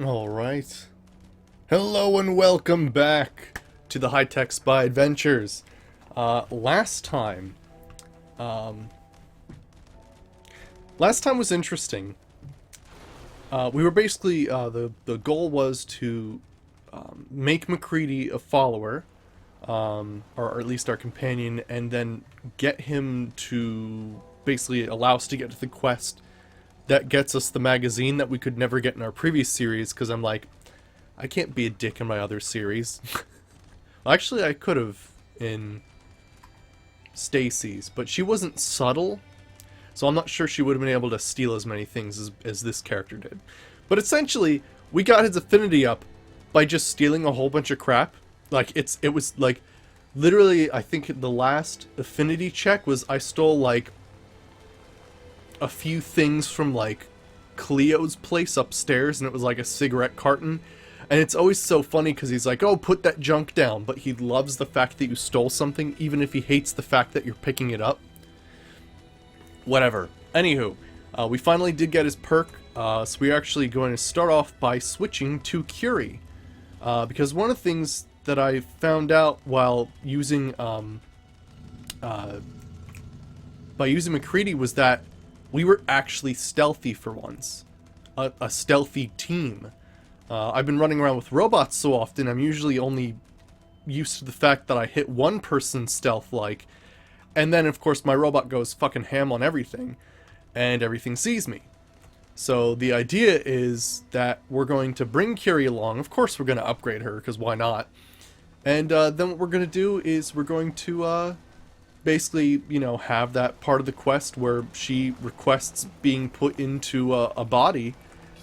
Alright. Hello and welcome back to the High Tech Spy Adventures. Last time... Um, last time was interesting. We were basically... the goal was to make MacCready a follower, or at least our companion, and then get him to basically allow us to get to the quest that gets us the magazine that we could never get in our previous series, because I'm like, I can't be a dick in my other series. Well, actually, I could have in Stacy's, but she wasn't subtle, so I'm not sure she would have been able to steal as many things as this character did. But essentially, we got his affinity up by just stealing a whole bunch of crap. Like, it was like, literally, I think the last affinity check was I stole, like, a few things from, like, Cleo's place upstairs, and it was like a cigarette carton. And it's always so funny because he's like, oh, put that junk down, but he loves the fact that you stole something, even if he hates the fact that you're picking it up. Whatever. Anywho, we finally did get his perk, so we're actually going to start off by switching to Curie. Because one of the things that I found out while using, MacCready was that we were actually stealthy for once. A stealthy team. I've been running around with robots so often, I'm usually only used to the fact that I hit one person stealth-like, and then of course my robot goes fucking ham on everything, and everything sees me. So the idea is that we're going to bring Curie along. Of course we're going to upgrade her, because why not? And then what we're going to do is we're going to basically, you know, have that part of the quest where she requests being put into a body,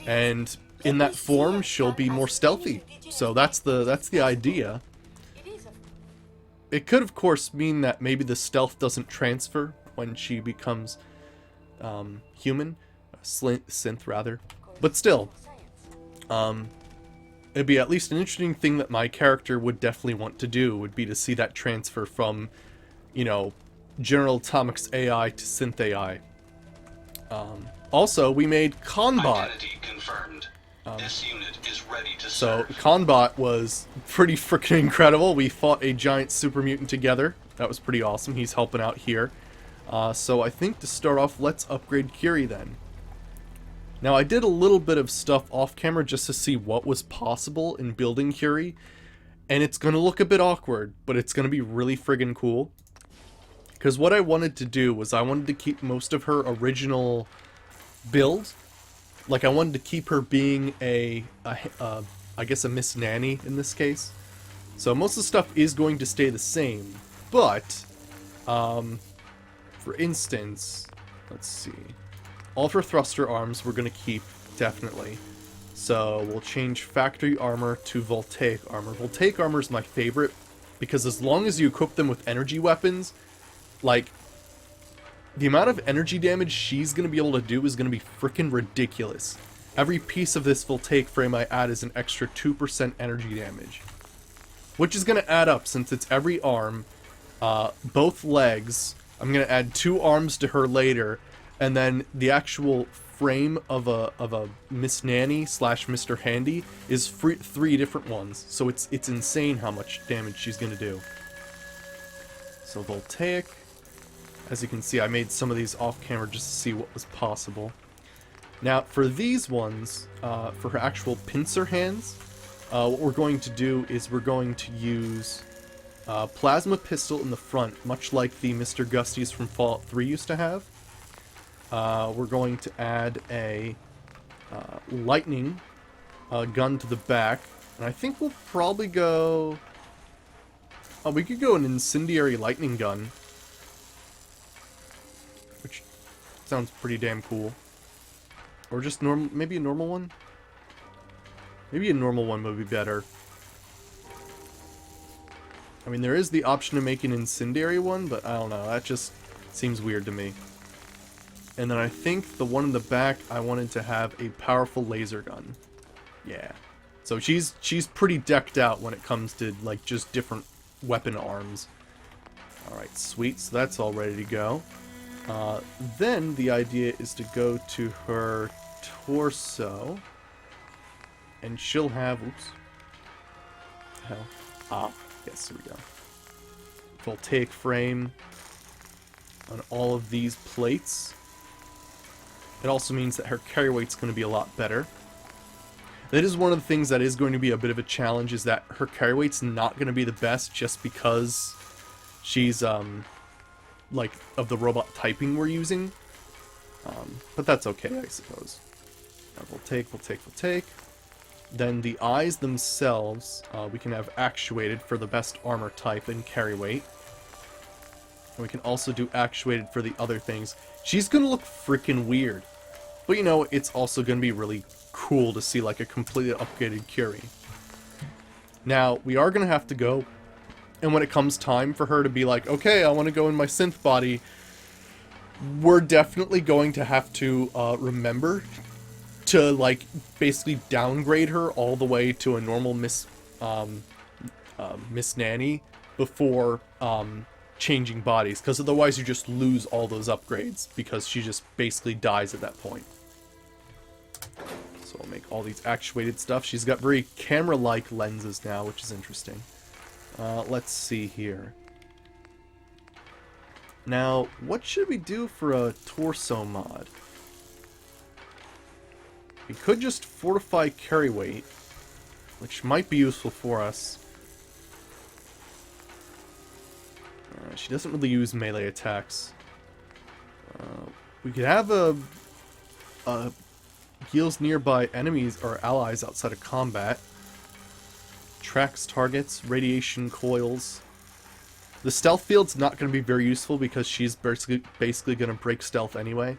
and in that form she'll be more stealthy. So that's the idea. It could of course mean that maybe the stealth doesn't transfer when she becomes human, synth rather, but still, it'd be at least an interesting thing that my character would definitely want to do, would be to see that transfer from, you know, General Atomics AI to Synth AI. Also, we made Conbot. Identity confirmed. This unit is ready to So, serve. Conbot was pretty freaking incredible. We fought a giant super mutant together. That was pretty awesome. He's helping out here. So I think to start off, let's upgrade Curie then. Now, I did a little bit of stuff off camera just to see what was possible in building Curie. And it's going to look a bit awkward, but it's going to be really friggin' cool. Because what I wanted to do was I wanted to keep most of her original build. Like, I wanted to keep her being I guess a Miss Nanny in this case. So most of the stuff is going to stay the same. But, for instance, let's see. All of her thruster arms we're going to keep, definitely. So we'll change factory armor to voltaic armor. Voltaic armor is my favorite, because as long as you equip them with energy weapons, like, the amount of energy damage she's going to be able to do is going to be freaking ridiculous. Every piece of this voltaic frame I add is an extra 2% energy damage. Which is going to add up since it's every arm, both legs. I'm going to add 2 arms to her later, and then the actual frame of a Miss Nanny slash Mr. Handy is 3 different ones. So it's insane how much damage she's going to do. So voltaic. As you can see, I made some of these off camera just to see what was possible. Now, for these ones, for her actual pincer hands, what we're going to do is we're going to use plasma pistol in the front, much like the Mr. Gusties from Fallout 3 used to have. We're going to add a lightning gun to the back, and I think we'll probably go... Oh, we could go an incendiary lightning gun. Which sounds pretty damn cool. Or just maybe a normal one? Maybe a normal one would be better. I mean, there is the option to make an incendiary one, but I don't know, that just seems weird to me. And then I think the one in the back, I wanted to have a powerful laser gun. Yeah. So she's pretty decked out when it comes to, like, just different weapon arms. Alright, sweet, so that's all ready to go. Then the idea is to go to her torso. And she'll have... Oops. Hell. Ah, yes, here we go. Voltaic frame on all of these plates. It also means that her carry weight's going to be a lot better. That is one of the things that is going to be a bit of a challenge, is that her carry weight's not going to be the best just because she's, like, of the robot typing we're using. But that's okay, I suppose. Voltaic. Then the eyes themselves, we can have actuated for the best armor type and carry weight. And we can also do actuated for the other things. She's going to look freaking weird. But you know, it's also going to be really cool to see like a completely upgraded Curie. Now, we are going to have to go, and when it comes time for her to be like, okay, I want to go in my synth body, we're definitely going to have to remember to like basically downgrade her all the way to a normal Miss Nanny before changing bodies, because otherwise you just lose all those upgrades, because she just basically dies at that point. So I'll make all these actuated stuff. She's got very camera-like lenses now, which is interesting. Let's see here. Now, what should we do for a torso mod? We could just fortify carry weight, which might be useful for us. She doesn't really use melee attacks. We could have a heals nearby enemies or allies outside of combat. Tracks targets, radiation coils. The stealth field's not going to be very useful because she's basically going to break stealth anyway.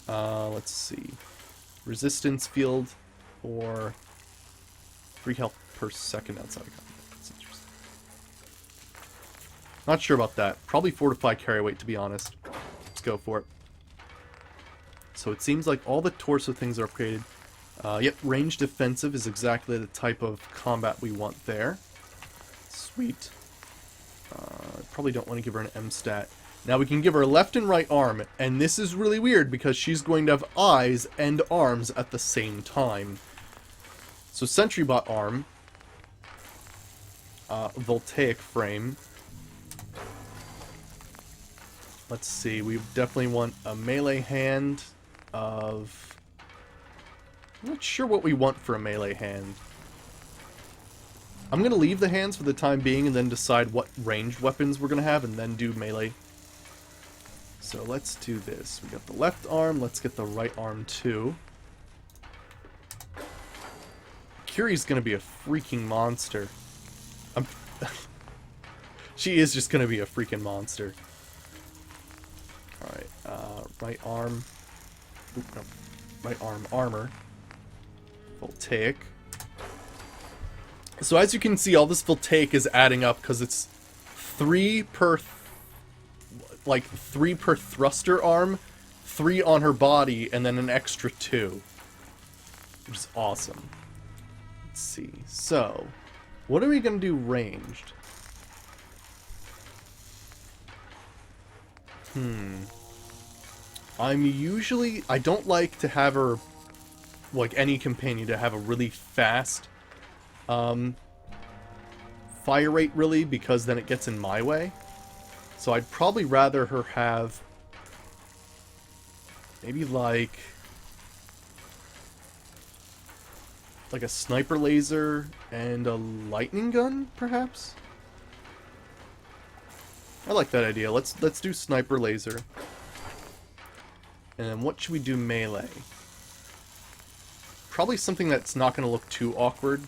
Let's see. Resistance field or 3 health per second outside of combat. That's interesting. Not sure about that. Probably fortify carry weight, to be honest. Let's go for it. So it seems like all the torso things are upgraded. Yep, range defensive is exactly the type of combat we want there. Sweet. Probably don't want to give her an M stat. Now we can give her left and right arm, and this is really weird because she's going to have eyes and arms at the same time. So Sentrybot arm, Voltaic frame. Let's see, we definitely want a melee hand of... I'm not sure what we want for a melee hand. I'm going to leave the hands for the time being and then decide what ranged weapons we're going to have and then do melee. So let's do this. We got the left arm, let's get the right arm too. Curie's going to be a freaking monster. She is just going to be a freaking monster. Alright, right arm. Oop, no. Right arm armor. Voltaic. So as you can see, all this Voltaic is adding up because it's 3 per thruster arm, 3 on her body, and then an extra 2. Which is awesome. Let's see. So, what are we going to do ranged? I don't like to have her, like any companion, to have a really fast fire rate, really, because then it gets in my way. So I'd probably rather her have maybe like a sniper laser and a lightning gun, perhaps? I like that idea. Let's do sniper laser. And then what should we do melee? Probably something that's not going to look too awkward.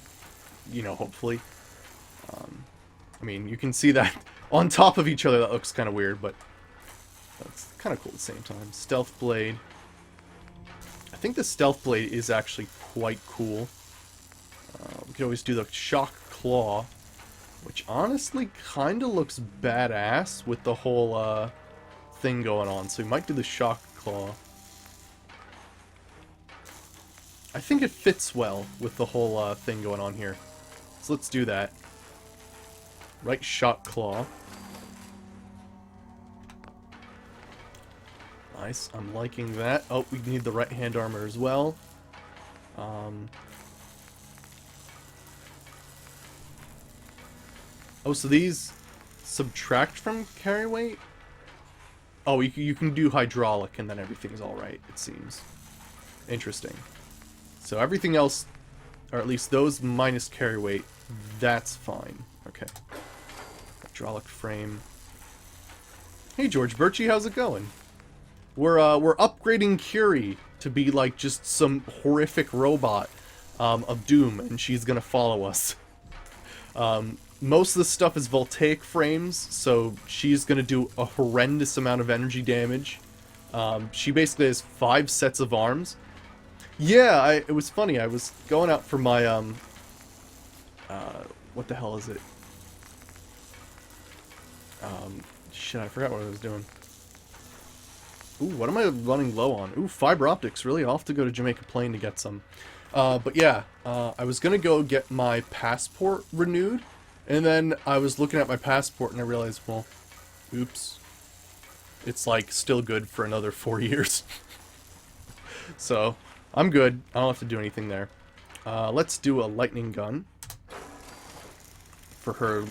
You know, hopefully. I mean, you can see that on top of each other. That looks kind of weird, but that's kind of cool at the same time. Stealth blade. I think the stealth blade is actually quite cool. We can always do the shock claw, which honestly kind of looks badass with the whole thing going on. So we might do the shock claw. I think it fits well with the whole thing going on here. So let's do that. Right shock claw. Nice, I'm liking that. Oh, we need the right hand armor as well. Oh, so these subtract from carry weight? Oh, you can do hydraulic and then everything's alright, it seems. Interesting. So everything else, or at least those minus carry weight, that's fine. Okay. Hydraulic frame. Hey George Birchie, how's it going? We're upgrading Curie to be like just some horrific robot of doom, and she's gonna follow us. Most of the stuff is voltaic frames, so she's gonna do a horrendous amount of energy damage. She basically has 5 sets of arms. Yeah, it was funny. I was going out for my what the hell is it? Shit, I forgot what I was doing. Ooh, what am I running low on? Ooh, fiber optics, really? I'll have to go to Jamaica Plain to get some. But yeah, I was gonna go get my passport renewed, and then I was looking at my passport and I realized, well, oops. It's like still good for another 4 years. So, I'm good. I don't have to do anything there. Let's do a lightning gun for her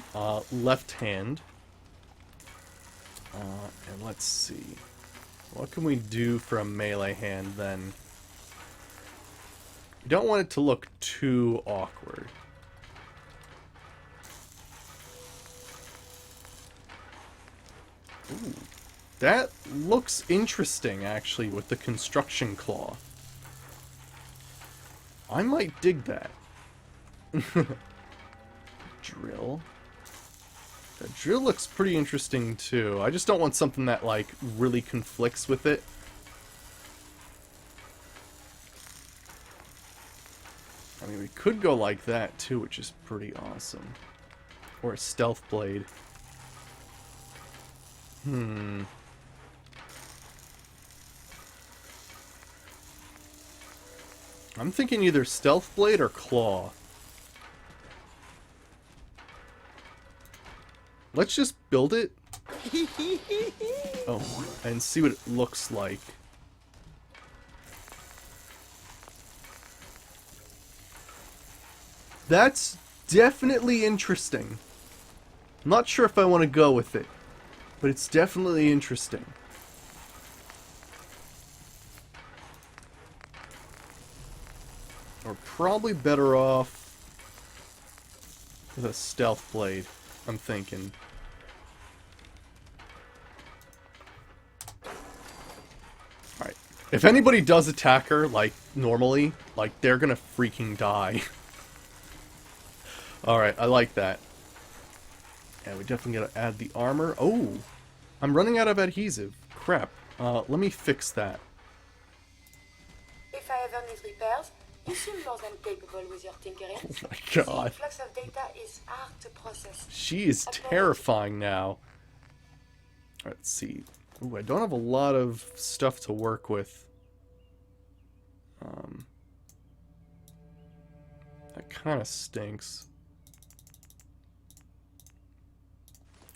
left hand. And let's see. What can we do for a melee hand then? You don't want it to look too awkward. Ooh, that looks interesting, actually, with the construction claw. I might dig that. Drill. The drill looks pretty interesting, too. I just don't want something that, like, really conflicts with it. I mean, we could go like that, too, which is pretty awesome. Or a stealth blade. I'm thinking either stealth blade or claw. Let's just build it. Oh, and see what it looks like. That's definitely interesting. I'm not sure if I want to go with it, but it's definitely interesting. We're probably better off with a stealth blade, I'm thinking. Alright. If anybody does attack her, like, normally, like, they're gonna freaking die. Alright, I like that. Yeah, we definitely gotta add the armor. Oh! I'm running out of adhesive. Crap. Let me fix that. If I ever need repairs, you seem more than capable with your tinkering. Oh my god. The influx of data is hard to process. She is terrifying now. Let's see. Ooh, I don't have a lot of stuff to work with. That kind of stinks.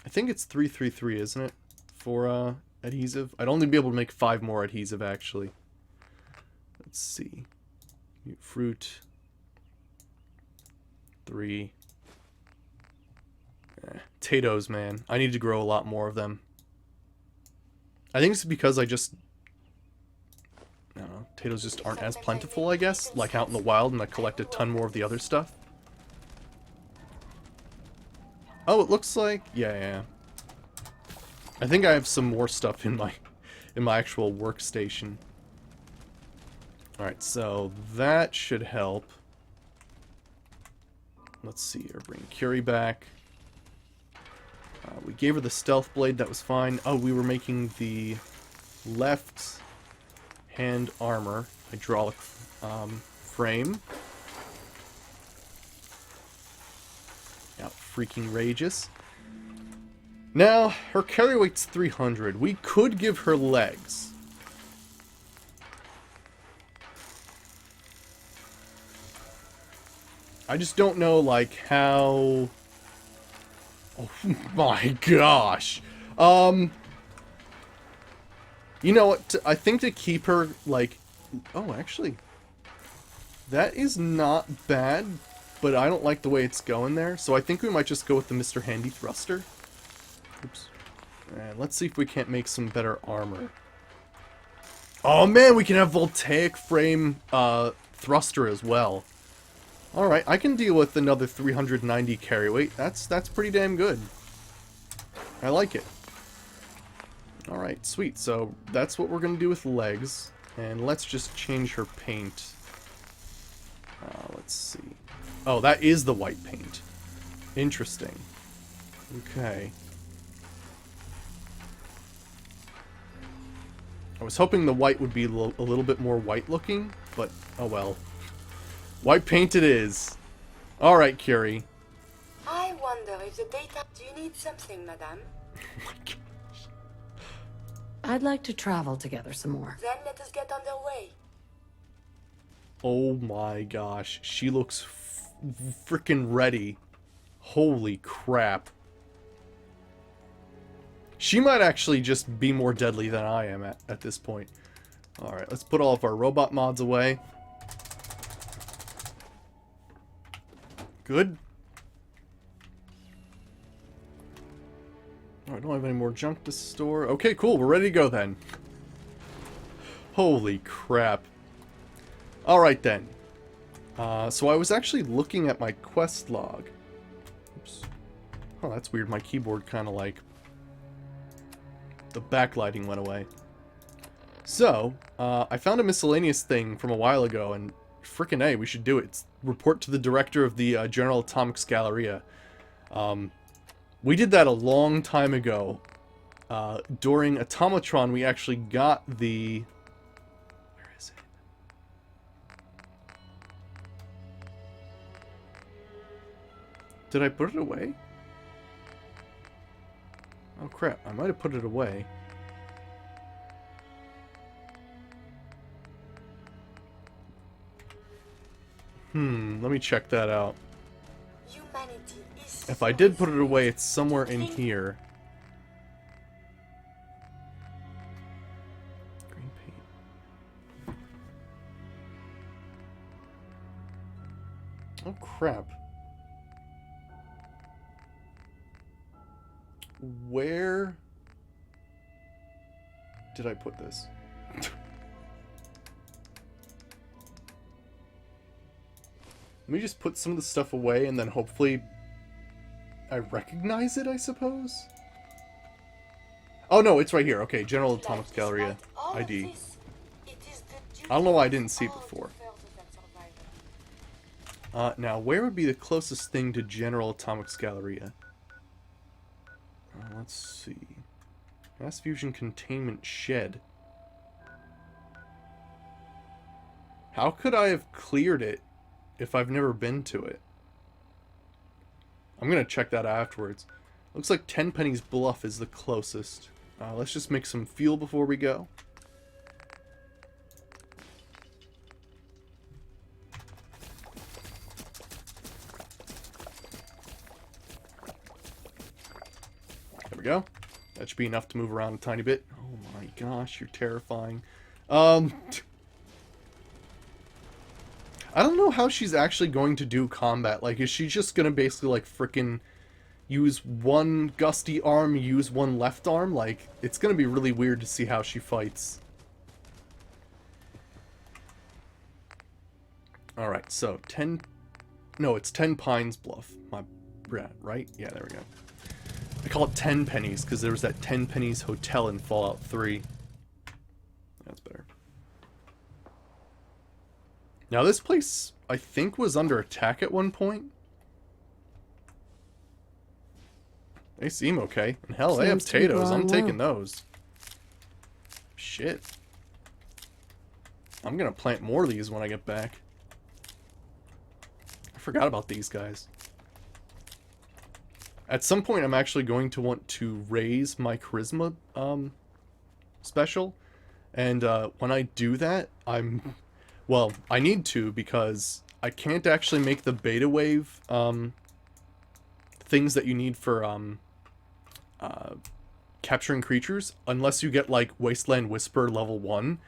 I think it's 333, isn't it? For adhesive. I'd only be able to make 5 more adhesive, actually. Let's see. Fruit. 3. Potatoes, man. I need to grow a lot more of them. I think it's because I just... I don't know. Potatoes just aren't as plentiful, I guess. Like out in the wild, and I collect a ton more of the other stuff. Oh, it looks like... Yeah. I think I have some more stuff in my actual workstation. Alright, so that should help. Let's see here. Bring Curie back. We gave her the stealth blade. That was fine. Oh, we were making the left hand armor. Hydraulic frame. Yeah, freaking rageous. Now, her carry weight's 300. We could give her legs. I just don't know, like, how... Oh my gosh. You know what? I think to keep her, like... Oh, actually... That is not bad. but I don't like the way it's going there, so I think we might just go with the Mr. Handy Thruster. Oops. And let's see if we can't make some better armor. Oh man, we can have voltaic frame thruster as well. Alright, I can deal with another 390 carry weight. That's pretty damn good. I like it. Alright, sweet. So that's what we're going to do with legs. And let's just change her paint. Let's see. Oh, that is the white paint. Interesting. Okay. I was hoping the white would be a little bit more white looking, but oh well. White paint it is. Alright, Curie. I wonder if the data... Do you need something, madame? Oh my gosh. I'd like to travel together some more. Then let us get underway. Oh my gosh. She looks freaking ready. Holy crap. She might actually just be more deadly than I am at this point. Alright, let's put all of our robot mods away. Good. Oh, I don't have any more junk to store. Okay, cool. We're ready to go then. Holy crap. Alright then. So I was actually looking at my quest log. Oops. Oh, that's weird. My keyboard kind of like... The backlighting went away. So, I found a miscellaneous thing from a while ago, and frickin' A, we should do it. It's report to the director of the General Atomics Galleria. We did that a long time ago. During Automatron, we actually got the... Where is it? Did I put it away? Oh crap, I might have put it away. Let me check that out. Humanity is... If I did put it away, it's somewhere in here. Green paint. Oh crap. Where did I put this? Let me just put some of the stuff away and then hopefully I recognize it, I suppose? Oh no, it's right here. Okay, General Atomics Galleria ID. I don't know why I didn't see it before. Now, where would be the closest thing to General Atomics Galleria? Let's see. Mass Fusion Containment Shed. How could I have cleared it if I've never been to it? I'm gonna check that afterwards. Looks like Tenpenny's Bluff is the closest. Let's just make some fuel before we go. There we go. That should be enough to move around a tiny bit. Oh my gosh, you're terrifying. I don't know how she's actually going to do combat. Like, is she just gonna basically, like, frickin' use one gusty arm, use one left arm? Like, it's gonna be really weird to see how she fights. Alright, so 10... No, it's 10 Pines Bluff. Right? Yeah, there we go. I call it 10 Pennies, because there was that 10 Pennies hotel in Fallout 3. That's better. Now this place, I think, was under attack at one point. They seem okay. And hell, they have Seems to be potatoes. I'm going taking well. those. Shit. I'm gonna plant more of these when I get back. I forgot about these guys. At some point, I'm actually going to want to raise my charisma special. And when I do that, well, I need to, because I can't actually make the beta wave things that you need for capturing creatures unless you get, like, Wasteland Whisper level 1.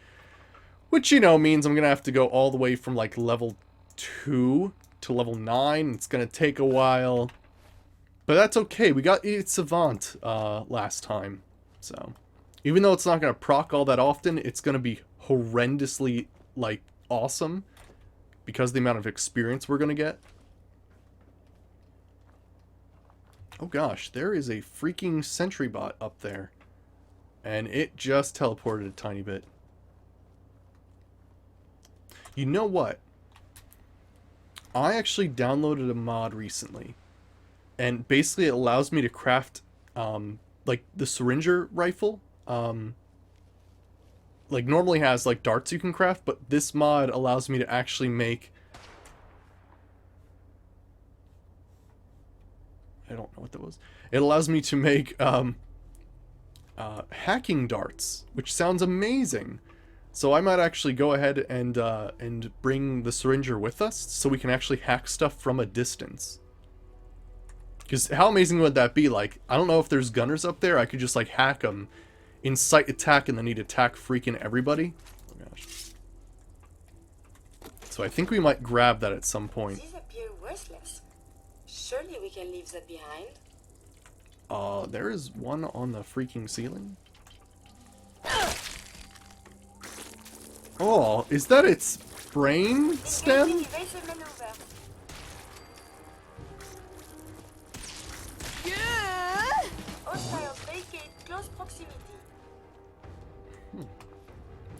Which, you know, means I'm going to have to go all the way from, like, level 2 to level 9. It's going to take a while. But that's okay. We got Idiot Savant last time. So, even though it's not going to proc all that often, it's going to be horrendously, like, awesome. Because of the amount of experience we're going to get. Oh gosh, there is a freaking sentry bot up there. And it just teleported a tiny bit. You know what? I actually downloaded a mod recently. And basically it allows me to craft, like, the Syringer rifle. Like, normally has, like, darts you can craft, but this mod allows me to actually make... I don't know what that was. It allows me to make, hacking darts, which sounds amazing. So I might actually go ahead and bring the Syringer with us, so we can actually hack stuff from a distance. Because how amazing would that be? Like, I don't know if there's gunners up there. I could just, like, hack them, incite attack, and then he'd attack freaking everybody. Oh gosh. So I think we might grab that at some point. These appear worthless. Surely we can leave that behind. There is one on the freaking ceiling. Oh, is that its brain stem? Engaging evasive maneuver. Hostiles vacate close proximity.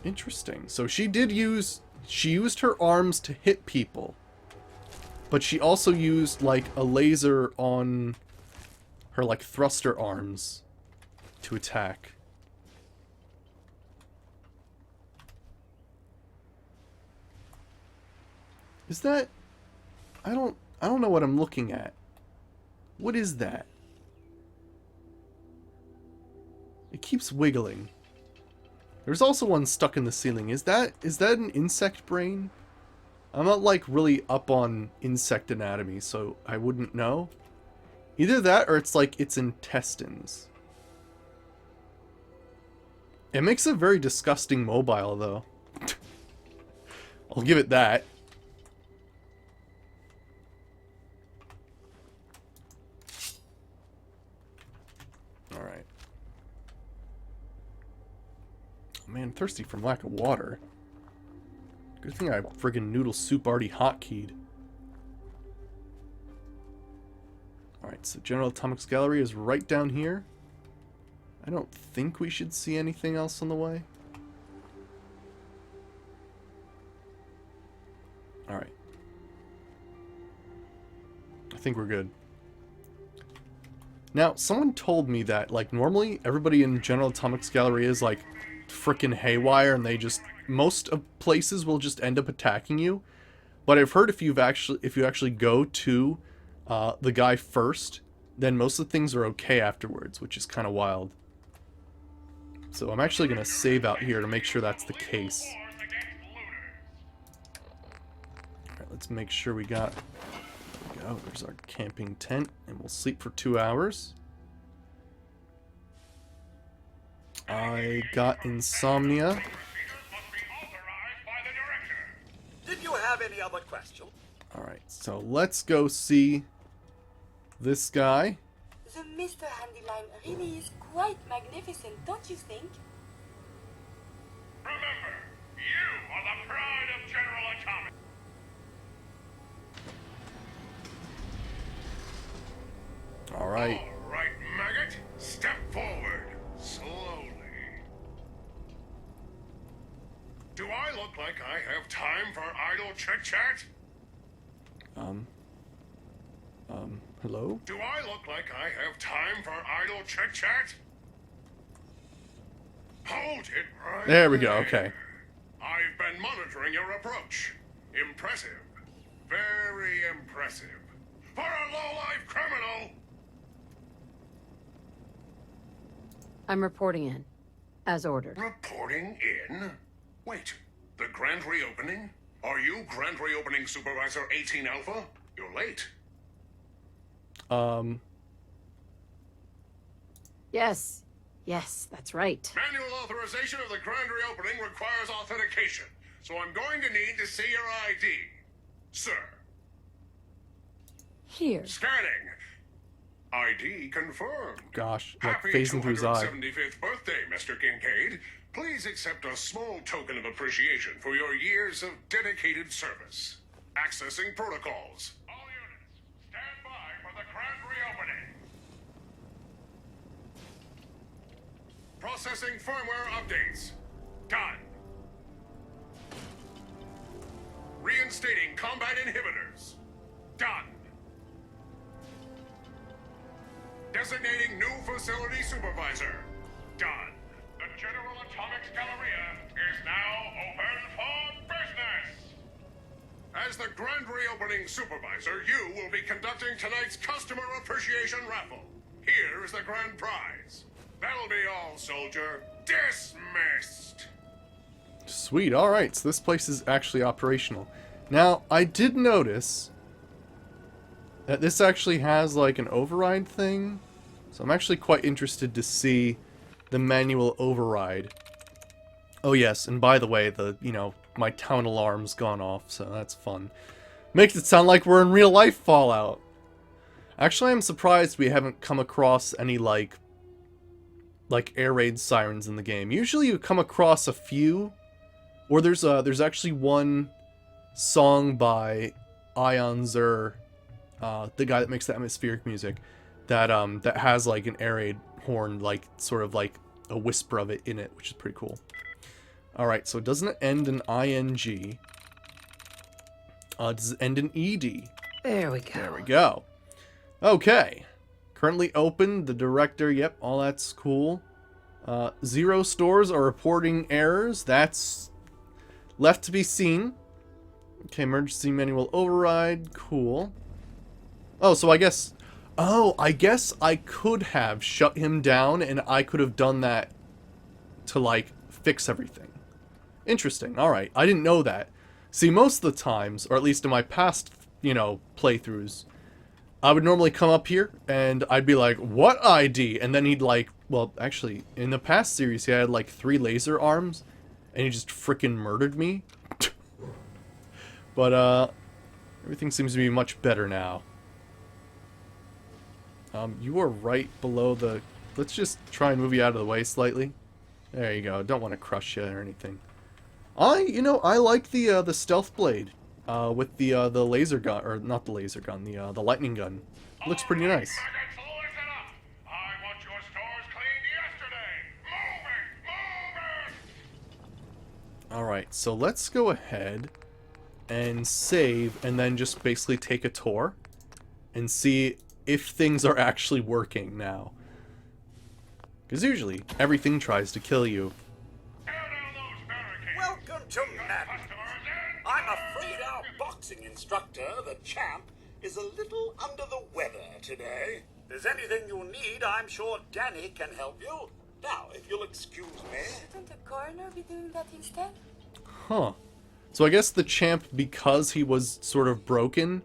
Interesting. So she used her arms to hit people. But she also used, like, a laser on her, like, thruster arms to attack. Is that... I don't know what I'm looking at. What is that? It keeps wiggling. There's also one stuck in the ceiling. Is that an insect brain? I'm not, like, really up on insect anatomy, so I wouldn't know. Either that, or it's, like, its intestines. It makes a very disgusting mobile, though. I'll give it that. Alright. Man, thirsty from lack of water. Good thing I friggin' noodle soup already hotkeyed. Alright, so General Atomics Gallery is right down here. I don't think we should see anything else on the way. Alright. I think we're good. Now, someone told me that, like, normally everybody in General Atomics Gallery is, like, frickin' haywire, and they just... most of places will just end up attacking you. But I've heard if you actually go to the guy first, then most of the things are okay afterwards, which is kind of wild. So I'm actually going to save out here to make sure that's the case. Alright, let's make sure we got... there we go, there's our camping tent, and we'll sleep for 2 hours. I got insomnia. Did you have any other questions? Alright, so let's go see this guy. The Mr. Handyman really is quite magnificent, don't you think? Remember, you are the pride of General Atomics. Alright. All right, maggot. Step forward. Slowly. Do I look like I have time for idle chit-chat? Hello? Do I look like I have time for idle chit-chat? Hold it right There we go, okay. I've been monitoring your approach. Impressive. Very impressive. For a low-life criminal! I'm reporting in, as ordered. Reporting in? Wait, the grand reopening? Are you grand reopening supervisor 18 Alpha? You're late. Yes, that's right. Manual authorization of the grand reopening requires authentication, so I'm going to need to see your ID. Sir. Here. Scanning. ID confirmed. Gosh, like Happy phasing through his eye. 275th birthday, Mr. Kincaid. Please accept a small token of appreciation for your years of dedicated service. Accessing protocols. All units, stand by for the grand reopening. Processing firmware updates. Done. Reinstating combat inhibitors. Done. Designating new facility supervisor. Done. The General Atomics Galleria is now open for business. As the grand reopening supervisor, you will be conducting tonight's customer appreciation raffle. Here is the grand prize. That'll be all, soldier. Dismissed. Sweet, alright, so this place is actually operational. Now, I did notice that this actually has like an override thing. So I'm actually quite interested to see the manual override. Oh yes, and by the way, my town alarm's gone off, so that's fun. Makes it sound like we're in real life Fallout. Actually, I'm surprised we haven't come across any like air raid sirens in the game. Usually you come across a few, or there's actually one song by Ion Zur, the guy that makes the atmospheric music, that has like an air raid horn, like sort of like a whisper of it in it, which is pretty cool. All right, so doesn't it end in ing? Does it end in ed? There we go. There we go. Okay. Currently open. The director, yep, all that's cool. 0 stores are reporting errors. That's left to be seen. Okay, emergency manual override. Cool. Oh, so I guess I could have shut him down, and I could have done that to, like, fix everything. Interesting. Alright, I didn't know that. See, most of the times, or at least in my past, playthroughs, I would normally come up here, and I'd be like, what ID? And then he'd like, well, actually, in the past series, he had like 3 laser arms, and he just frickin' murdered me. But, everything seems to be much better now. You are right below the... Let's just try and move you out of the way slightly. There you go. Don't want to crush you or anything. I like the stealth blade. With the laser gun, or not the laser gun, the lightning gun. Looks pretty nice. I want your stores cleaned yesterday. Move it! Alright, so let's go ahead and save, and then just basically take a tour and see if things are actually working now. Because usually, everything tries to kill you. Welcome to Madden. I'm afraid our boxing instructor, the champ, is a little under the weather today. If there's anything you need, I'm sure Danny can help you. Now, if you'll excuse me. Shouldn't the coroner be doing that instead? Huh. So I guess the champ, because he was sort of broken,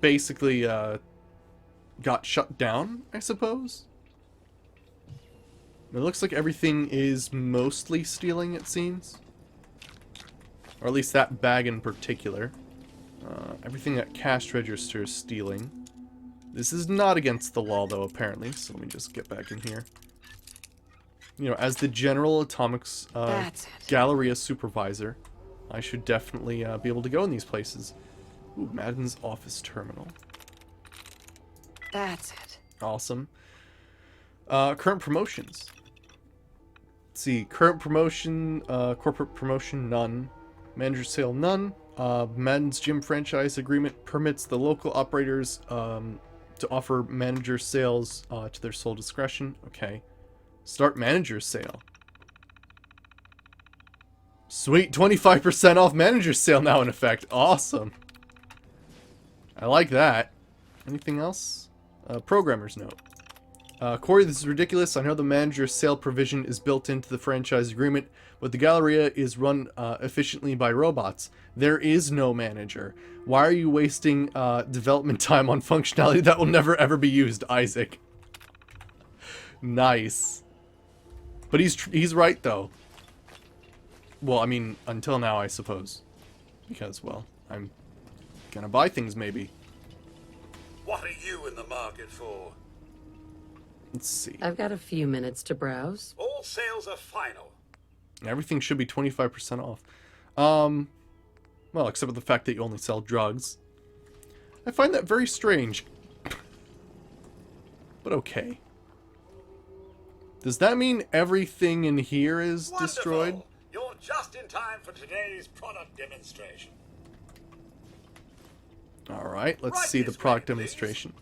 basically, got shut down, I suppose? It looks like everything is mostly stealing, it seems. Or at least that bag in particular. Everything at cash register is stealing. This is not against the law, though, apparently. So let me just get back in here. As the General Atomics Galleria supervisor, I should definitely be able to go in these places. Ooh, Madden's office terminal. That's it. Awesome. Current promotions. Let's see. Current promotion, corporate promotion, none. Manager sale, none. Madden's gym franchise agreement permits the local operators to offer manager sales to their sole discretion. Okay. Start manager sale. Sweet, 25% off manager sale now in effect. Awesome. I like that. Anything else? Programmer's note. Corey, this is ridiculous. I know the manager sale provision is built into the franchise agreement, but the Galleria is run efficiently by robots. There is no manager. Why are you wasting development time on functionality that will never ever be used, Isaac? Nice. But he's right, though. Well, I mean, until now, I suppose. Because, well, I'm Gonna buy things, maybe. What are you in the market for? Let's see. I've got a few minutes to browse. All sales are final. Everything should be 25% off. Well, except for the fact that you only sell drugs. I find that very strange. But okay. Does that mean everything in here is Wonderful. destroyed? You're just in time for today's product demonstration. Alright, let's Right see the this product way, please. demonstration.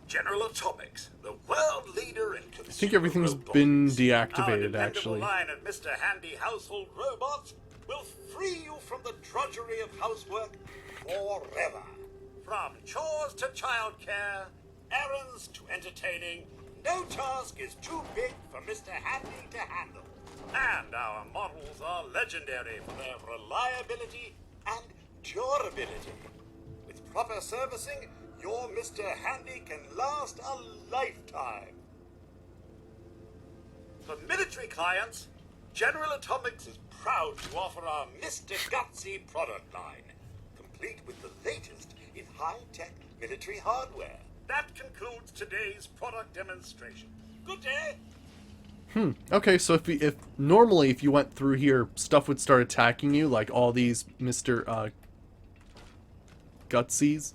General Atomics, the world leader in consumer I think everything's robotics. been Our deactivated, dependable actually. line of Mr. Handy household robots will free you from the drudgery of housework forever. From chores to childcare, errands to entertaining, no task is too big for Mr. Handy to handle. And our models are legendary for their reliability and durability. With proper servicing, your Mr. Handy can last a lifetime. For military clients, General Atomics is proud to offer our Mr. Gutsy product line, complete with the latest in high-tech military hardware. That concludes today's product demonstration. Good day. Okay, so if normally if you went through here, stuff would start attacking you, like all these Mr. Gutsies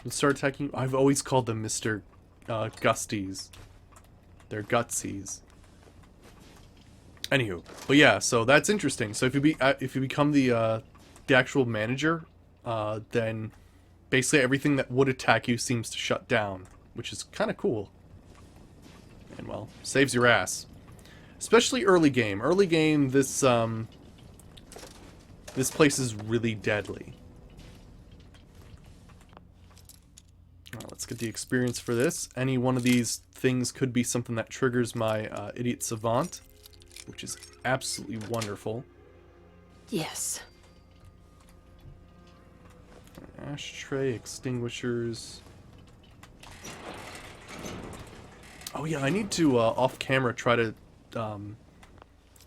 would start attacking you. I've always called them Mr. Gusties. They're Gutsies. Anywho, but yeah, so that's interesting. So if you become the actual manager, then basically everything that would attack you seems to shut down, which is kind of cool. And well, saves your ass. Especially early game. Early game, this place is really deadly. Let's get the experience for this. Any one of these things could be something that triggers my Idiot Savant, which is absolutely wonderful. Yes. Ashtray, extinguishers. Oh yeah, I need to, off camera, try to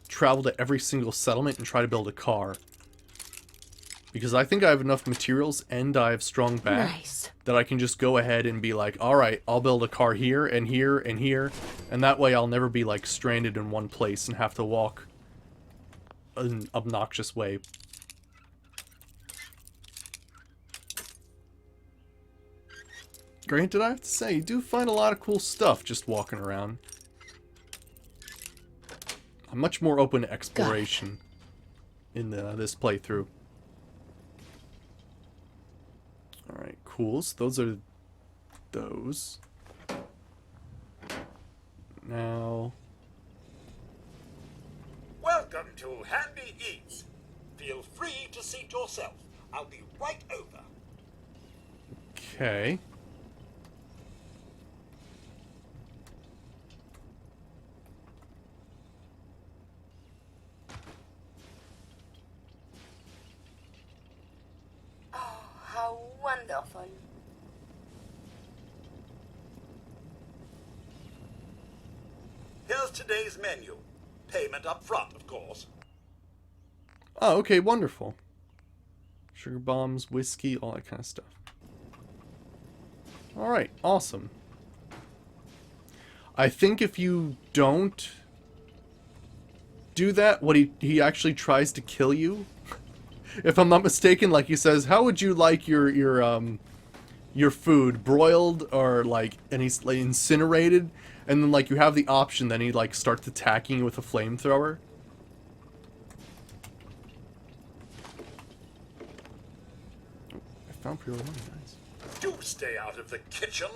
travel to every single settlement and try to build a car. Because I think I have enough materials and I have strong back Nice. that I can just go ahead and be like, alright, I'll build a car here and here and here. And that way I'll never be like stranded in one place and have to walk an obnoxious way. Granted, I have to say, you do find a lot of cool stuff just walking around. I'm much more open to exploration in this playthrough. Alright, cool. So those are those. Now... Welcome to Handy Eats. Feel free to seat yourself. I'll be right over. Okay. Oh, how wonderful. Here's today's menu. Payment up front, of course. Oh, okay, wonderful. Sugar bombs, whiskey, all that kind of stuff. Alright, awesome. I think if you don't do that, what he actually tries to kill you. If I'm not mistaken, like he says, how would you like your food, broiled or like, and he's like incinerated, and then like you have the option, then he like starts attacking you with a flamethrower. I found pure money, nice. Do stay out of the kitchen.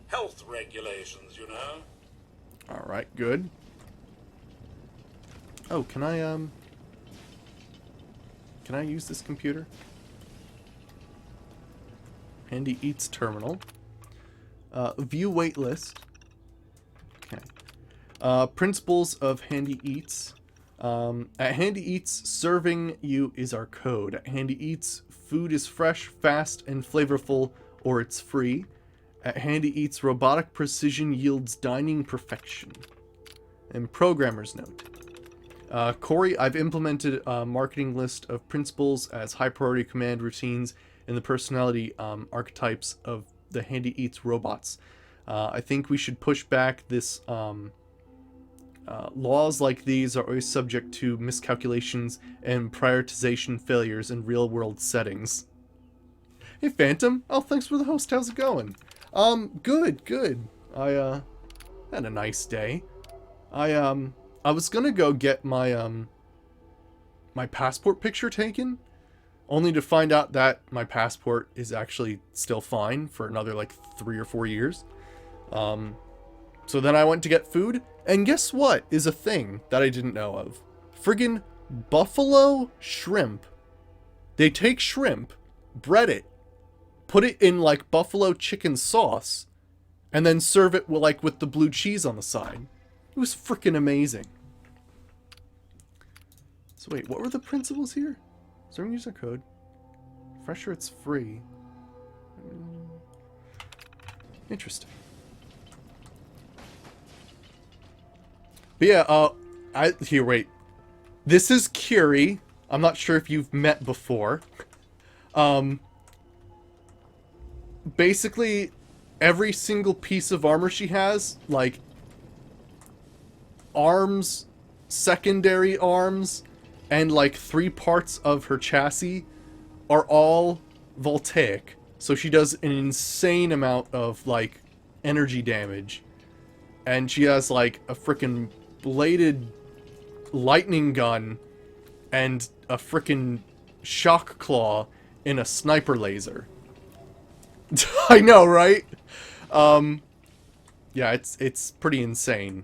Health regulations, you know. Alright, good. Oh, can I use this computer? Handy Eats terminal. View waitlist. Okay. Principles of Handy Eats. At Handy Eats, serving you is our code. At Handy Eats, food is fresh, fast, and flavorful, or it's free. At Handy Eats, robotic precision yields dining perfection. And programmer's note. Corey, I've implemented a marketing list of principles as high priority command routines in the personality archetypes of the Handy Eats robots. I think we should push back this. Laws like these are always subject to miscalculations and prioritization failures in real world settings. Hey Phantom! Oh, thanks for the host. How's it going? Good. I had a nice day. I was gonna go get my my passport picture taken, only to find out that my passport is actually still fine for another like 3 or 4 years. So then I went to get food, and guess what is a thing that I didn't know of? Friggin' buffalo shrimp. They take shrimp, bread it, put it in like buffalo chicken sauce, and then serve it with the blue cheese on the side. It was freaking amazing. So wait, what were the principles here? Serving user code. Fresher, it's free. Interesting. But yeah, here, wait. This is Curie. I'm not sure if you've met before. Basically, every single piece of armor she has, like arms, secondary arms, and like 3 parts of her chassis are all voltaic. So she does an insane amount of like energy damage. And she has like a frickin' bladed lightning gun and a frickin' shock claw in a sniper laser. I know, right? Yeah, it's pretty insane.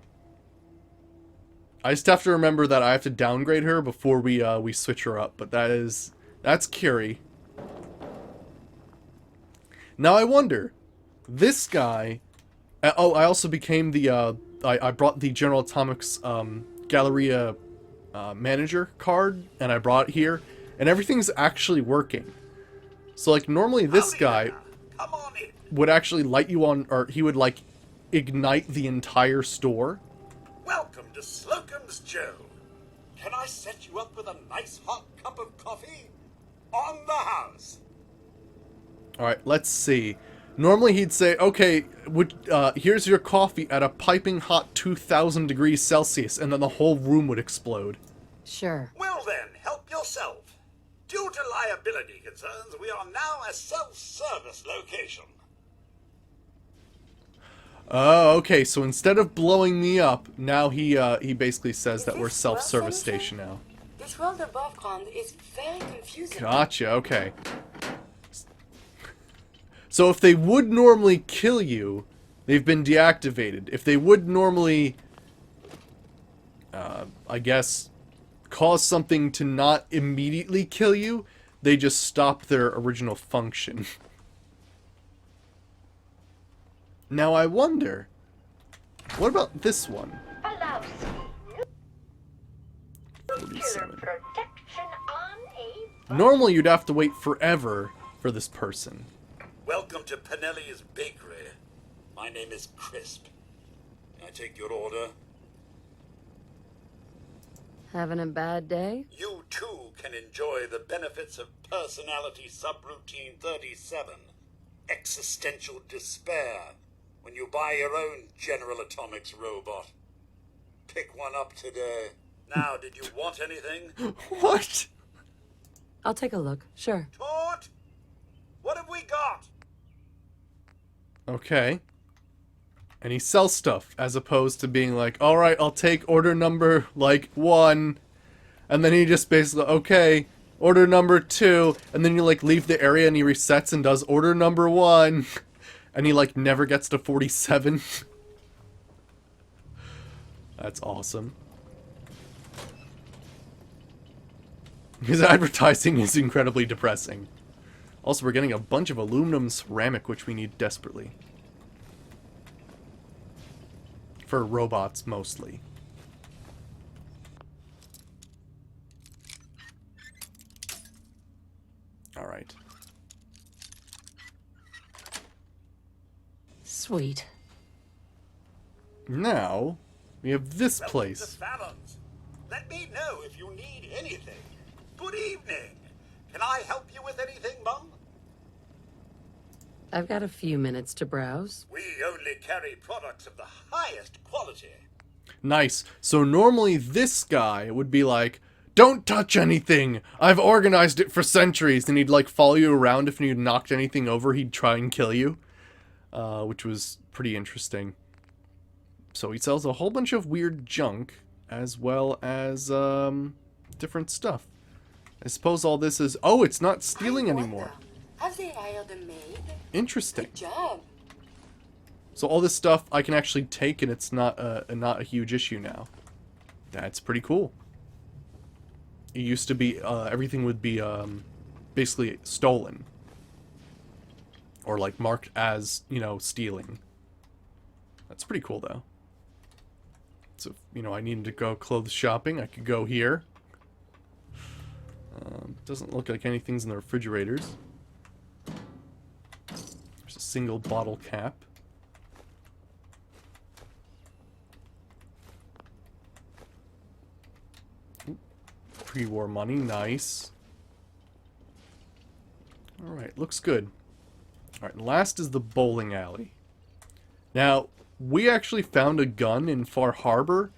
I just have to remember that I have to downgrade her before we switch her up, but that's Curie. Now I wonder, this guy. Oh, I also became the I brought the General Atomics Galleria manager card, and I brought it here, and everything's actually working. So like normally this guy would actually light you on, or he would like ignite the entire store. Welcome to Slocum's Joe. Can I set you up with a nice hot cup of coffee? On the house. Alright, let's see. Normally he'd say, okay, here's your coffee at a piping hot 2,000 degrees Celsius, and then the whole room would explode. Sure. Well then, help yourself. Due to liability concerns, we are now a self-service location. Oh, okay, so instead of blowing me up, now he basically says that we're self-service station now. This world above ground is very confusing. Gotcha, okay. So if they would normally kill you, they've been deactivated. If they would normally, I guess, cause something to not immediately kill you, they just stop their original function. Now I wonder, what about this one? Allow 47. protection on a Normally you'd have to wait forever for this person. Welcome to Pinelli's Bakery. My name is Crisp. Can I take your order? Having a bad day? You too can enjoy the benefits of personality subroutine 37. Existential despair. When you buy your own General Atomics robot. Pick one up today. Now, did you want anything? What? I'll take a look. Sure. Tort? What have we got? Okay. And he sells stuff, as opposed to being like, alright, I'll take order number, 1. And then he just basically, okay, order number 2. And then you, leave the area and he resets and does order number 1. And he, never gets to 47. That's awesome. His advertising is incredibly depressing. Also, we're getting a bunch of aluminum ceramic, which we need desperately. For robots, mostly. Alright. Sweet. Now, We have this Welcome place. to Fallon's. Let me know if you need anything. Good evening. Can I help you with anything, Mum? I've got a few minutes to browse. We only carry products of the highest quality. Nice. So normally this guy would be like, don't touch anything! I've organized it for centuries! And he'd like follow you around. If you knocked anything over, he'd try and kill you. Which was pretty interesting. So he sells a whole bunch of weird junk, as well as different stuff. I suppose all this is... Oh, it's not stealing I wonder, anymore. Have they hired a maid? Interesting. Good job. So all this stuff I can actually take, and it's not a huge issue now. That's pretty cool. It used to be everything would be basically stolen, or like marked as, you know, stealing. That's pretty cool though. So you know, I needed to go clothes shopping. I could go here. Doesn't look like anything's in the refrigerators. There's a single bottle cap. Pre-war money, nice. Alright, looks good. Alright, last is the bowling alley. Now, we actually found a gun in Far Harbor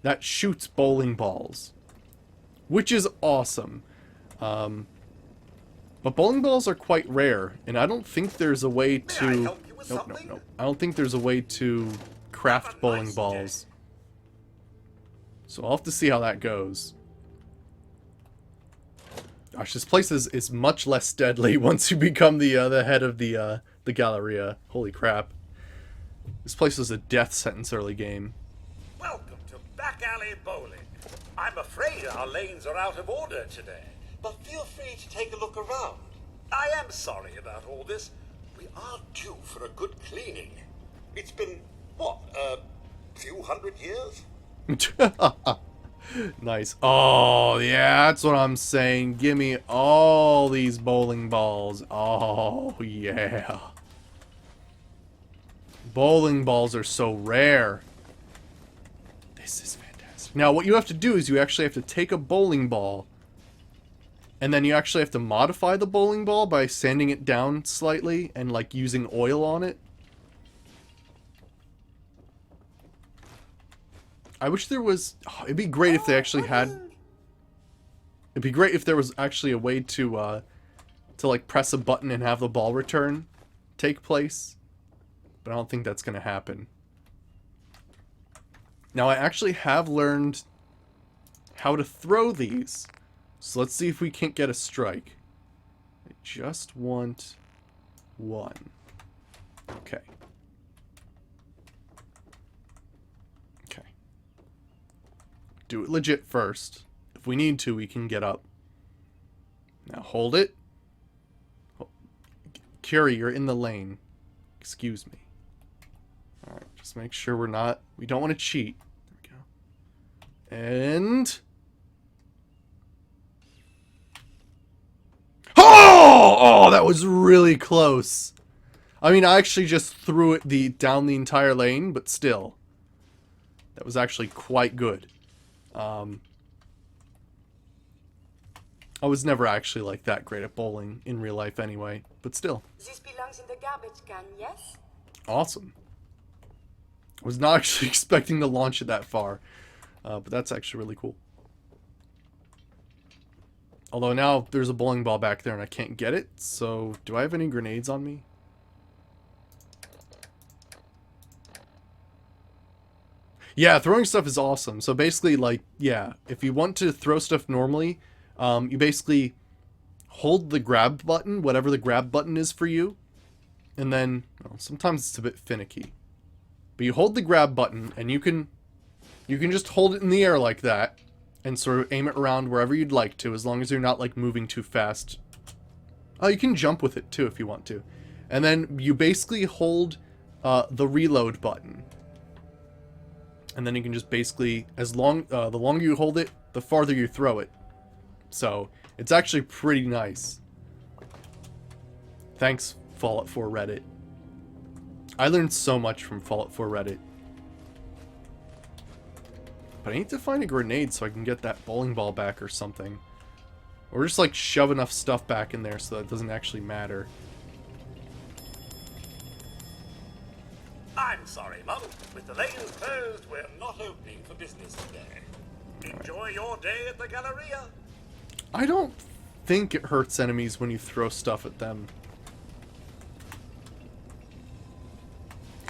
that shoots bowling balls, which is awesome. But bowling balls are quite rare, and I don't think there's a way to... May I help you with something? Nope. I don't think there's a way to craft Have a bowling nice balls. So I'll have to see how that goes. Gosh, this place is much less deadly once you become the head of the Galleria. Holy crap. This place was a death sentence early game. Welcome to Back Alley Bowling. I'm afraid our lanes are out of order today, but feel free to take a look around. I am sorry about all this. We are due for a good cleaning. It's been, what, a few hundred years? Nice. Oh, yeah, that's what I'm saying. Give me all these bowling balls. Oh, yeah. Bowling balls are so rare. This is fantastic. Now, what you have to do is you actually have to take a bowling ball, and then you actually have to modify the bowling ball by sanding it down slightly and, like, using oil on it. I wish there was... Oh, it'd be great if they actually had... It'd be great if there was actually a way to like, press a button and have the ball return take place. But I don't think that's going to happen. Now, I actually have learned how to throw these. So let's see if we can't get a strike. I just want one. Okay. Okay. Do it legit first. If we need to, we can get up. Now hold it. Curie, you're in the lane. Excuse me. Alright, just make sure we don't want to cheat. There we go. And... Oh, that was really close. I mean, I actually just threw it down the entire lane, but still. That was actually quite good. I was never actually like that great at bowling in real life anyway, but still. This belongs in the garbage can, yes? Awesome. I was not actually expecting to launch it that far, but that's actually really cool. Although now there's a bowling ball back there and I can't get it, so do I have any grenades on me? Yeah, throwing stuff is awesome. So basically, like, yeah, if you want to throw stuff normally, you basically hold the grab button, whatever the grab button is for you, and then, well, sometimes it's a bit finicky. But you hold the grab button, and you can just hold it in the air like that, and sort of aim it around wherever you'd like to, as long as you're not, like, moving too fast. Oh, you can jump with it, too, if you want to. And then you basically hold the reload button. And then you can just basically, the longer you hold it, the farther you throw it. So, it's actually pretty nice. Thanks, Fallout 4 Reddit. I learned so much from Fallout 4 Reddit. But I need to find a grenade so I can get that bowling ball back or something. Or just like shove enough stuff back in there so that it doesn't actually matter. I'm sorry, Mum. With the lanes closed, we're not opening for business today. Enjoy your day at the Galleria. I don't think it hurts enemies when you throw stuff at them.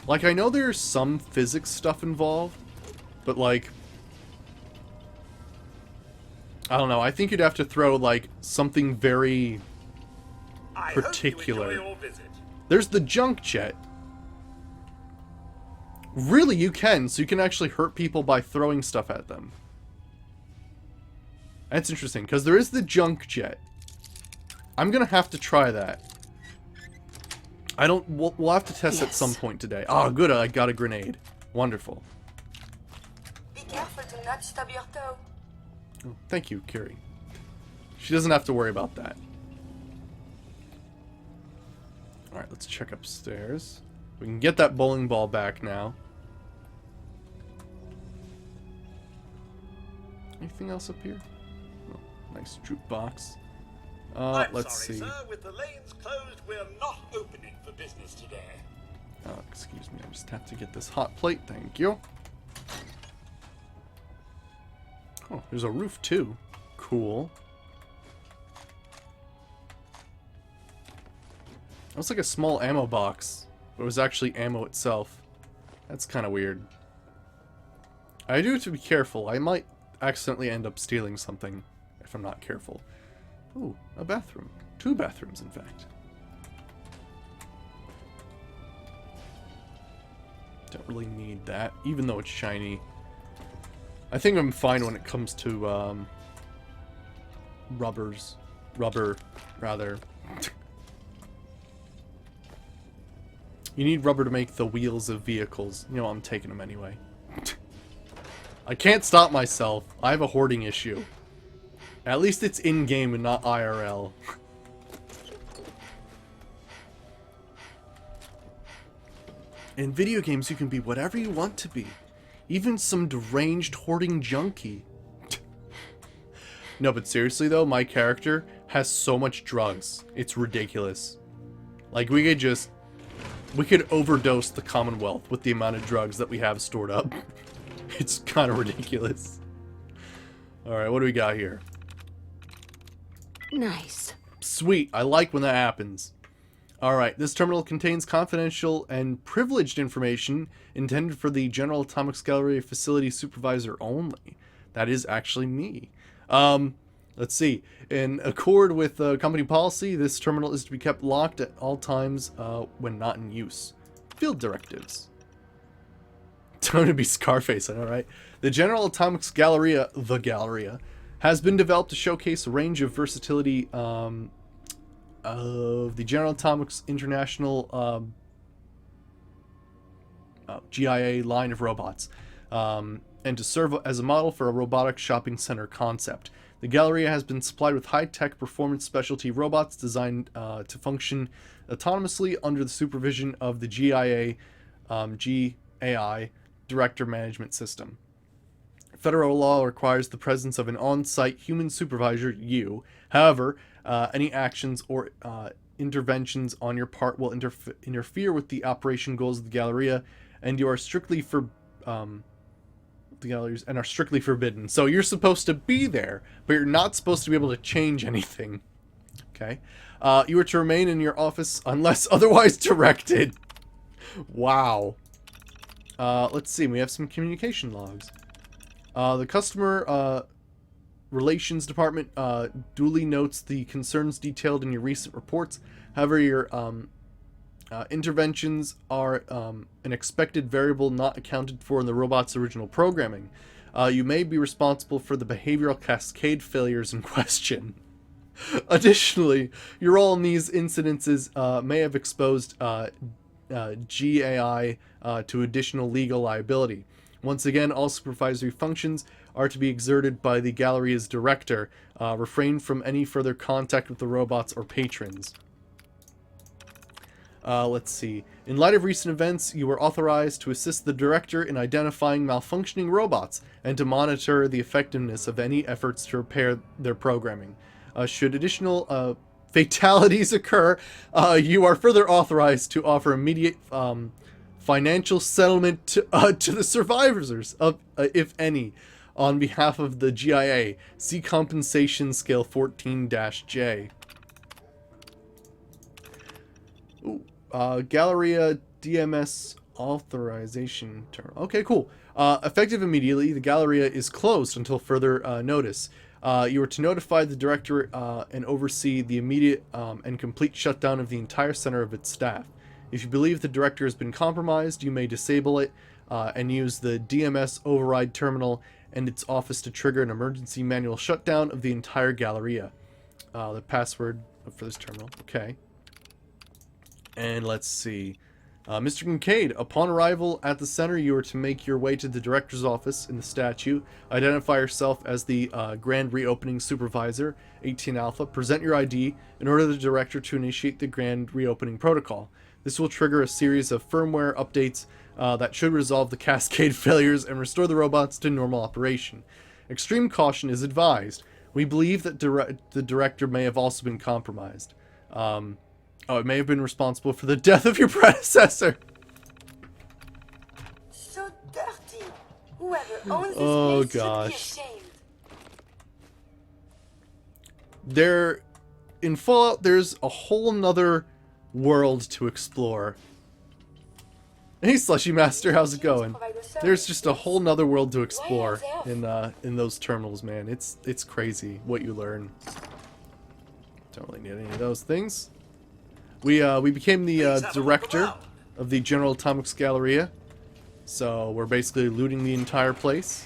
Like, I know there's some physics stuff involved, but like, I don't know, I think you'd have to throw like something very particular. I hope you enjoy your visit. There's the junk jet. Really, you can, so you can actually hurt people by throwing stuff at them. That's interesting, because there is the junk jet. I'm gonna have to try that. We'll have to test at some point today. Oh, good, I got a grenade. Wonderful. Be careful to not stub your toe. Oh, thank you, Kiri. She doesn't have to worry about that. Alright, let's check upstairs. We can get that bowling ball back now. Anything else up here? Oh, nice jukebox. Let's sorry, see. Sir. With the lanes closed, we're not opening for business today. Oh, excuse me. I just have to get this hot plate. Thank you. Oh, there's a roof too. Cool. That was like a small ammo box, but it was actually ammo itself. That's kind of weird. I do have to be careful. I might accidentally end up stealing something if I'm not careful. Ooh, a bathroom. 2 bathrooms, in fact. Don't really need that, even though it's shiny. I think I'm fine when it comes to, rubber, rather. You need rubber to make the wheels of vehicles. You know, I'm taking them anyway. I can't stop myself. I have a hoarding issue. At least it's in-game and not IRL. In video games, you can be whatever you want to be. Even some deranged hoarding junkie. No, but seriously though, my character has so much drugs. It's ridiculous. Like, we could overdose the Commonwealth with the amount of drugs that we have stored up. It's kind of ridiculous. Alright, what do we got here? Nice. Sweet, I like when that happens. Alright, this terminal contains confidential and privileged information intended for the General Atomics Galleria facility supervisor only. That is actually me. Let's see. In accord with company policy, this terminal is to be kept locked at all times when not in use. Field directives. Time to be Scarface, I know, right? The General Atomics Galleria, the Galleria, has been developed to showcase a range of versatility of the General Atomics International GIA line of robots, and to serve as a model for a robotic shopping center concept. The Galleria has been supplied with high-tech performance specialty robots designed to function autonomously under the supervision of the GIA GAI Director Management System. Federal law requires the presence of an on-site human supervisor, you. However, any actions or interventions on your part will interfere with the operation goals of the Galleria, and you are strictly the galleries and are strictly forbidden. So you're supposed to be there, but you're not supposed to be able to change anything. Okay. You are to remain in your office unless otherwise directed. Wow. Let's see. We have some communication logs. The customer relations department duly notes the concerns detailed in your recent reports. However, your interventions are an expected variable not accounted for in the robot's original programming. You may be responsible for the behavioral cascade failures in question. Additionally, your role in these incidences may have exposed GAI to additional legal liability. Once again, all supervisory functions are to be exerted by the Galleria's director. Refrain from any further contact with the robots or patrons. Let's see. In light of recent events, you are authorized to assist the director in identifying malfunctioning robots and to monitor the effectiveness of any efforts to repair their programming. Should additional fatalities occur, you are further authorized to offer immediate financial settlement to the survivors, if any, on behalf of the GIA. See compensation scale 14-J. Ooh, Galleria DMS authorization term. Okay, cool. Effective immediately, the Galleria is closed until further notice. You are to notify the director and oversee the immediate and complete shutdown of the entire center of its staff. If you believe the director has been compromised, you may disable it and use the DMS override terminal and its office to trigger an emergency manual shutdown of the entire Galleria. The password for this terminal. Okay. And let's see. Mr. Kincaid, upon arrival at the center, you are to make your way to the director's office in the statue. Identify yourself as the Grand Reopening Supervisor, 18 Alpha. Present your ID and order the director to initiate the Grand Reopening Protocol. This will trigger a series of firmware updates that should resolve the cascade failures and restore the robots to normal operation. Extreme caution is advised. We believe that the director may have also been compromised. It may have been responsible for the death of your predecessor. So dirty. Whoever owns this Oh, place gosh. should be ashamed. In Fallout, there's a whole nother world to explore. Hey, Slushy Master, how's it going? There's just a whole nother world to explore in those terminals, man. It's crazy what you learn. Don't really need any of those things. We became the director of the General Atomics Galleria, so we're basically looting the entire place,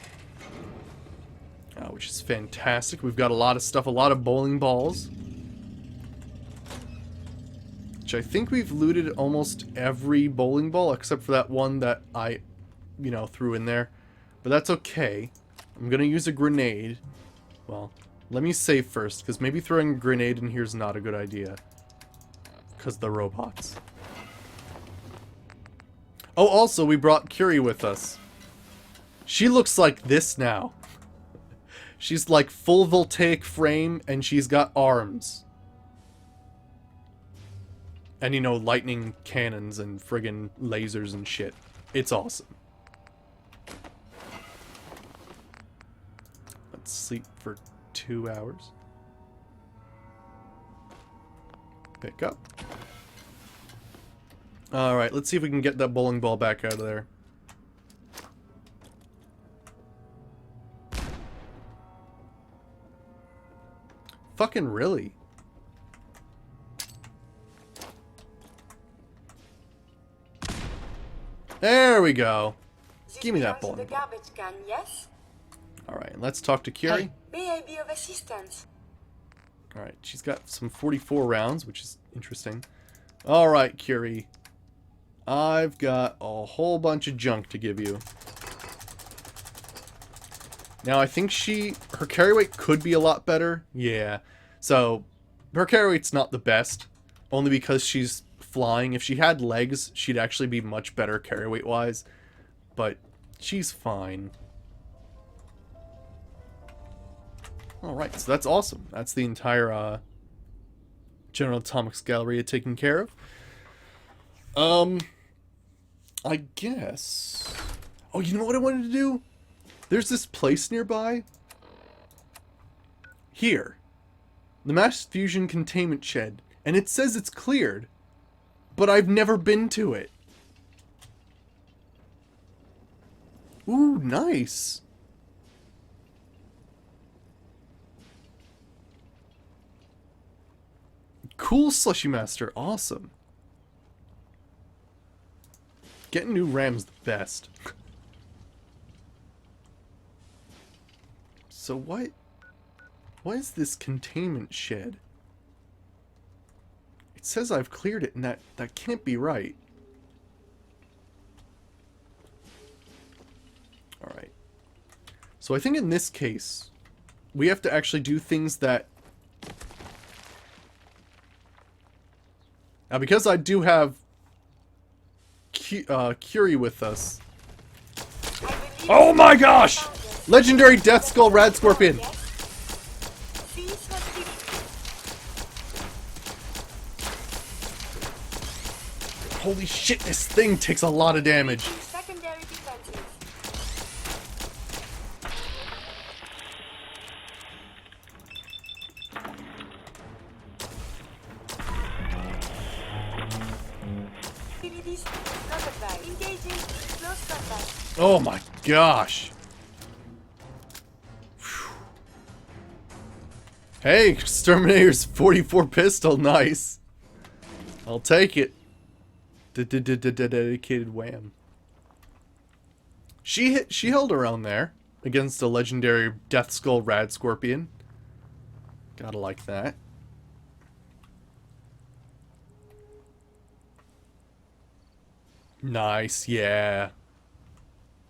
which is fantastic. We've got a lot of stuff, a lot of bowling balls, which I think we've looted almost every bowling ball except for that one that I, threw in there, but that's okay. I'm gonna use a grenade. Well, let me save first, because maybe throwing a grenade in here is not a good idea. Because the robots. Oh, also, we brought Curie with us. She looks like this now. She's like full voltaic frame, and she's got arms. And, lightning cannons and friggin' lasers and shit. It's awesome. Let's sleep for 2 hours. Pick up. Alright, let's see if we can get that bowling ball back out of there. Fucking really? There we go. Give me that bowling The ball. garbage can, yes? Alright, let's talk to Curie. May I be of assistance? Alright, she's got some 44 rounds, which is interesting. Alright, Curie. I've got a whole bunch of junk to give you. Now, I think her carry weight could be a lot better. Yeah. So, her carry weight's not the best. Only because she's flying. If she had legs, she'd actually be much better carry weight-wise. But, she's fine. Alright, so that's awesome. That's the entire, General Atomics Galleria taken care of. I guess... Oh, you know what I wanted to do? There's this place nearby. Here. The Mass Fusion Containment Shed. And it says it's cleared. But I've never been to it. Ooh, nice. Cool, Slushy Master. Awesome. Getting new RAM's the best. So what is this containment shed? It says I've cleared it, and that can't be right. Alright. So I think in this case, we have to actually do things that... Now, because I do have Curie with us. Oh my gosh! Legendary Death Skull Rad Scorpion! Holy shit, this thing takes a lot of damage. Secondary defenses. Activities not advised. Engaging close combat. Oh my gosh. Phew. Hey, Exterminator's 44 pistol, nice. I'll take it. Dedicated wham. She held her own there against a legendary Death Skull Rad Scorpion. Gotta like that. Nice, yeah.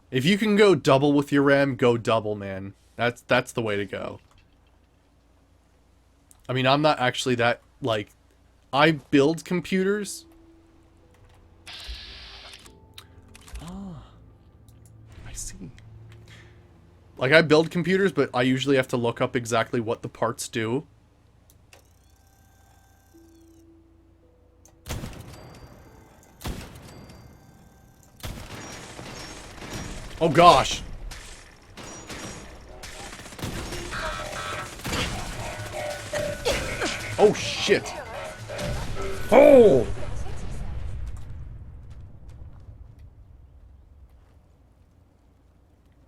If you can go double with your RAM, go double, man. That's the way to go. I mean, I'm not actually that, like, I build computers. Ah, I see. Like, I build computers, but I usually have to look up exactly what the parts do. Oh gosh. Oh shit. Oh.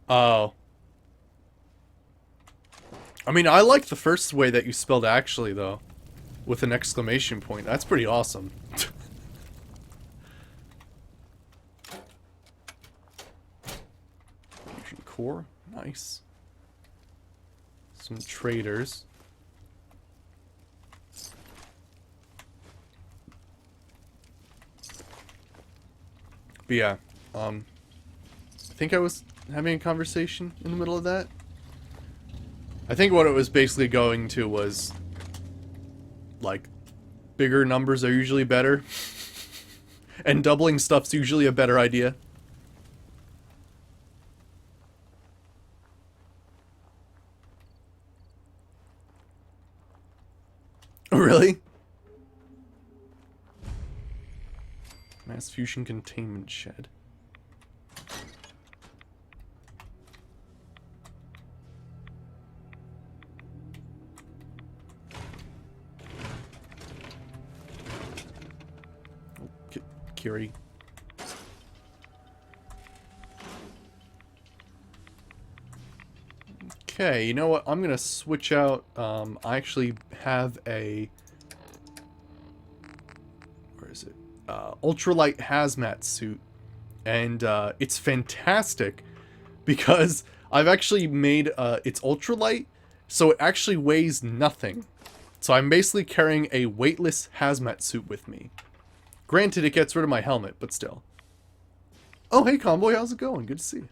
Oh. I mean, I like the first way that you spelled actually, though. With an exclamation point. That's pretty awesome. Fusion core. Nice. Some traders. But yeah, I think I was having a conversation in the middle of that. I think what it was basically going to was, like, bigger numbers are usually better. And doubling stuff's usually a better idea. Really? Mass fusion containment shed. Oh, Curie. Okay, you know what? I'm gonna switch out. I actually have a. Where is it? Ultralight hazmat suit, and it's fantastic because I've actually made it's ultralight, so it actually weighs nothing. So I'm basically carrying a weightless hazmat suit with me. Granted, it gets rid of my helmet, but still. Oh, hey, Convoy, how's it going? Good to see you.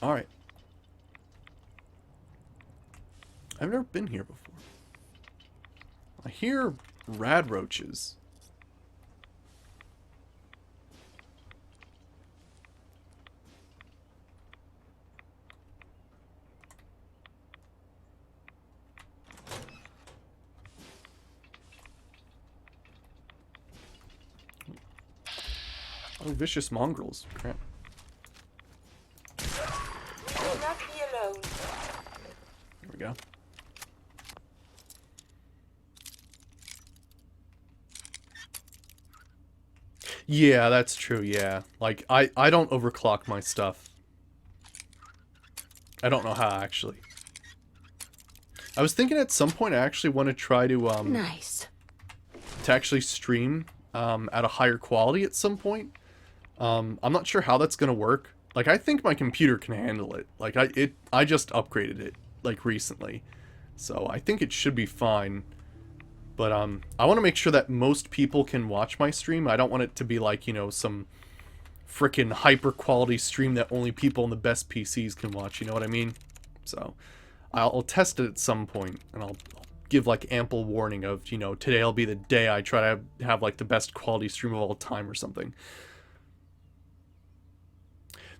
All right. I've never been here before. I hear rad roaches. Oh, vicious mongrels. Crap. We will not be alone. Here we go. Yeah, that's true, yeah. Like, I don't overclock my stuff. I don't know how, actually. I was thinking at some point I actually want to try to, Nice. to actually stream, at a higher quality at some point. I'm not sure how that's gonna work. Like, I think my computer can handle it. Like, I just upgraded it, like, recently. So, I think it should be fine. But, I want to make sure that most people can watch my stream. I don't want it to be like, you know, some frickin' hyper quality stream that only people on the best PCs can watch, you know what I mean? So, I'll test it at some point, and I'll give like ample warning of, you know, today will be the day I try to have like the best quality stream of all time or something.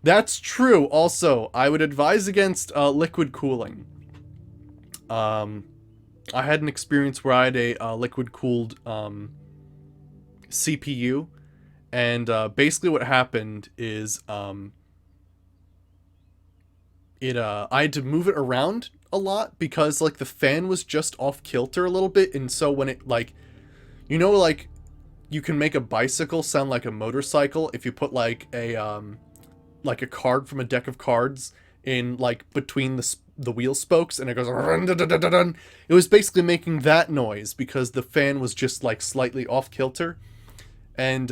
That's true. Also, I would advise against liquid cooling. I had an experience where I had a liquid cooled CPU, and basically what happened is I had to move it around a lot because like the fan was just off kilter a little bit, and so when it like, you know, like you can make a bicycle sound like a motorcycle if you put like a card from a deck of cards in like between the wheel spokes, and it goes run-dun-dun-dun-dun. It was basically making that noise because the fan was just like slightly off kilter, and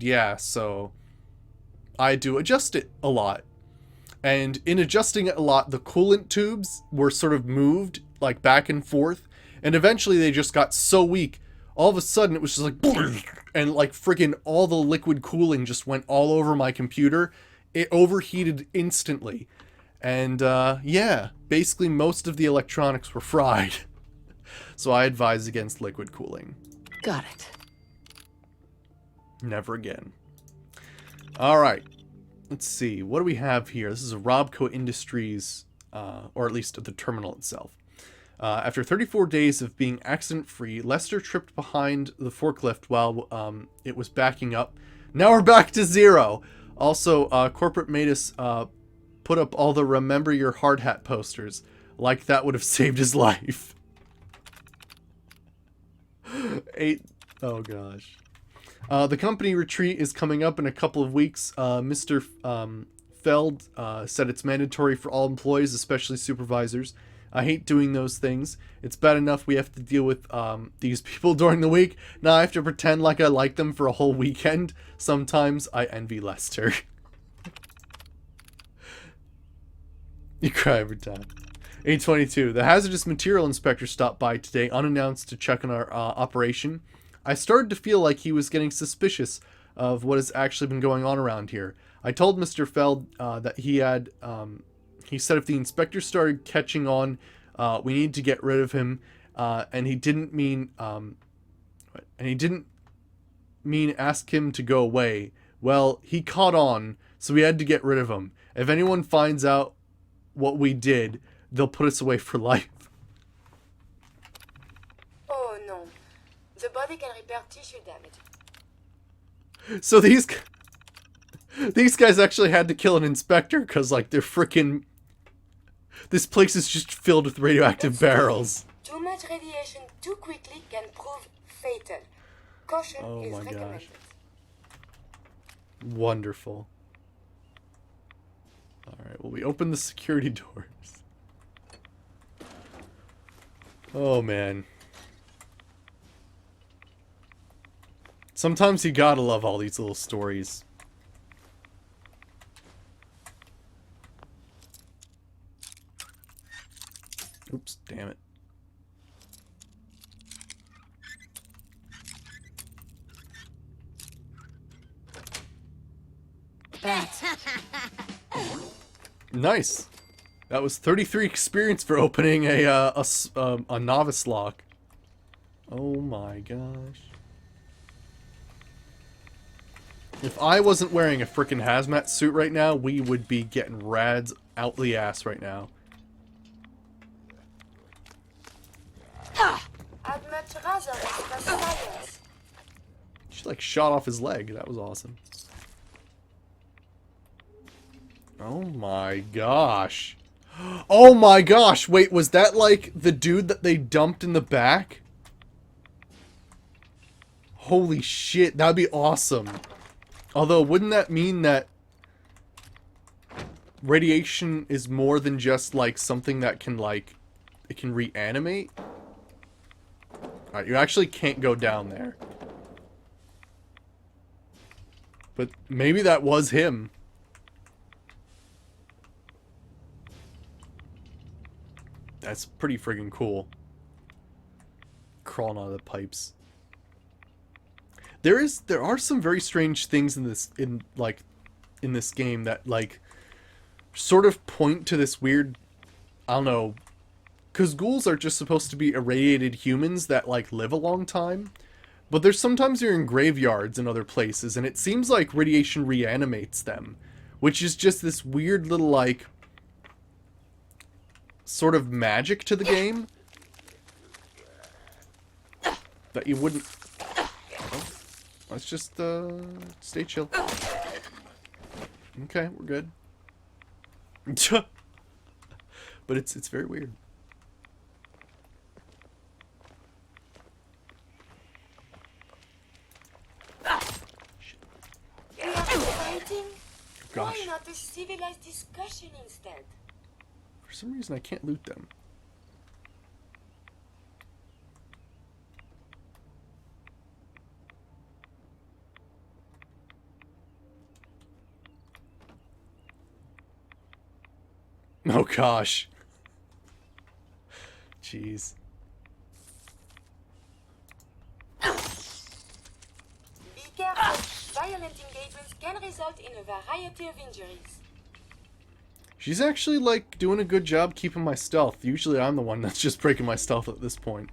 yeah, so I had to adjust it a lot. And in adjusting it a lot, the coolant tubes were sort of moved like back and forth, and eventually they just got so weak. All of a sudden it was just like and like freaking all the liquid cooling just went all over my computer. It overheated instantly. And yeah, basically most of the electronics were fried. So I advise against liquid cooling. Got it. Never again. All right. Let's see. What do we have here? This is a Robco Industries, or at least the terminal itself. After 34 days of being accident-free, Lester tripped behind the forklift while it was backing up. Now we're back to 0. Also, corporate made us put up all the Remember Your Hard Hat posters. Like that would have saved his life. 8. Oh, gosh. The company retreat is coming up in a couple of weeks. Mr. Feld said it's mandatory for all employees, especially supervisors. I hate doing those things. It's bad enough we have to deal with these people during the week. Now I have to pretend like I like them for a whole weekend. Sometimes I envy Lester. You cry every time. 822. The hazardous material inspector stopped by today unannounced to check on our operation. I started to feel like he was getting suspicious of what has actually been going on around here. I told Mr. Feld that he had, he said if the inspector started catching on, we need to get rid of him, and he didn't mean ask him to go away. Well, he caught on, so we had to get rid of him. If anyone finds out what we did, they'll put us away for life. Oh no. The body can repair tissue damage. So these guys actually had to kill an inspector because, like, they're freaking... This place is just filled with radioactive barrels. Too much radiation too quickly can prove fatal. Caution is recommended. Wonderful. Alright, well, we open the security doors. Oh, man. Sometimes you gotta love all these little stories. Oops, damn it. Nice. That was 33 experience for opening a novice lock. Oh my gosh. If I wasn't wearing a frickin' hazmat suit right now, we would be getting rads out the ass right now. I'd much rather discuss science. She like shot off his leg. That was awesome. Oh my gosh. Oh my gosh. Wait, was that like the dude that they dumped in the back? Holy shit, that'd be awesome. Although, wouldn't that mean that radiation is more than just like something that can like, it can reanimate? Alright, you actually can't go down there. But maybe that was him. That's pretty friggin' cool. Crawling out of the pipes. There are some very strange things in this game that like sort of point to this weird, I don't know, Because ghouls are just supposed to be irradiated humans that, like, live a long time. But there's sometimes you're in graveyards and other places, and it seems like radiation reanimates them. Which is just this weird little, like, sort of magic to the game. That you wouldn't... Oh, let's just, stay chill. Okay, we're good. But it's very weird. We are fighting? Gosh. Why not a civilized discussion instead? For some reason I can't loot them. Oh gosh. Jeez. Be careful. Violent engagements can result in a variety of injuries. She's actually, like, doing a good job keeping my stealth. Usually I'm the one that's just breaking my stealth at this point.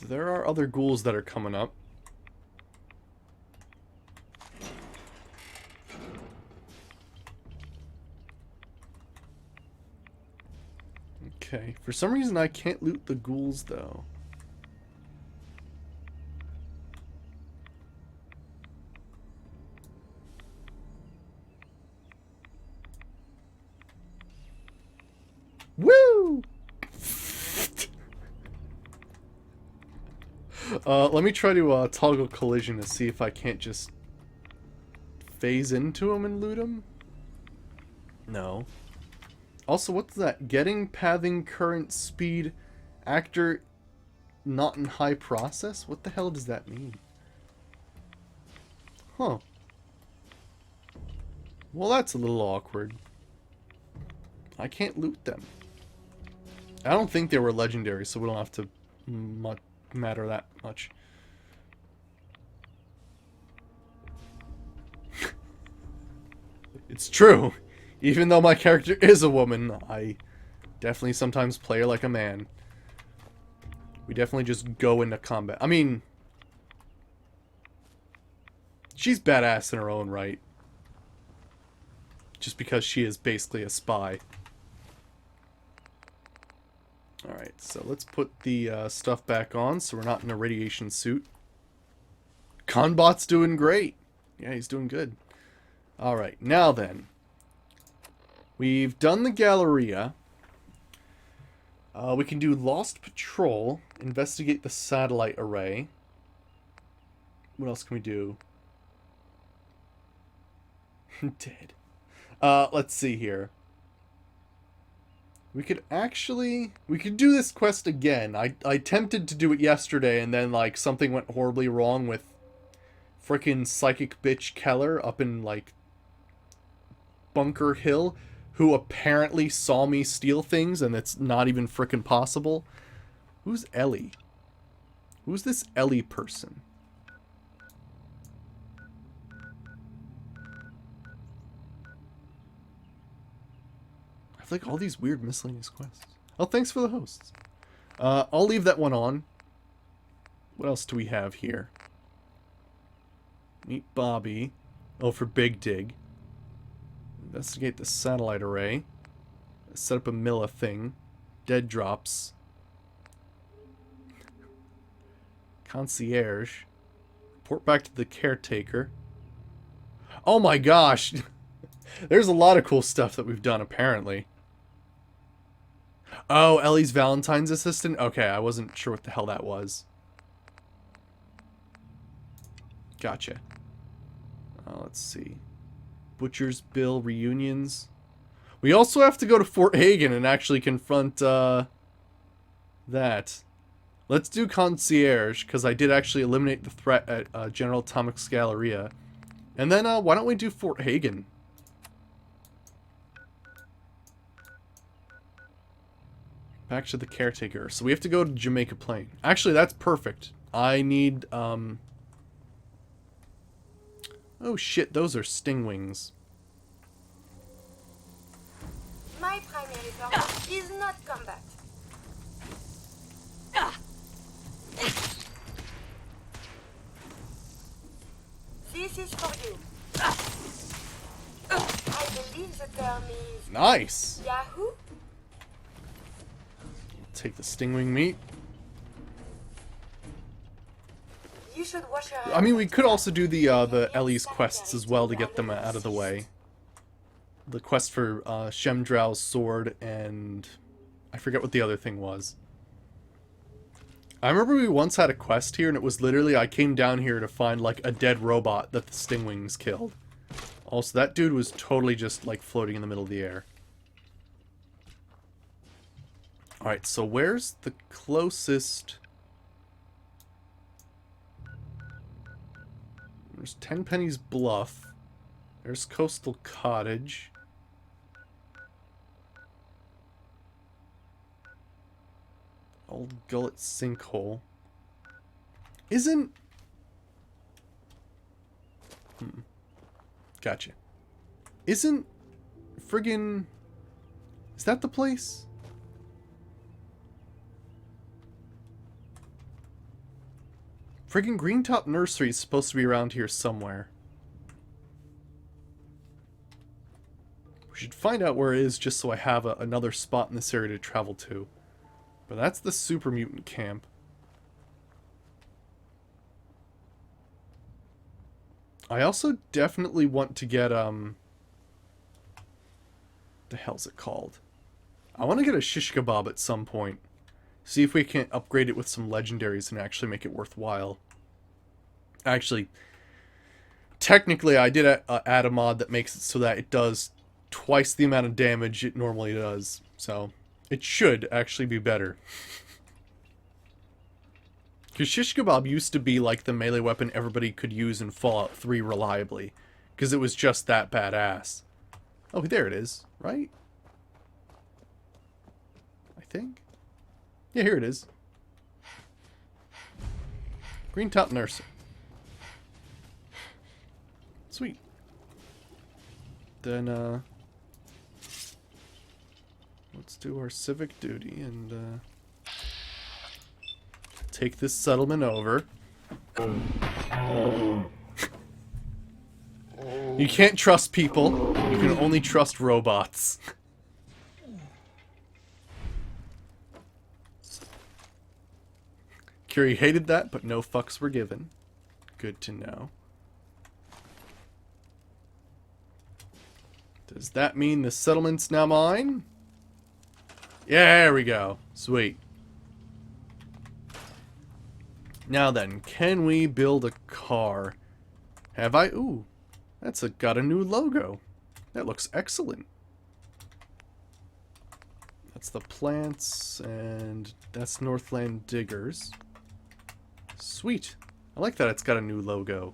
There are other ghouls that are coming up. Okay, for some reason I can't loot the ghouls, though. Woo! Let me try to toggle collision to see if I can't just phase into him and loot him. No. Also, what's that? Getting, pathing, current, speed, actor, not in high process? What the hell does that mean? Huh. Well, that's a little awkward. I can't loot them. I don't think they were legendary, so we don't have to matter that much. It's true. Even though my character is a woman, I definitely sometimes play her like a man. We definitely just go into combat. I mean, she's badass in her own right. Just because she is basically a spy. Alright, so let's put the stuff back on so we're not in a radiation suit. Conbot's doing great. Yeah, he's doing good. Alright, now then. We've done the Galleria. We can do Lost Patrol. Investigate the satellite array. What else can we do? Dead. Let's see here. We could do this quest again. I attempted to do it yesterday and then, like, something went horribly wrong with frickin' psychic bitch Keller up in, like, Bunker Hill, who apparently saw me steal things and it's not even frickin' possible. Who's Ellie? Who's this Ellie person? I have, like, all these weird miscellaneous quests. Oh, thanks for the hosts. I'll leave that one on. What else do we have here? Meet Bobby. Oh, for Big Dig. Investigate the satellite array. Set up a Milla thing. Dead drops. Concierge. Report back to the caretaker. Oh my gosh! There's a lot of cool stuff that we've done, apparently. Oh, Ellie's Valentine's assistant? Okay, I wasn't sure what the hell that was. Gotcha. Let's see. Butcher's Bill reunions. We also have to go to Fort Hagen and actually confront, that. Let's do Concierge, because I did actually eliminate the threat at General Atomics Galleria. And then, why don't we do Fort Hagen? Back to the caretaker. So we have to go to Jamaica Plain. Actually, that's perfect. I need, oh shit, those are stingwings. My My primary purpose is not combat. This is for you. I believe the term is Nice. Yahoo. Take the stingwing meat. You should wash your hands. I mean, we could also do the Ellie's quests as well to get them out of the way. The quest for Shemdrow's sword and I forget what the other thing was. I remember we once had a quest here and it was literally I came down here to find like a dead robot that the stingwings killed. Also, that dude was totally just like floating in the middle of the air. Alright, so where's the closest... There's Tenpenny's Bluff. There's Coastal Cottage. Old Gullet Sinkhole. Isn't... Gotcha. Isn't... friggin... Is that the place? Friggin' Greentop Nursery is supposed to be around here somewhere. We should find out where it is just so I have another spot in this area to travel to. But that's the Super Mutant Camp. I also definitely want to get, the hell's it called? I want to get a shish kebab at some point. See if we can upgrade it with some legendaries and actually make it worthwhile. Actually, technically I did add a mod that makes it so that it does twice the amount of damage it normally does. So, it should actually be better. Because shish kebab used to be like the melee weapon everybody could use in Fallout 3 reliably. Because it was just that badass. Oh, there it is, right? I think? Yeah, here it is. Greentop Nursery. Sweet. Then, let's do our civic duty and, take this settlement over. You can't trust people. You can only trust robots. Curie hated that, but no fucks were given. Good to know. Does that mean the settlement's now mine? Yeah, there we go. Sweet. Now then, can we build a car? Have I? Ooh, that's got a new logo. That looks excellent. That's the plants, and that's Northland Diggers. Sweet. I like that it's got a new logo.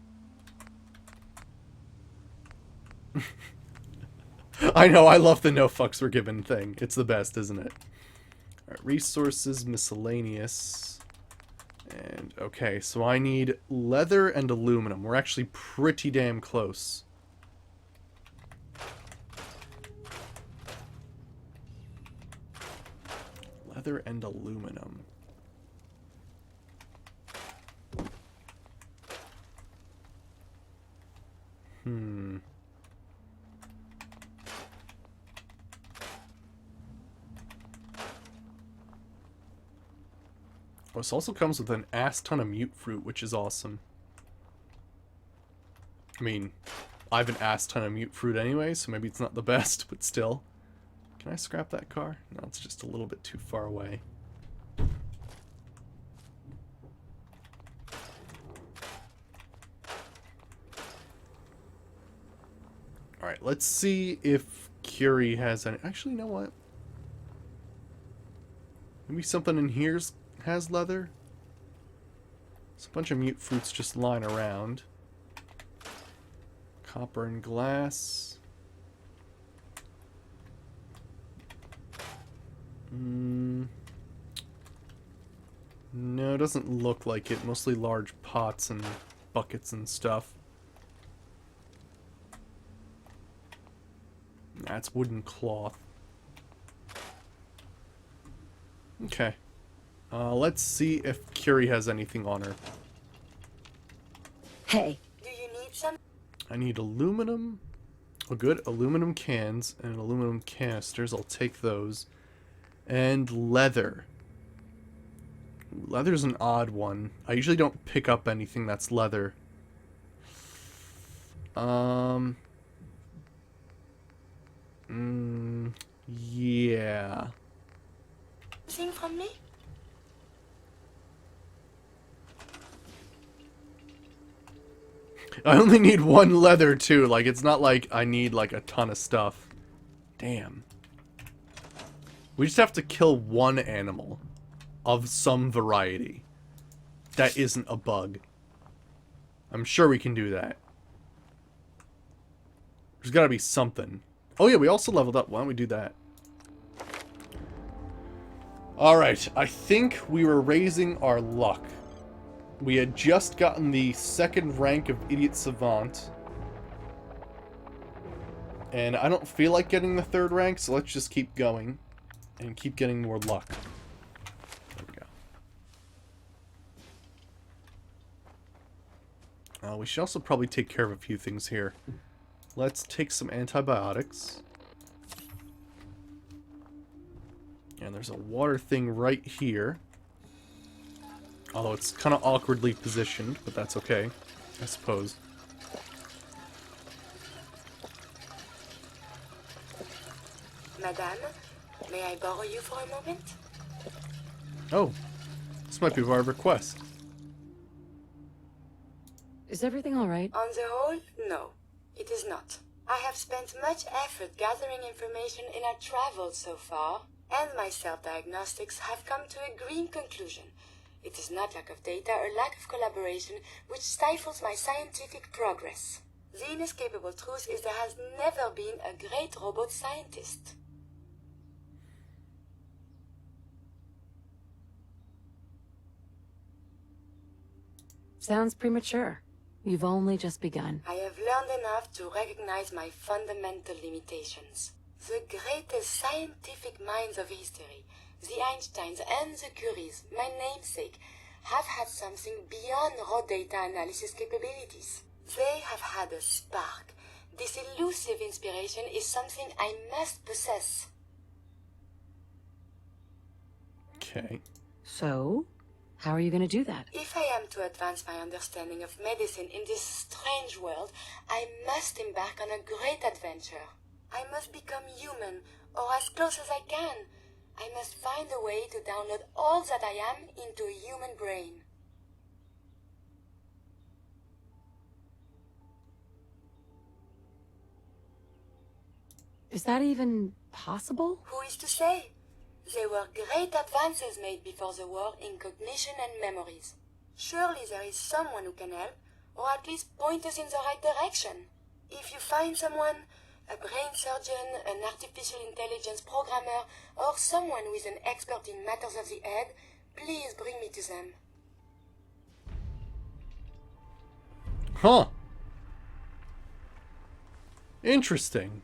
I know, I love the no fucks were given thing. It's the best, isn't it? Alright, resources, miscellaneous. And, okay, so I need leather and aluminum. We're actually pretty damn close. Leather and aluminum. Oh, this also comes with an ass ton of mute fruit, which is awesome. I mean, I have an ass ton of mute fruit anyway, so maybe it's not the best, but still. Can I scrap that car? No, it's just a little bit too far away. Alright, let's see if Curie has any... Actually, you know what? Maybe something in here has leather? There's a bunch of mute fruits just lying around. Copper and glass. No, it doesn't look like it. Mostly large pots and buckets and stuff. That's wooden cloth. Okay. Let's see if Curie has anything on her. Hey, Do you need some? I need aluminum. Oh, good. Aluminum cans and aluminum canisters. I'll take those. And leather. Leather's an odd one. I usually don't pick up anything that's leather. Yeah. Thing from me? I only need one leather too. Like, it's not like I need like a ton of stuff. Damn. We just have to kill one animal of some variety. That isn't a bug. I'm sure we can do that. There's gotta be something. Oh yeah, we also leveled up. Why don't we do that? Alright, I think we were raising our luck. We had just gotten the second rank of Idiot Savant. And I don't feel like getting the third rank, so let's just keep going. And keep getting more luck. There we go. We should also probably take care of a few things here. Let's take some antibiotics. And there's a water thing right here. Although it's kind of awkwardly positioned, but that's okay, I suppose. Madame, may I borrow you for a moment? Oh, this might be part of her quest. is everything all right? On the whole, no, it is not. I have spent much effort gathering information in our travels so far, and my self-diagnostics have come to a green conclusion. It is not lack of data or lack of collaboration which stifles my scientific progress. The inescapable truth is there has never been a great robot scientist. Sounds premature. You've only just begun. I have learned enough to recognize my fundamental limitations. The greatest scientific minds of history, the Einsteins and the Curies, my namesake, have had something beyond raw data analysis capabilities. They have had a spark. This elusive inspiration is something I must possess. Okay. So, how are you going to do that? If I am to advance my understanding of medicine in this strange world, I must embark on a great adventure. I must become human, or as close as I can. I must find a way to download all that I am into a human brain. Is that even possible? Who is to say? There were great advances made before the war in cognition and memories. Surely there is someone who can help, or at least point us in the right direction. If you find someone, a brain surgeon, an artificial intelligence programmer, or someone who is an expert in matters of the head, please bring me to them. Huh. Interesting.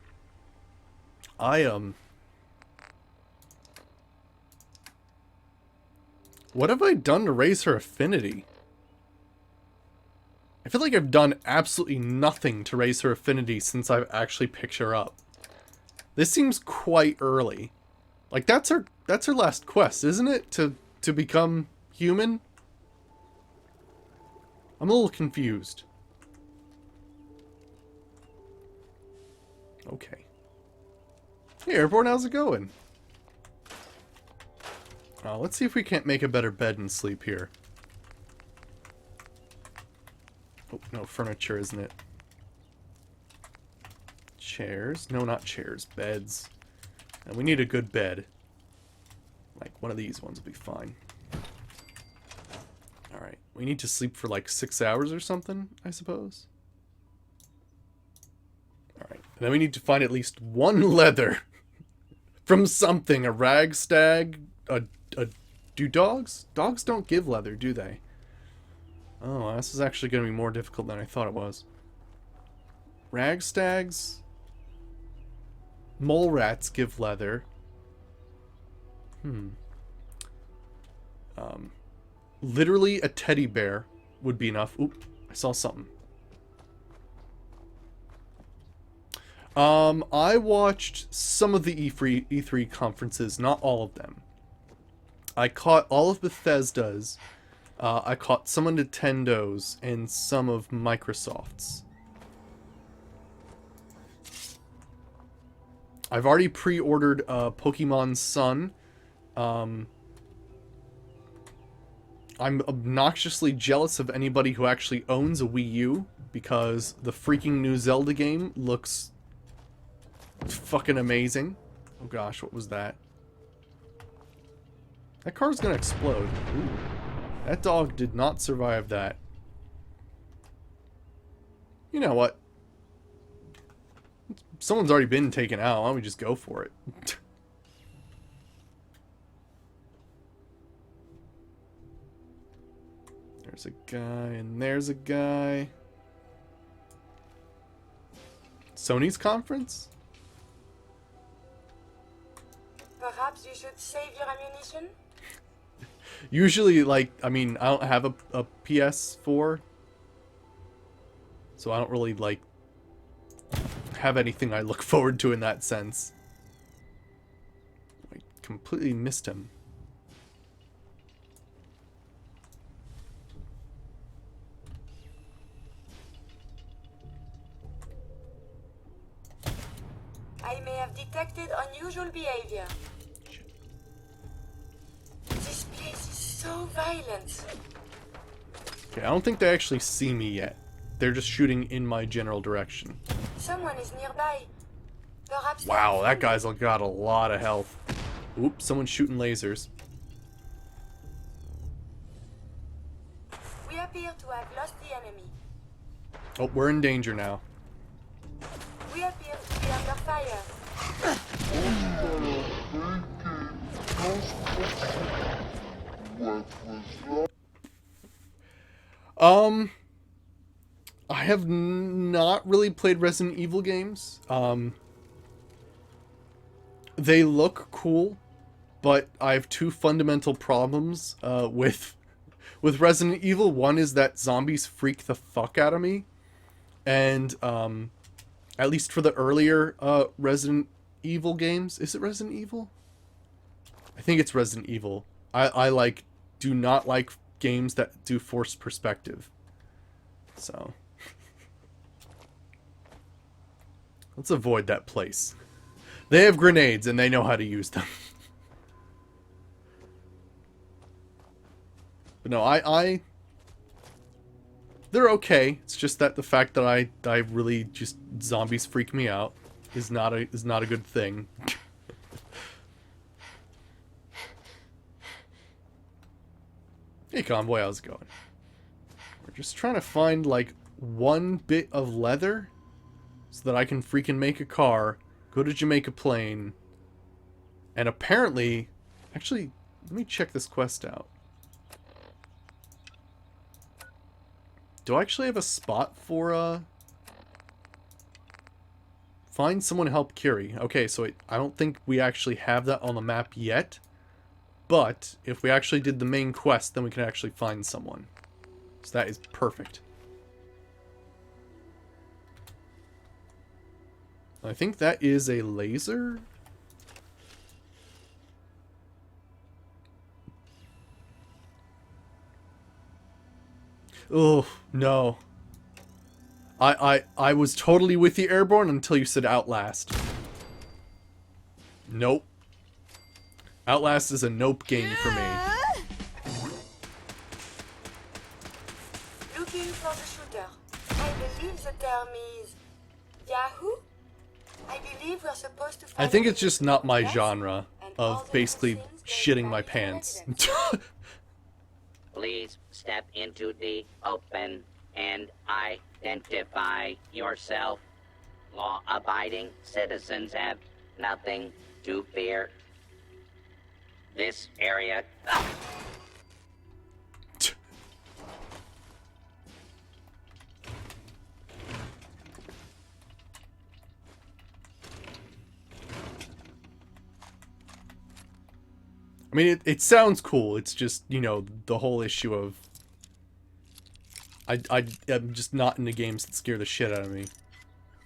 What have I done to raise her affinity? I feel like I've done absolutely nothing to raise her affinity since I've actually picked her up. This seems quite early. Like, that's her last quest, isn't it? To become human? I'm a little confused. Okay. Hey, Airborne, how's it going? Let's see if we can't make a better bed and sleep here. Oh, no, furniture, isn't it? Chairs? No, not chairs. Beds. And we need a good bed. Like, one of these ones will be fine. Alright, we need to sleep for like 6 hours or something, I suppose? Alright, and then we need to find at least one leather. From something. A ragstag? Do dogs? Dogs don't give leather, do they? Oh, this is actually going to be more difficult than I thought it was. Ragstags? Mole rats give leather. Literally a teddy bear would be enough. Oop, I saw something. I watched some of the E3 conferences, not all of them. I caught all of Bethesda's. I caught some of Nintendo's and some of Microsoft's. I've already pre-ordered Pokemon Sun. I'm obnoxiously jealous of anybody who actually owns a Wii U, because the freaking new Zelda game looks fucking amazing. Oh gosh, what was that? That car's gonna explode. Ooh. That dog did not survive that. You know what? Someone's already been taken out. Why don't we just go for it? There's a guy, and there's a guy. Sony's conference? Perhaps you should save your ammunition? Usually, like, I mean, I don't have a PS4. So I don't really, like, have anything I look forward to in that sense. I completely missed him. I may have detected unusual behavior. This place is so violent. Okay, I don't think they actually see me yet. They're just shooting in my general direction. Someone is nearby. Perhaps. Wow, that guy's got a lot of health. Oops, someone's shooting lasers. We appear to have lost the enemy. Oh, we're in danger now. We appear to be under fire. I have not really played Resident Evil games. They look cool, but I have two fundamental problems with Resident Evil. One is that zombies freak the fuck out of me, and at least for the earlier Resident Evil games, is it Resident Evil? I think it's Resident Evil. I do not like games that do forced perspective. So let's avoid that place. They have grenades and they know how to use them. But no, they're okay. It's just that the fact that I really just zombies freak me out is not a good thing. Hey Convoy, how's it going? We're just trying to find like one bit of leather so that I can freaking make a car, go to Jamaica Plain, and apparently, actually, let me check this quest out. Do I actually have a spot for find someone to help Curie? Okay, so I don't think we actually have that on the map yet. But if we actually did the main quest, then we can actually find someone. So that is perfect. I think that is a laser. Oh, no. I was totally with you, Airborne, until you said Outlast. Nope. Outlast is a nope game for me. Looking for the shooter. I believe the term is Yahoo? I believe we're supposed to I think it's just not my genre of basically shitting my pants. Please step into the open and identify yourself. Law-abiding citizens have nothing to fear. This area... I mean, it sounds cool. It's just, you know, the whole issue of... I'm just not into games that scare the shit out of me.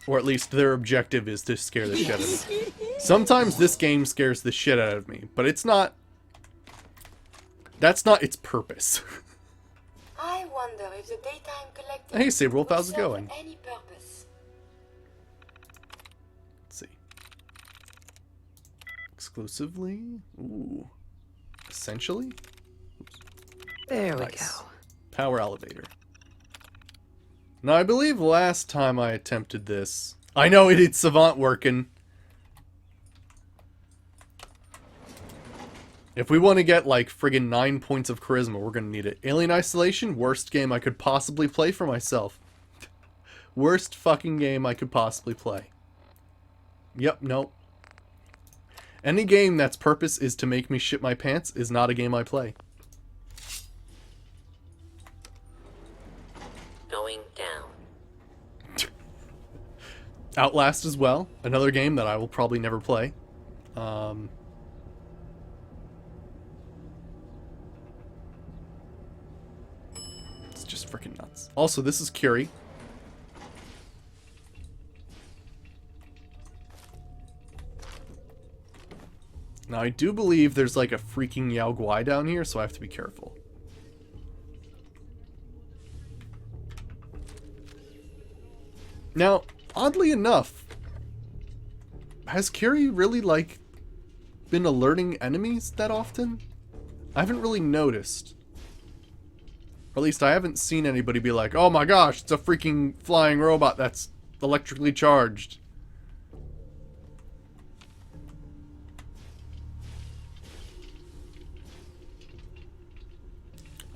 Or at least their objective is to scare the shit out of me. Sometimes this game scares the shit out of me, but it's not... That's not its purpose. I wonder if the daytime collector Hey, Saberwolf, will how's it serve going? any purpose. Let's see. Exclusively? Ooh. Essentially? There we Nice. go. Power elevator. Now, I believe last time I attempted this... I know it's Savant working. If we want to get, like, friggin' 9 points of charisma, we're gonna need it. Alien Isolation? Worst game I could possibly play for myself. Worst fucking game I could possibly play. Yep, nope. Any game that's purpose is to make me shit my pants is not a game I play. Going down. Outlast as well. Another game that I will probably never play. It's just freaking nuts. Also, this is Curie. Now, I do believe there's like a freaking Yao Guai down here, so I have to be careful. Now, oddly enough, has Curie really, like, been alerting enemies that often? I haven't really noticed. Or at least I haven't seen anybody be like, oh my gosh, it's a freaking flying robot that's electrically charged.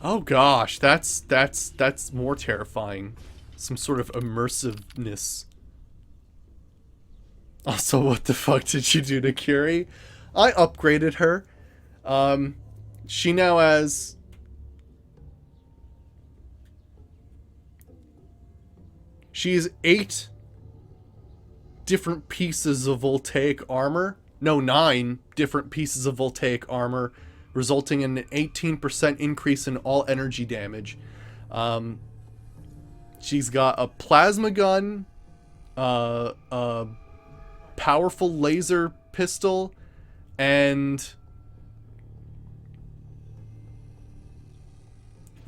Oh gosh, that's more terrifying. Some sort of immersiveness. Also, what the fuck did you do to Curie? I upgraded her. She now has... She's 8 different pieces of voltaic armor. No, 9 different pieces of voltaic armor, resulting in an 18% increase in all energy damage. She's got a plasma gun, a powerful laser pistol, and...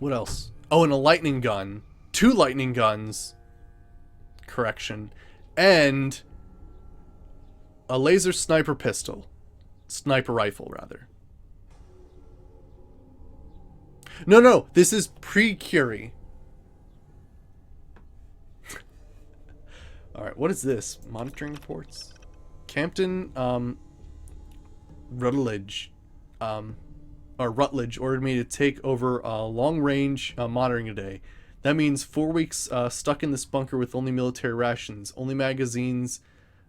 what else? Oh, and a lightning gun. 2 lightning guns. Correction. And a laser sniper pistol. Sniper rifle, rather. No, this is pre-Curie. Alright, what is this? Monitoring reports? Captain, Rutledge, Rutledge ordered me to take over long-range monitoring today. That means 4 weeks stuck in this bunker with only military rations, only magazines,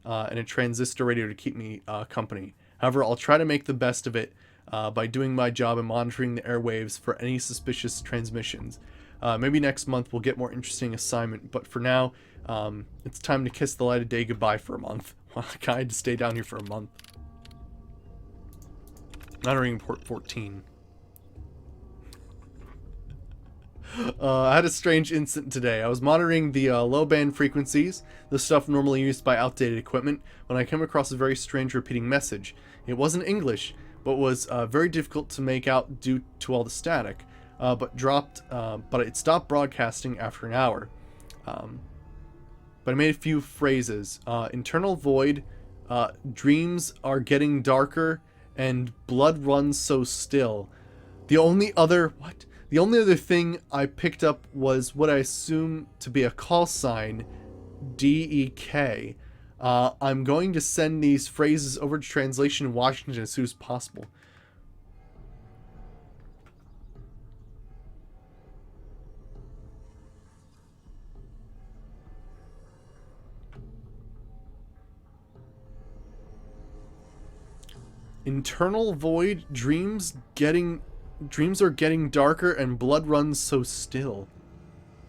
and a transistor radio to keep me company. However, I'll try to make the best of it by doing my job and monitoring the airwaves for any suspicious transmissions. Maybe next month we'll get more interesting assignment, but for now, it's time to kiss the light of day goodbye for a month. I had to stay down here for a month. Monitoring port 14. I had a strange incident today. I was monitoring the low band frequencies, the stuff normally used by outdated equipment, when I came across a very strange repeating message. It wasn't English, but was very difficult to make out due to all the static. But it stopped broadcasting after an hour. But I made a few phrases. Internal void, dreams are getting darker, and blood runs so still. The only other thing I picked up was what I assume to be a call sign, DEK. I'm going to send these phrases over to translation in Washington as soon as possible. Internal void, dreams are getting darker and blood runs so still.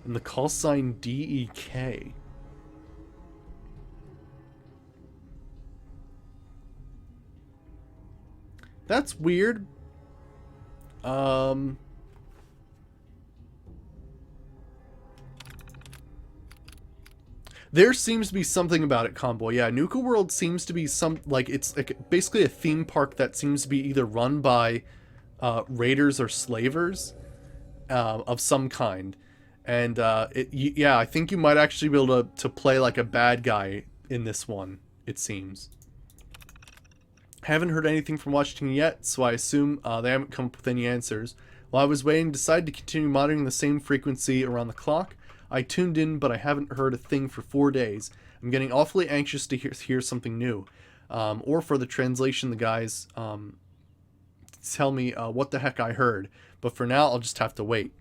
And the call sign DEK. That's weird. There seems to be something about it, Convoy. Yeah, Nuka World seems to be it's like basically a theme park that seems to be either run by raiders or slavers of some kind. And yeah, I think you might actually be able to play like a bad guy in this one, it seems. Haven't heard anything from Washington yet, so I assume they haven't come up with any answers. While I was waiting, decided to continue monitoring the same frequency around the clock. I tuned in, but I haven't heard a thing for 4 days. I'm getting awfully anxious to hear something new. Or for the translation, the guys tell me what the heck I heard. But for now, I'll just have to wait.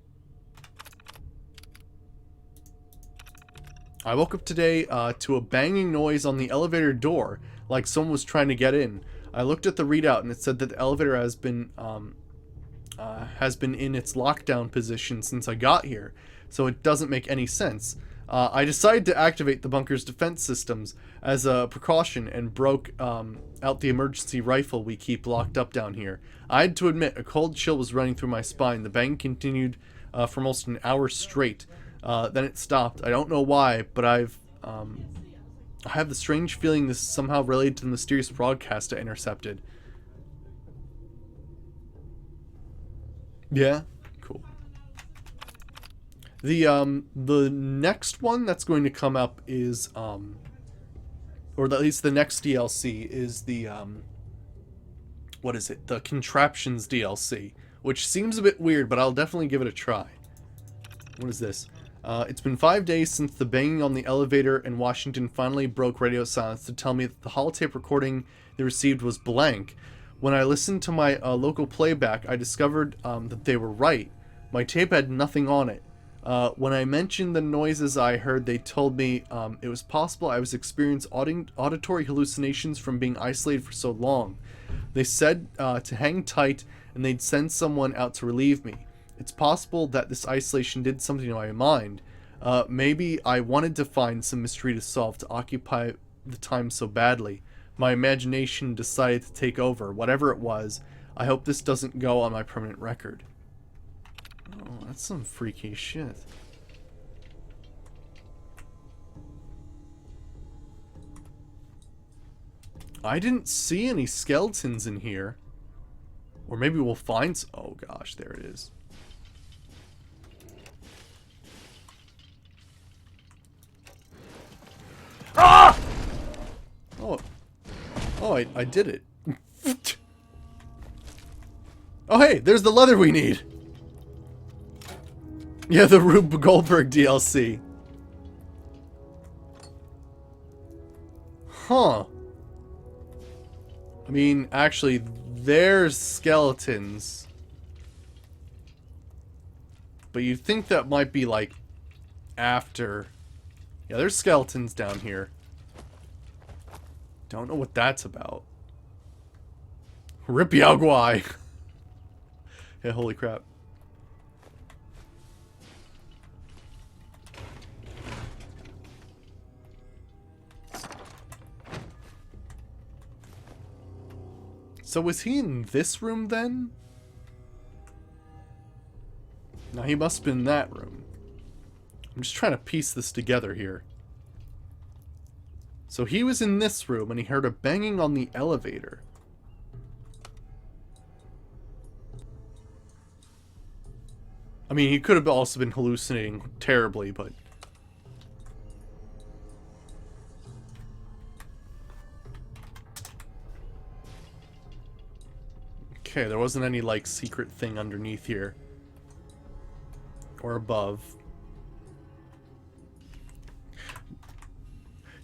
I woke up today to a banging noise on the elevator door, like someone was trying to get in. I looked at the readout and it said that the elevator has been in its lockdown position since I got here, so it doesn't make any sense. I decided to activate the bunker's defense systems as a precaution and broke out the emergency rifle we keep locked up down here. I had to admit, a cold chill was running through my spine. The bang continued for almost an hour straight. Then it stopped. I don't know why, but I have the strange feeling this is somehow related to the mysterious broadcast I intercepted. Yeah, cool. The next one that's going to come up is or at least the next DLC is the what is it? The Contraptions DLC, which seems a bit weird, but I'll definitely give it a try. What is this? It's been 5 days since the banging on the elevator in Washington finally broke radio silence to tell me that the holotape recording they received was blank. When I listened to my local playback, I discovered that they were right. My tape had nothing on it. When I mentioned the noises I heard, they told me it was possible I was experiencing auditory hallucinations from being isolated for so long. They said to hang tight and they'd send someone out to relieve me. It's possible that this isolation did something to my mind. Maybe I wanted to find some mystery to solve to occupy the time so badly. My imagination decided to take over. Whatever it was, I hope this doesn't go on my permanent record. Oh, that's some freaky shit. I didn't see any skeletons in here. Or maybe we'll find oh gosh, there it is. Ah! Oh, I did it. Oh, hey, there's the leather we need. Yeah, the Rube Goldberg DLC. Huh. I mean, actually, there's skeletons. But you'd think that might be, like, after. Yeah, there's skeletons down here. Don't know what that's about. Rip Yao Guai. Yeah, holy crap. So was he in this room then? No, he must have been in that room. I'm just trying to piece this together here. So he was in this room and he heard a banging on the elevator. I mean, he could have also been hallucinating terribly, but... Okay, there wasn't any, like, secret thing underneath here. Or above.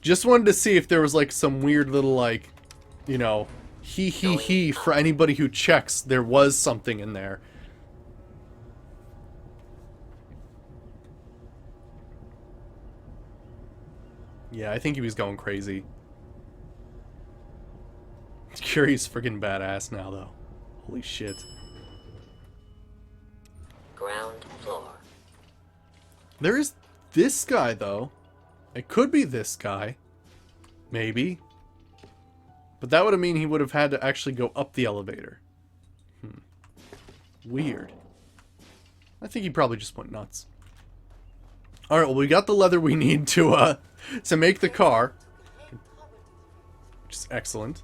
Just wanted to see if there was, like, some weird little, like, you know, he for anybody who checks, there was something in there. Yeah, I think he was going crazy. Curie's freaking badass now, though. Holy shit. Ground floor. There is this guy, though. It could be this guy. Maybe. But that would have mean he would have had to actually go up the elevator. Weird. I think he probably just went nuts. Alright, well, we got the leather we need to make the car. Which is excellent.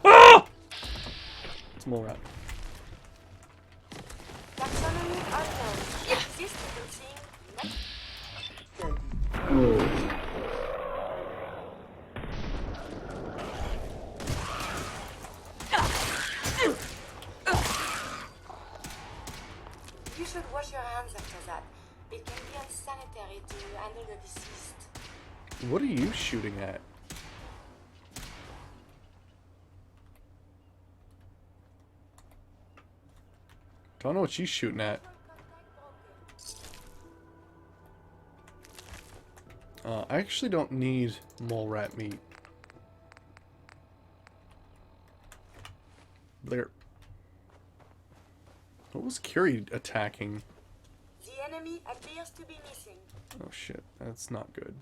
Ah! It's mole rat. Taxonomy unknown. Exists in seeing next. You should wash your hands after that. It can be unsanitary to handle the deceased. What are you shooting at? Don't know what she's shooting at. I actually don't need mole rat meat. There. What was Curie attacking? The enemy appears to be missing. Oh shit, that's not good.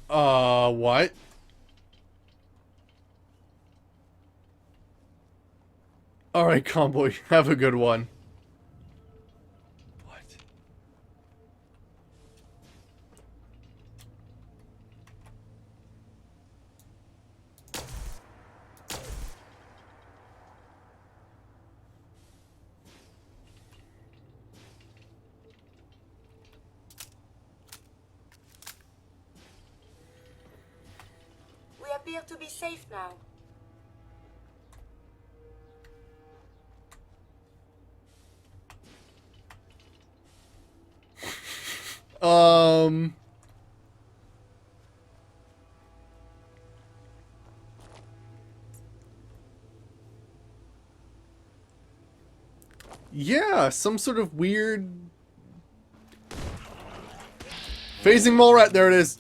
What? Alright, Convoy, have a good one. What? We appear to be safe now. Yeah, some sort of weird... Phasing mole rat, there it is.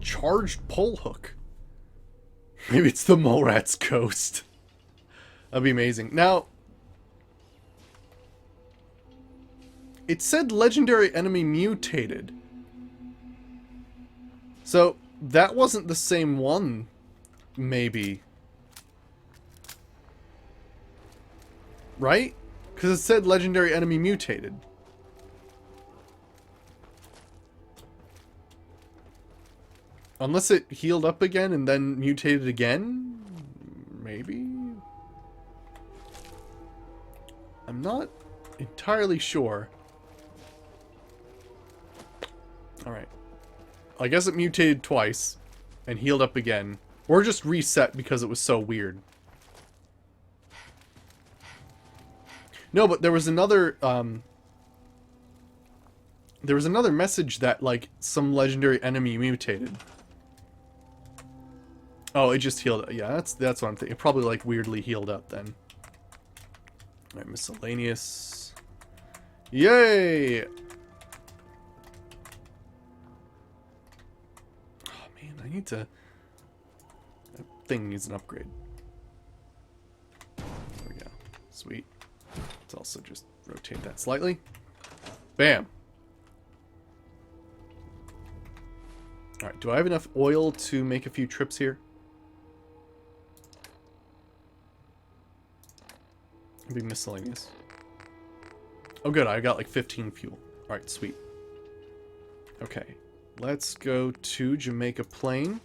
Charged pole hook. Maybe it's the mole rat's ghost. That'd be amazing. Now, it said legendary enemy mutated. So, that wasn't the same one, maybe. Right? Because it said legendary enemy mutated. Unless it healed up again and then mutated again? Maybe? I'm not entirely sure. Alright. I guess it mutated twice and healed up again. Or just reset because it was so weird. No, but there was another, there was another message that, like, some legendary enemy mutated. Oh, it just healed. Yeah, that's what I'm thinking. It probably, like, weirdly healed up then. Alright, miscellaneous. Yay! Oh, man, I need to... That thing needs an upgrade. There we go. Sweet. Let's also just rotate that slightly. Bam! Alright, do I have enough oil to make a few trips here? It'll be miscellaneous. Oh good, I got like 15 fuel. Alright, sweet. Okay, let's go to Jamaica Plain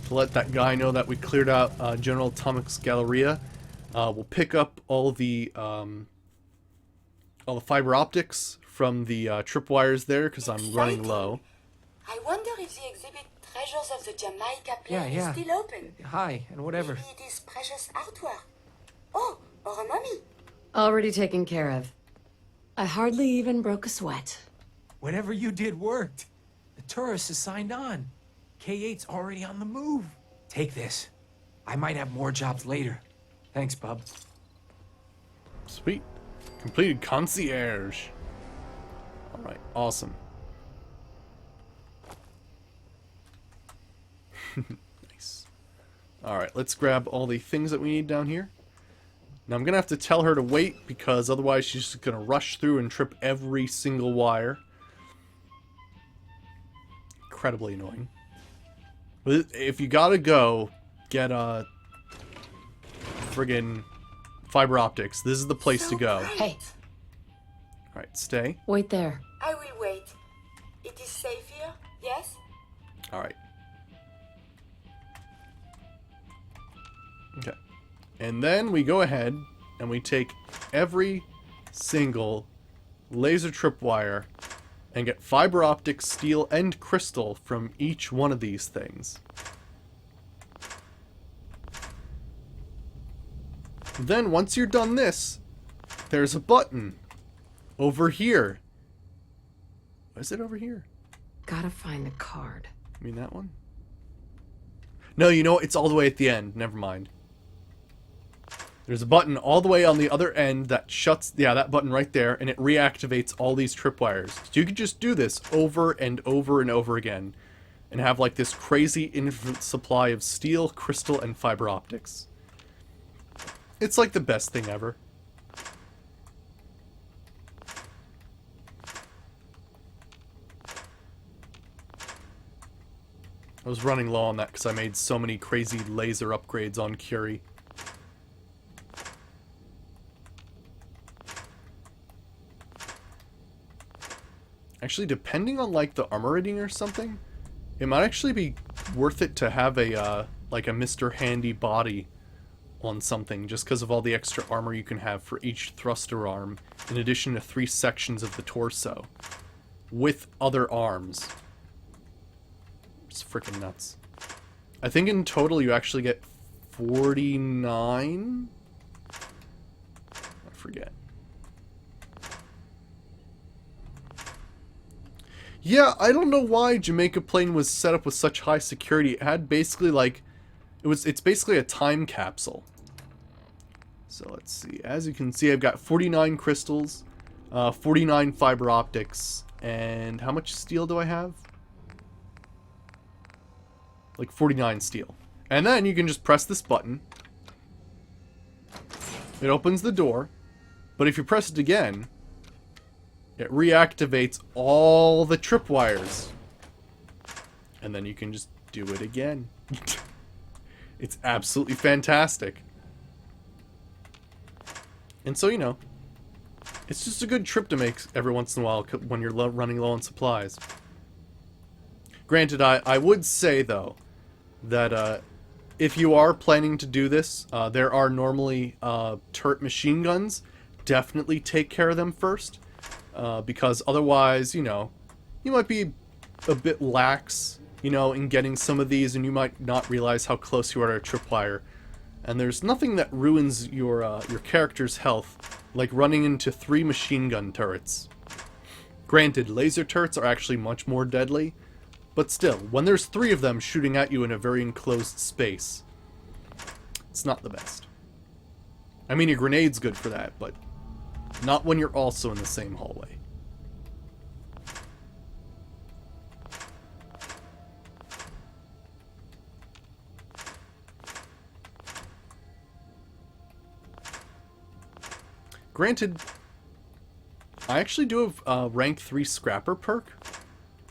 to let that guy know that we cleared out General Atomics Galleria. We'll pick up all the fiber optics from the tripwires there because I'm running low. I wonder if the exhibit Treasures of the Jamaica Plain is still open. Hi, and whatever. Maybe it is precious artwork. Oh, or a mummy. Already taken care of. I hardly even broke a sweat. Whatever you did worked. The tourist is signed on. K8's already on the move. Take this. I might have more jobs later. Thanks, bub. Sweet. Completed concierge. Alright, awesome. Alright, let's grab all the things that we need down here. Now I'm going to have to tell her to wait, because otherwise she's just going to rush through and trip every single wire. Incredibly annoying. But if you gotta go, get friggin' fiber optics. This is the place to go. Hey, Alright, stay. wait there. I will wait. It is safe here, yes? Alright. Okay. And then we go ahead and we take every single laser tripwire and get fiber optic, steel, and crystal from each one of these things. Then, once you're done this, there's a button over here. Is it over here? Gotta find the card. You mean that one? No, you know what? It's all the way at the end. Never mind. There's a button all the way on the other end that shuts... Yeah, that button right there, and it reactivates all these tripwires. So you could just do this over and over and over again, and have like this crazy infinite supply of steel, crystal, and fiber optics. It's like the best thing ever. I was running low on that because I made so many crazy laser upgrades on Curie. Actually, depending on like the armor rating or something, it might actually be worth it to have a like a Mr. Handy body on something, just because of all the extra armor you can have for each thruster arm, in addition to 3 sections of the torso, with other arms. It's freaking nuts. I think in total you actually get 49? I forget. Yeah, I don't know why Jamaica Plain was set up with such high security. It had basically like... It's basically a time capsule. So let's see. As you can see, I've got 49 crystals, 49 fiber optics, and how much steel do I have? Like 49 steel. And then you can just press this button. It opens the door. But if you press it again, it reactivates all the tripwires. And then you can just do it again. It's absolutely fantastic. And so, you know, it's just a good trip to make every once in a while when you're running low on supplies. Granted, I would say, though, that if you are planning to do this, there are normally turret machine guns. Definitely take care of them first. Because otherwise, you know, you might be a bit lax, you know, in getting some of these, and you might not realize how close you are to a tripwire. And there's nothing that ruins your character's health like running into 3 machine gun turrets. Granted, laser turrets are actually much more deadly, but still, when there's 3 of them shooting at you in a very enclosed space, it's not the best. I mean, a grenade's good for that, but not when you're also in the same hallway. Granted, I actually do have a rank 3 scrapper perk,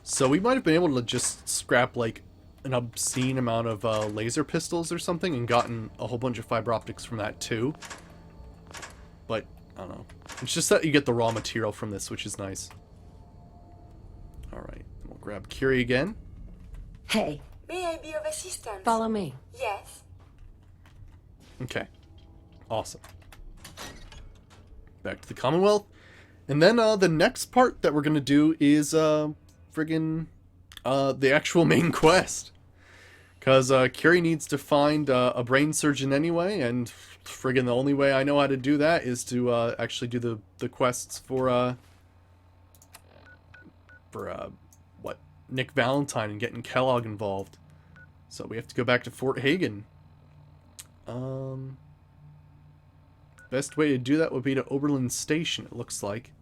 so we might have been able to just scrap like an obscene amount of laser pistols or something and gotten a whole bunch of fiber optics from that too. But, I don't know. It's just that you get the raw material from this, which is nice. Alright, we'll grab Curie again. Hey, May I be of assistance? follow me. Yes. Okay. Awesome. Back to the Commonwealth. And then the next part that we're going to do is friggin' the actual main quest. Because Curie needs to find a brain surgeon anyway, and friggin' the only way I know how to do that is to actually do the quests for what? Nick Valentine and getting Kellogg involved. So we have to go back to Fort Hagen. Best way to do that would be to Oberlin Station, it looks like.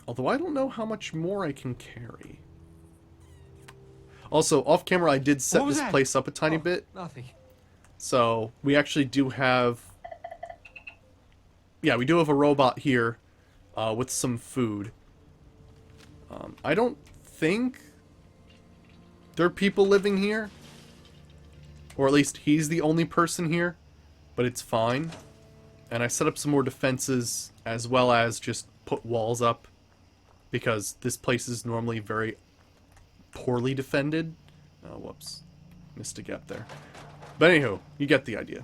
Although I don't know how much more I can carry. Also, off camera, I did set What was this that? place up a tiny Oh, bit. Nothing. So, we actually do have... Yeah, we do have a robot here with some food. I don't think there are people living here. Or at least he's the only person here. But it's fine. And I set up some more defenses as well as just put walls up. Because this place is normally very poorly defended. Oh, whoops. Missed a gap there. But anywho, you get the idea.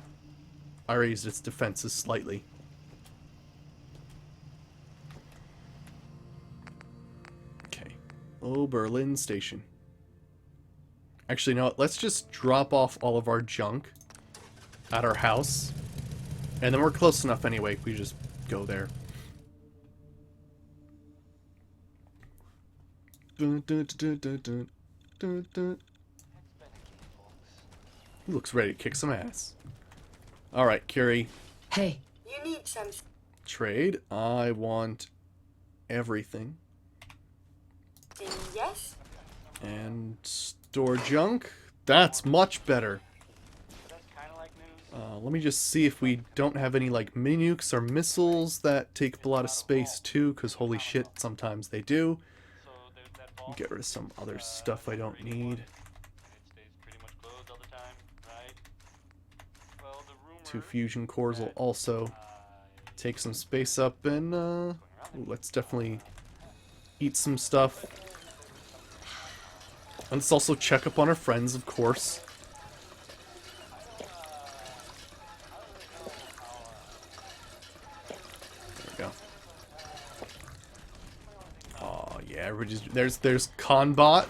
I raised its defenses slightly. Okay. Oberlin Station. Actually, no, let's just drop off all of our junk at our house. And then we're close enough anyway if we just go there. Dun, dun, dun, dun, dun, dun, dun. He looks ready to kick some ass. Alright, Curie. Hey, You need some... Trade. I want everything. Yes? And store junk. That's much better. Let me just see if we don't have any like mini nukes or missiles that take up a lot of space too, because holy shit, sometimes they do. Get rid of some other stuff I don't need. 2 fusion cores will also take some space up, and ooh, let's definitely eat some stuff. And let's also check up on our friends, of course. There we go. Oh yeah, everybody's there's Conbot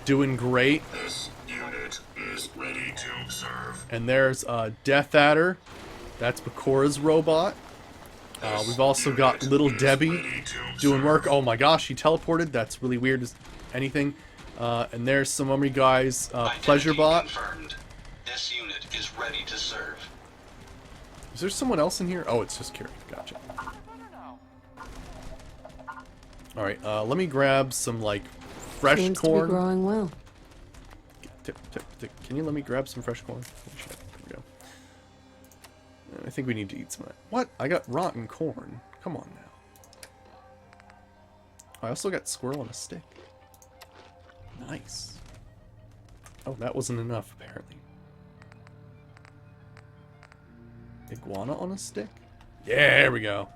doing great. This unit is ready to serve. And there's Death Adder. That's Bakora's robot. We've also got Little Debbie doing work. Oh my gosh, he teleported. That's really weird as anything. And there's some Mummy Guy's Pleasure Bot. Confirmed. This unit is ready to serve. Is there someone else in here? Oh, it's just Curie. Gotcha. Alright, let me grab some, like, fresh seems to be corn. growing well. Tip, tip, tip. Can you let me grab some fresh corn? Oh, shit. There we go. I think we need to eat some of that. What? I got rotten corn. Come on now. I also got squirrel on a stick. Nice. Oh, that wasn't enough, apparently. Iguana on a stick? Yeah, there we go.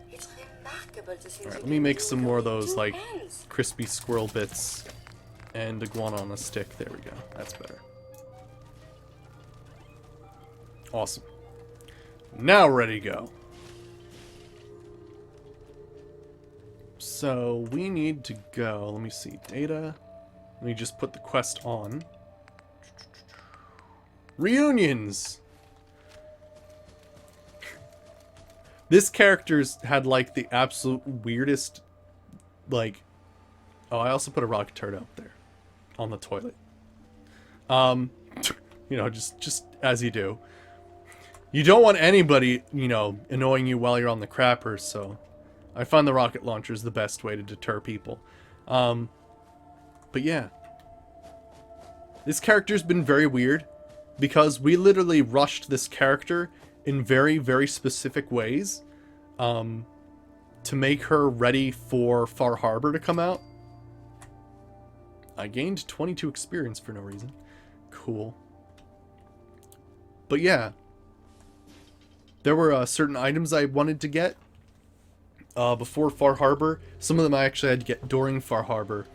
It's remarkable to see. Alright, let me make some more of those, like, crispy squirrel bits. And iguana on a stick. There we go. That's better. Awesome. Now ready to go. So, we need to go. Let me see. Data. Let me just put the quest on. Reunions! This character's had, like, the absolute weirdest, like... Oh, I also put a rocket turd up there. On the toilet. You know, just as you do. You don't want anybody, you know, annoying you while you're on the crappers, so... I find the rocket launcher is the best way to deter people. But yeah. This character's been very weird. Because we literally rushed this character in very, very specific ways. To make her ready for Far Harbor to come out. I gained 22 experience for no reason. Cool. But yeah. There were certain items I wanted to get before Far Harbor. Some of them I actually had to get during Far Harbor.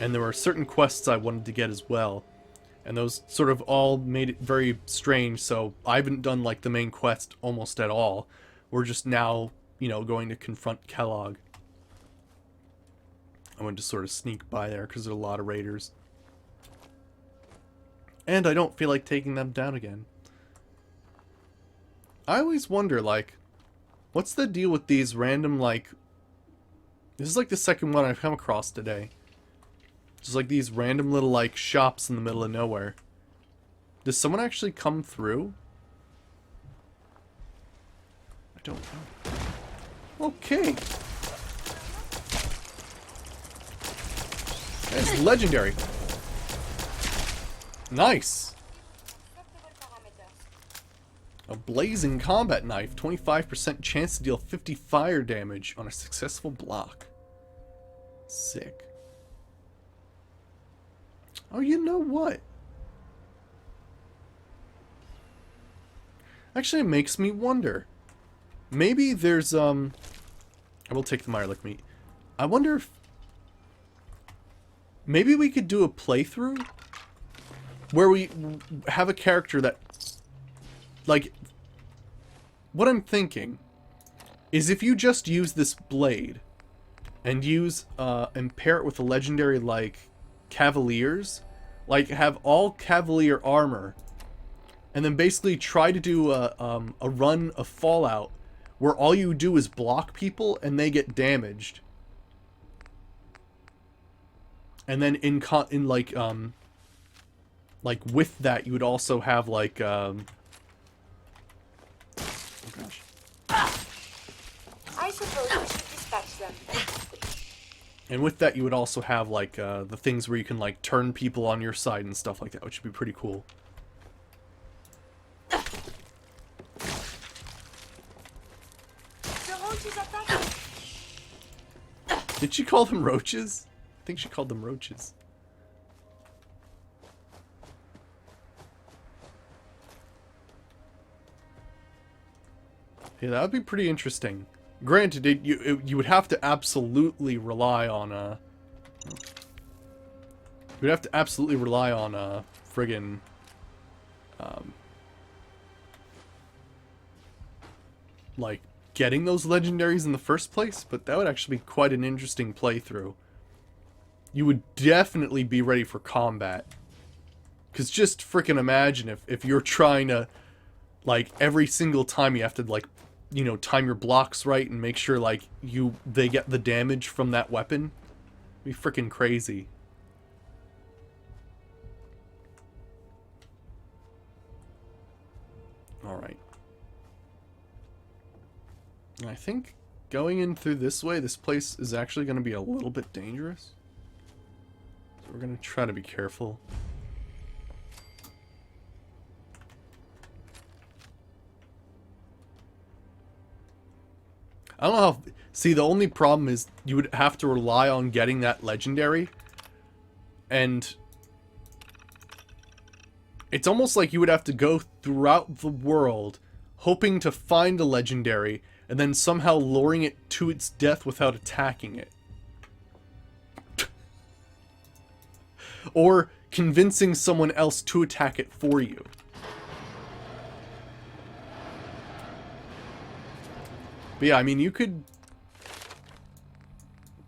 And there were certain quests I wanted to get as well. And those sort of all made it very strange, so I haven't done, like, the main quest almost at all. We're just now, you know, going to confront Kellogg. I wanted to sort of sneak by there, because there's a lot of raiders. And I don't feel like taking them down again. I always wonder, like, what's the deal with these random, like... This is, like, the second one I've come across today. Just like these random little, like, shops in the middle of nowhere. Does someone actually come through? I don't know. Okay. It's legendary. Nice. A blazing combat knife. 25% chance to deal 50 fire damage on a successful block. Sick. Oh, you know what? Actually, it makes me wonder. Maybe there's, I will take the Mirelurk meat. I wonder if... maybe we could do a playthrough where we have a character that... like... what I'm thinking is if you just use this blade and use, and pair it with a legendary like Cavaliers, like have all Cavalier armor, and then basically try to do a run of Fallout where all you do is block people and they get damaged. And then in with that you would also have like oh gosh. I suppose we should dispatch them. And with that you would also have like the things where you can like turn people on your side and stuff like that, which would be pretty cool. The roaches attacking. Did she call them roaches? I think she called them roaches. Yeah, that would be pretty interesting. Granted, you would have to absolutely rely on you'd have to absolutely rely on friggin' like getting those legendaries in the first place, but that would actually be quite an interesting playthrough. You would definitely be ready for combat. Cause just frickin' imagine if you're trying to, like, every single time you have to, like, you know, time your blocks right and make sure, like, they get the damage from that weapon. It'd be frickin' crazy. Alright. I think going in through this way, this place is actually going to be a little bit dangerous. So we're going to try to be careful. I don't know how... see, the only problem is you would have to rely on getting that legendary. And... it's almost like you would have to go throughout the world hoping to find a legendary and then somehow luring it to its death without attacking it. Or convincing someone else to attack it for you. But yeah, I mean, you could...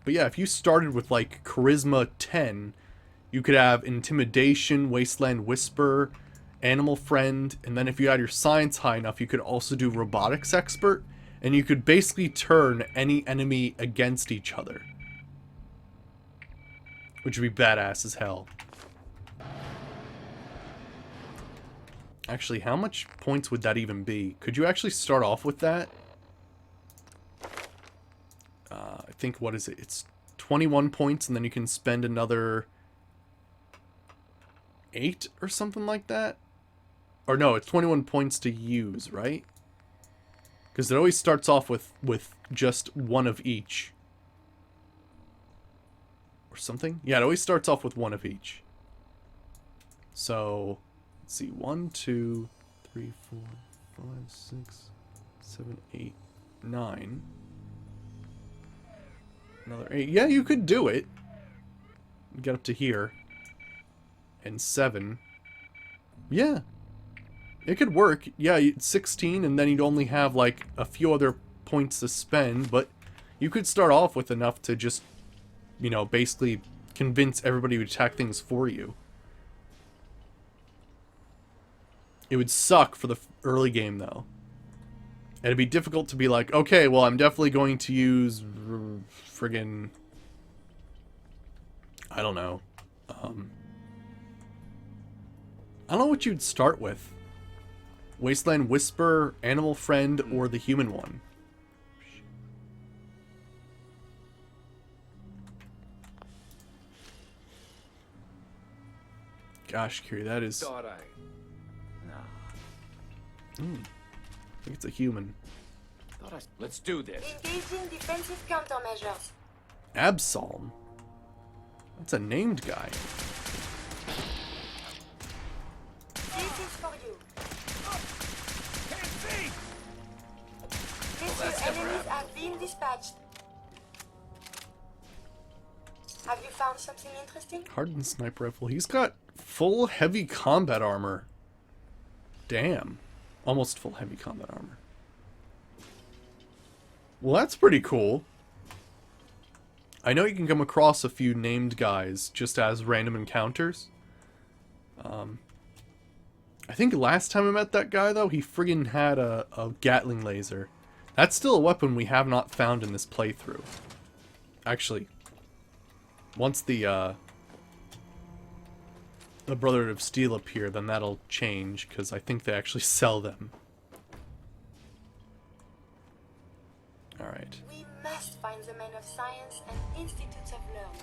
but yeah, if you started with, like, Charisma 10, you could have Intimidation, Wasteland Whisper, Animal Friend, and then if you had your Science high enough, you could also do Robotics Expert, and you could basically turn any enemy against each other. Which would be badass as hell. Actually, how much points would that even be? Could you actually start off with that? I think, what is it? It's 21 points, and then you can spend another 8 or something like that? Or no, it's 21 points to use, right? Because it always starts off with just one of each. Or something? Yeah, it always starts off with one of each. So, let's see. 1, 2, 3, 4, 5, 6, 7, 8, 9. Another 8. Yeah, you could do it. Get up to here. And 7. Yeah. It could work. Yeah, 16, and then you'd only have, like, a few other points to spend, but you could start off with enough to just, you know, basically convince everybody to attack things for you. It would suck for the early game, though. It'd be difficult to be like, okay, well, I'm definitely going to use friggin'... I don't know. I don't know what you'd start with. Wasteland Whisper, Animal Friend, or the Human one. Gosh, Kiri, that is... Thought I... Nah. I think it's a human. Let's do this. Engaging defensive countermeasures. Absolm? That's a named guy. This is for you. Can't see! These enemies have been dispatched. Have you found something interesting? Hardened sniper rifle. He's got full heavy combat armor. Damn. Almost full heavy combat armor. Well, that's pretty cool. I know you can come across a few named guys just as random encounters. I think last time I met that guy, though, he friggin' had a Gatling laser. That's still a weapon we have not found in this playthrough. Actually, once the Brotherhood of Steel appear, then that'll change, because I think they actually sell them. Alright. We must find the men of science and institutes of learning.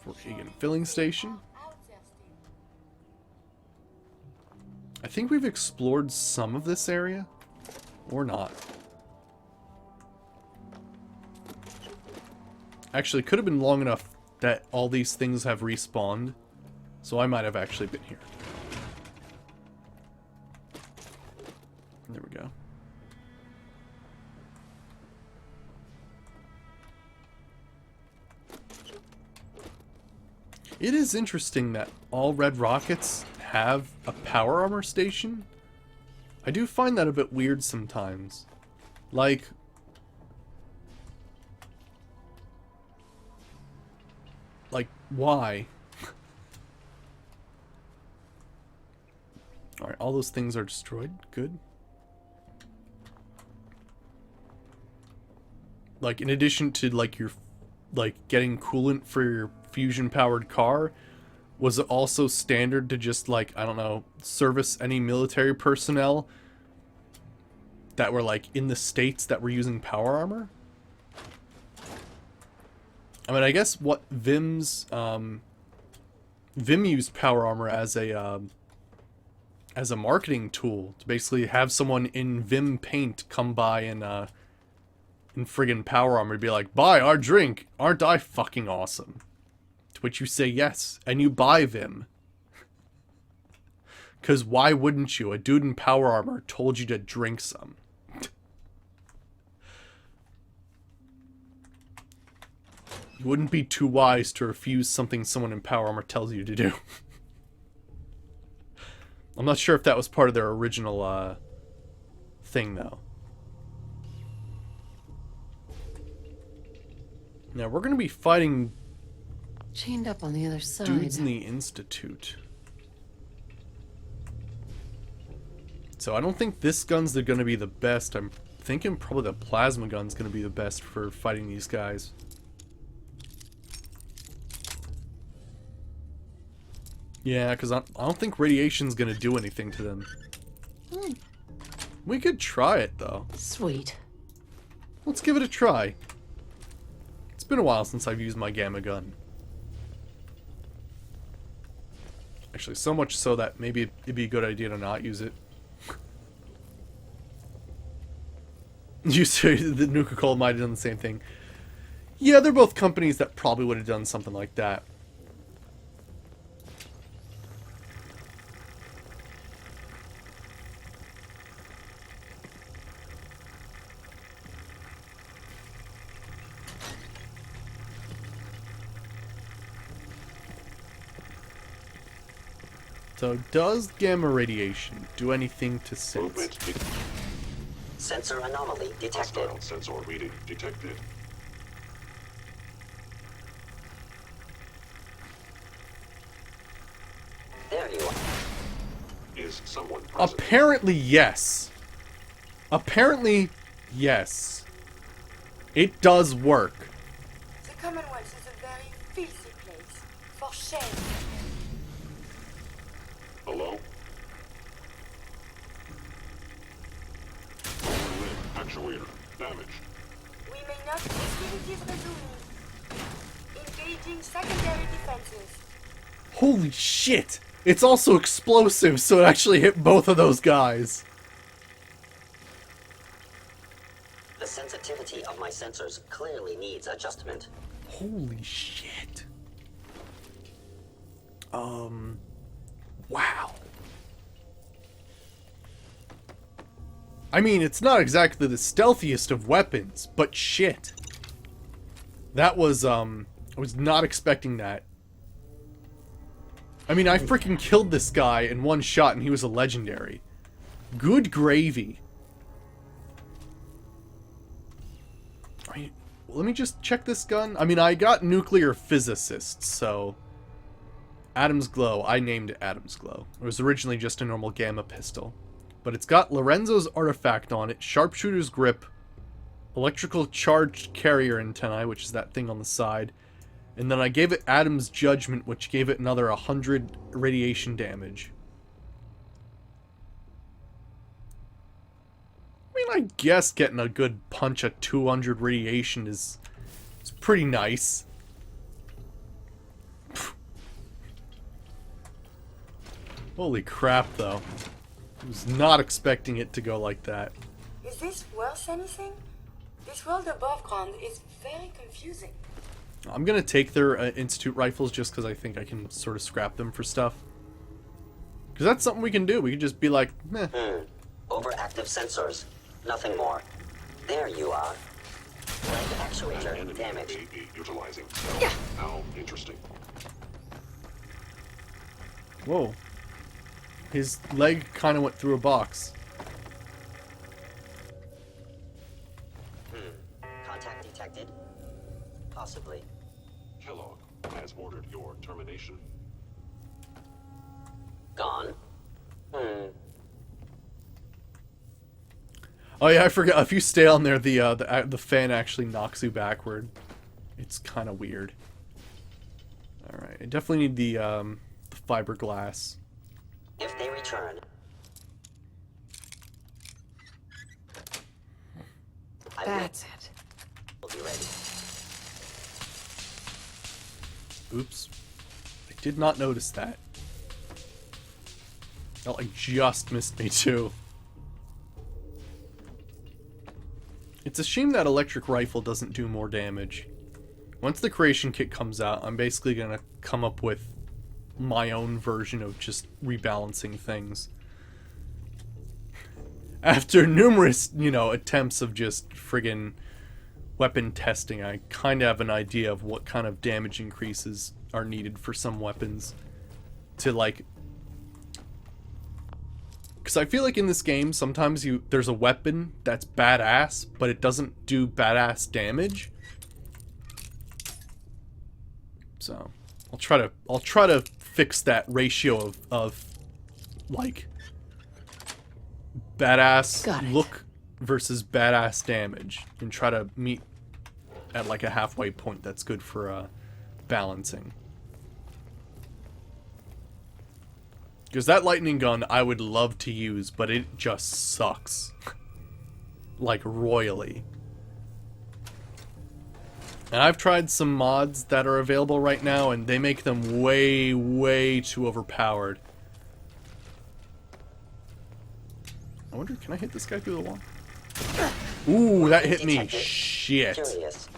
Vortigern filling station. Out there still. I think we've explored some of this area. Or not. Actually, it could have been long enough that all these things have respawned. So I might have actually been here. There we go. It is interesting that all red rockets have a power armor station. I do find that a bit weird sometimes. Like, why? Alright, all those things are destroyed. Good. Like, in addition to, like, your, like, getting coolant for your fusion-powered car, was it also standard to just, like, I don't know, service any military personnel that were, like, in the states that were using power armor? I mean, I guess what Vim's, Vim used power armor as a marketing tool to basically have someone in Vim paint come by and, in friggin' power armor be like, buy our drink, aren't I fucking awesome? To which you say yes, and you buy Vim. Cause why wouldn't you? A dude in power armor told you to drink some. You wouldn't be too wise to refuse something someone in power armor tells you to do. I'm not sure if that was part of their original, thing, though. Now, we're gonna be fighting Chained up on the other side. dudes in the Institute. So I don't think this gun's gonna be the best. I'm thinking probably the plasma gun's gonna be the best for fighting these guys. Yeah, because I don't think radiation's gonna do anything to them. We could try it, though. Sweet. Let's give it a try. It's been a while since I've used my gamma gun. Actually, so much so that maybe it'd be a good idea to not use it. You say the Nuka-Cola might have done the same thing. Yeah, they're both companies that probably would have done something like that. So, does gamma radiation do anything to sense? Movement Sensor anomaly detected. hostile sensor reading detected. There you are. Is someone present? Apparently, yes. Apparently, yes. It does work. The Commonwealth is a very filthy place. For shame. Hello? Lower limb actuator damaged. We may not facilities resuming. Engaging secondary defenses. Holy shit! It's also explosive, so it actually hit both of those guys. The sensitivity of my sensors clearly needs adjustment. Holy shit. Wow. I mean, it's not exactly the stealthiest of weapons, but shit. That was, I was not expecting that. I mean, I freaking killed this guy in one shot and he was a legendary. Good gravy. Let me just check this gun. I mean, I got nuclear physicists, so... Adam's Glow. I named it Adam's Glow. It was originally just a normal gamma pistol. But it's got Lorenzo's artifact on it, sharpshooter's grip, electrical charged carrier antennae, which is that thing on the side, and then I gave it Adam's Judgment, which gave it another 100 radiation damage. I mean, I guess getting a good punch at 200 radiation is pretty nice. Holy crap, though. I was not expecting it to go like that. Is this worth anything? This world above ground is very confusing. I'm gonna take their Institute rifles just because I think I can sort of scrap them for stuff. Because that's something we can do. We can just be like, meh. Overactive sensors. Nothing more. There you are. Leg actuator Enemy damaged. may be utilizing stealth. How interesting. Whoa. His leg kind of went through a box. Contact detected? Possibly. Kellogg has ordered your termination. Gone? Oh yeah, I forgot. If you stay on there, the fan actually knocks you backward. It's kind of weird. All right, I definitely need the fiberglass. If they return, That's it. will be ready. Oops. I did not notice that. Oh, I just missed me too. It's a shame that electric rifle doesn't do more damage. Once the creation kit comes out, I'm basically gonna come up with my own version of just rebalancing things. After numerous, attempts of just friggin' weapon testing, I kind of have an idea of what kind of damage increases are needed for some weapons to, like... Because I feel like in this game, sometimes there's a weapon that's badass, but it doesn't do badass damage. So, I'll try to fix that ratio of like badass look versus badass damage and try to meet at like a halfway point that's good for balancing. Because that lightning gun I would love to use, but it just sucks. Like royally. And I've tried some mods that are available right now, and they make them way, way too overpowered. I wonder, can I hit this guy through the wall? Ooh, that hit me. Shit. Curious.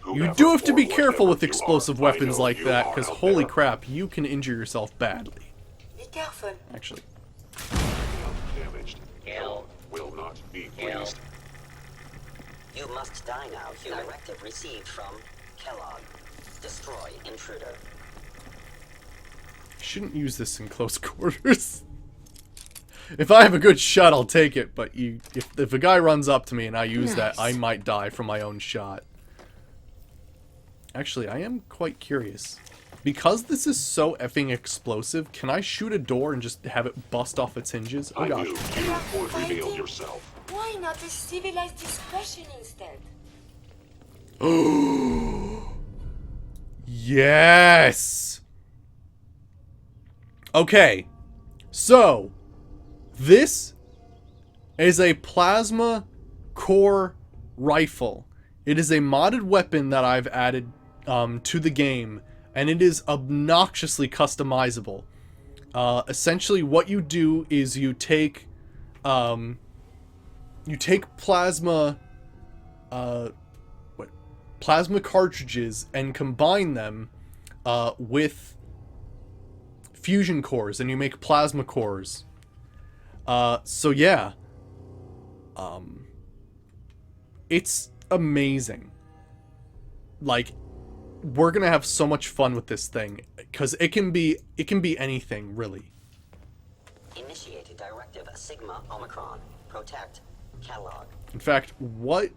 You do have to be careful with explosive weapons like that, because holy crap, you can injure yourself badly. Be careful. Actually. Damaged. Kellogg will not be pleased. You must die now. Directive received from Kellogg. Destroy intruder. Shouldn't use this in close quarters. If I have a good shot, I'll take it, but if a guy runs up to me and I use that, I might die from my own shot. Actually, I am quite curious. Because this is so effing explosive, can I shoot a door and just have it bust off its hinges? Oh gosh. You would reveal yourself. Why not a civilized discussion instead? Yes! Okay. So, this is a plasma core rifle. It is a modded weapon that I've added to the game, and it is obnoxiously customizable. Essentially what you do is you take plasma plasma cartridges and combine them with fusion cores, and you make plasma cores. So yeah. It's amazing. Like, we're gonna have so much fun with this thing, because it can be anything, really. Initiated Directive Sigma Omicron. Protect. Kellogg. In fact, what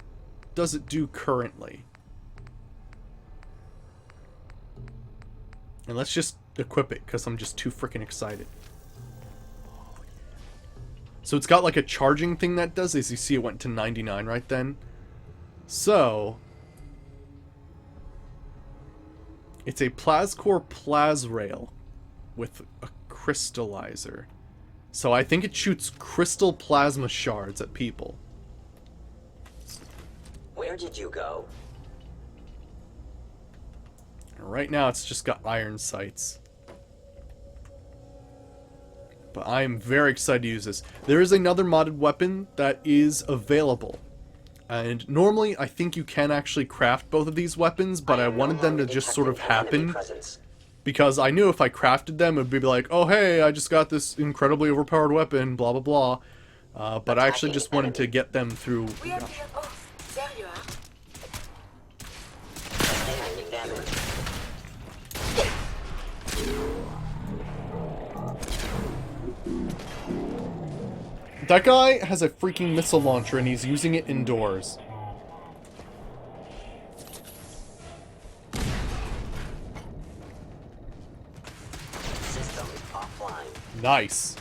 does it do currently? And let's just equip it, because I'm just too freaking excited. So it's got like a charging thing that does. As you see, it went to 99 right then. So it's a Plascore Plasrail with a crystallizer. So I think it shoots crystal plasma shards at people. Where did you go? And right now it's just got iron sights. But I am very excited to use this. There is another modded weapon that is available. And normally I think you can actually craft both of these weapons, but I wanted them to just sort of happen. Because I knew if I crafted them, it would be like, oh hey, I just got this incredibly overpowered weapon, blah blah blah. But I actually just wanted to get them through... We have here. Oh, there you are. Sustaining damage. That guy has a freaking missile launcher and he's using it indoors. System offline. Nice.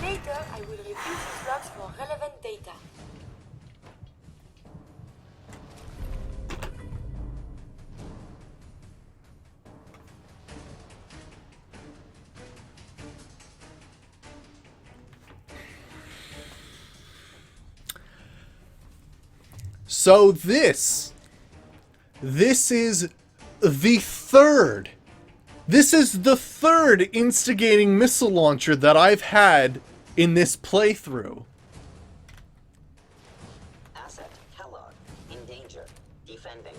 Later, I will review these logs for relevant data. So this is the third. This is the third instigating missile launcher that I've had in this playthrough. Asset. Kellogg. In danger. Defending.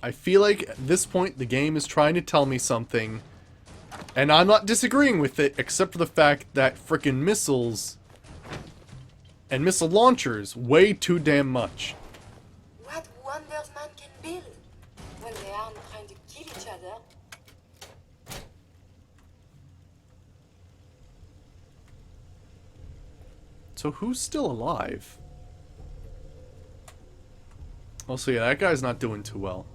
I feel like at this point the game is trying to tell me something, and I'm not disagreeing with it, except for the fact that frickin' missiles and missile launchers weigh too damn much. What wonders man can build when they aren't trying to kill each other? So who's still alive? Also, yeah, that guy's not doing too well.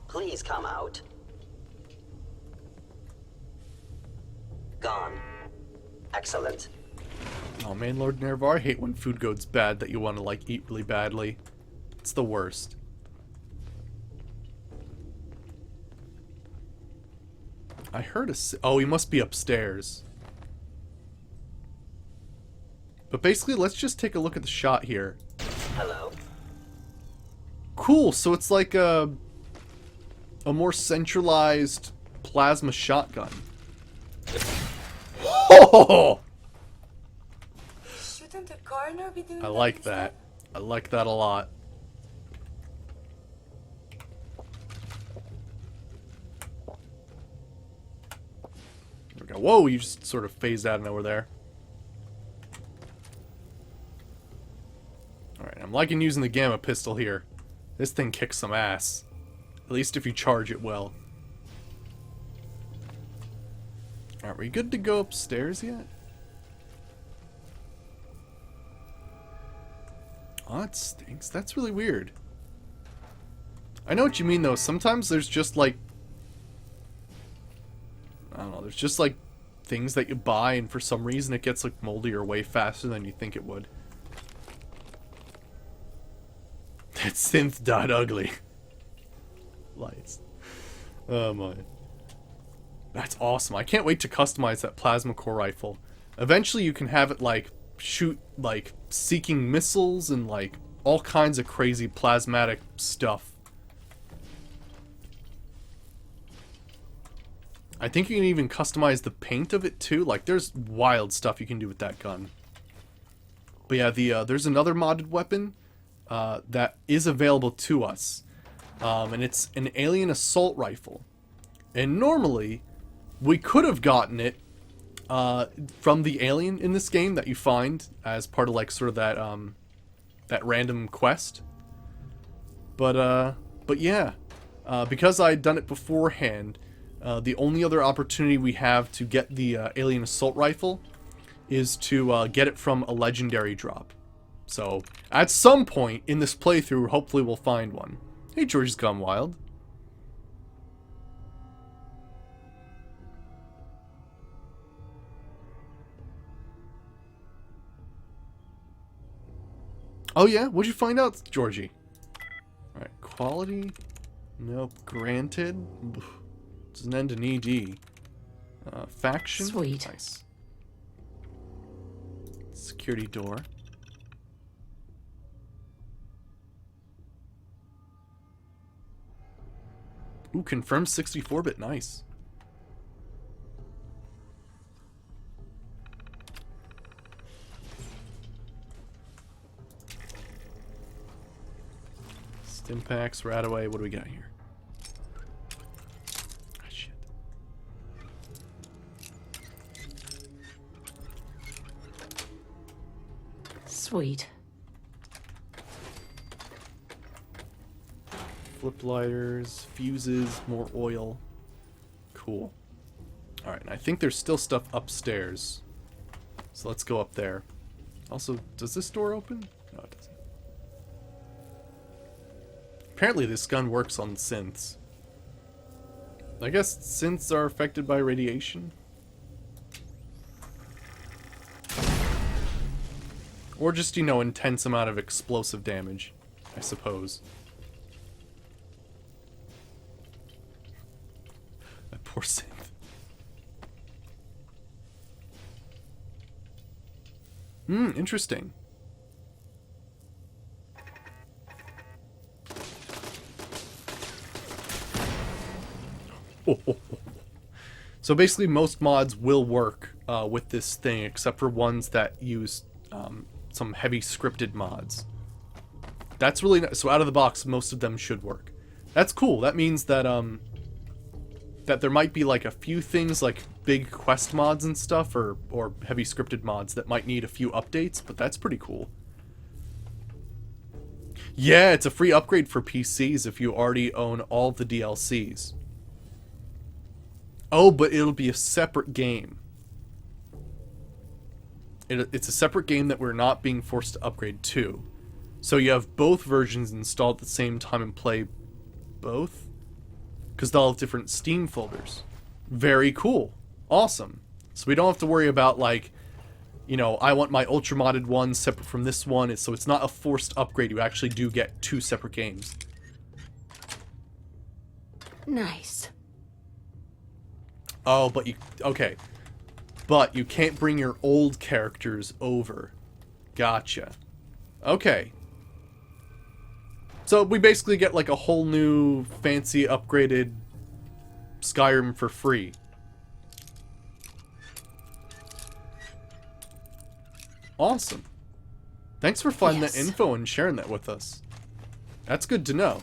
Please come out. Gone. Excellent. Oh man, Lord Nervar, I hate when food goes bad that you want to, like, eat really badly. It's the worst. I heard a... Oh, he must be upstairs. But basically, let's just take a look at the shot here. Hello. Cool, so it's like a more centralized plasma shotgun. Oh! Shouldn't the coroner be doing I that like instead? that. I like that a lot. There we go. Whoa, you just sort of phased out of nowhere there. Alright, I'm liking using the Gamma pistol here. This thing kicks some ass. At least if you charge it well. Are we good to go upstairs yet? Oh, that stinks. That's really weird. I know what you mean, though. Sometimes there's just, like... I don't know. There's just, like, things that you buy, and for some reason it gets, like, moldier way faster than you think it would. That synth died ugly. Lights. Oh, my. That's awesome. I can't wait to customize that plasma core rifle. Eventually you can have it, like, shoot, like, seeking missiles and, like, all kinds of crazy plasmatic stuff. I think you can even customize the paint of it too. Like, there's wild stuff you can do with that gun. But yeah, there's another modded weapon that is available to us. And it's an alien assault rifle. And normally, we could have gotten it from the alien in this game that you find as part of like sort of that that random quest. But yeah, because I'd done it beforehand, the only other opportunity we have to get the alien assault rifle is to get it from a legendary drop. So at some point in this playthrough, hopefully we'll find one. Hey, George's Gone Wild. Oh yeah? What'd you find out, Georgie? Alright, quality? Nope. Granted? Doesn't end in ED. Faction? Sweet. Nice. Security door. Ooh, confirmed 64-bit. Nice. Stimpaks, Radaway, what do we got here? Ah, shit. Sweet. Flip lighters, fuses, more oil. Cool. Alright, and I think there's still stuff upstairs. So let's go up there. Also, does this door open? No, it doesn't. Apparently this gun works on synths. I guess synths are affected by radiation? Or just, you know, intense amount of explosive damage, I suppose. That poor synth. Interesting. So basically most mods will work with this thing, except for ones that use some heavy scripted mods. That's really nice. So out of the box, most of them should work. That's cool. That means that that there might be like a few things like big quest mods and stuff, or heavy scripted mods that might need a few updates, but that's pretty cool. Yeah, it's a free upgrade for PCs if you already own all the DLCs. Oh, but it'll be a separate game. It's a separate game that we're not being forced to upgrade to. So you have both versions installed at the same time and play both? Because they'll have different Steam folders. Very cool. Awesome. So we don't have to worry about, like, you know, I want my ultra modded one separate from this one. So it's not a forced upgrade. You actually do get two separate games. Nice. Oh, but you... Okay. But you can't bring your old characters over. Gotcha. Okay. So we basically get like a whole new fancy upgraded Skyrim for free. Awesome. Thanks for finding that info and sharing that with us. That's good to know.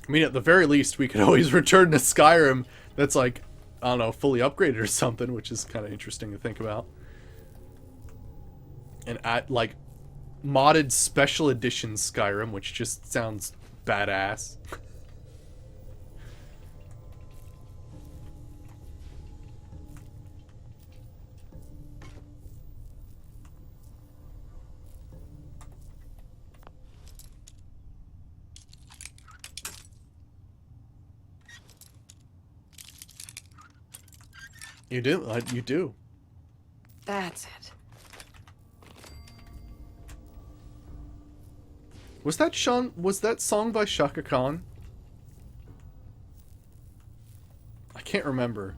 I mean, at the very least, we could always return to Skyrim that's like, I don't know, fully upgraded or something, which is kind of interesting to think about. And at, like, modded special edition Skyrim, which just sounds badass. You do. You do. That's it. Was that song by Shaka Khan? I can't remember.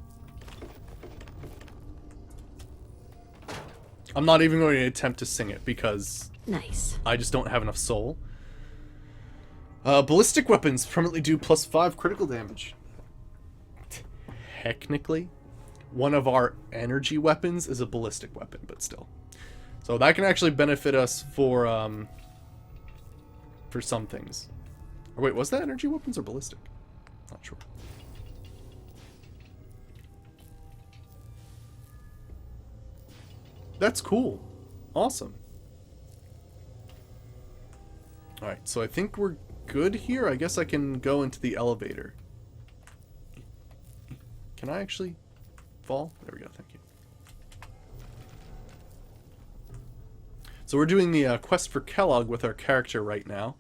I'm not even going to attempt to sing it because Nice. I just don't have enough soul. Ballistic weapons permanently do +5 critical damage. Technically, one of our energy weapons is a ballistic weapon, but still. So that can actually benefit us for some things. Or wait, was that energy weapons or ballistic? Not sure. That's cool. Awesome. Alright, so I think we're good here. I guess I can go into the elevator. Can I actually fall? There we go, thank you. So we're doing the quest for Kellogg with our character right now.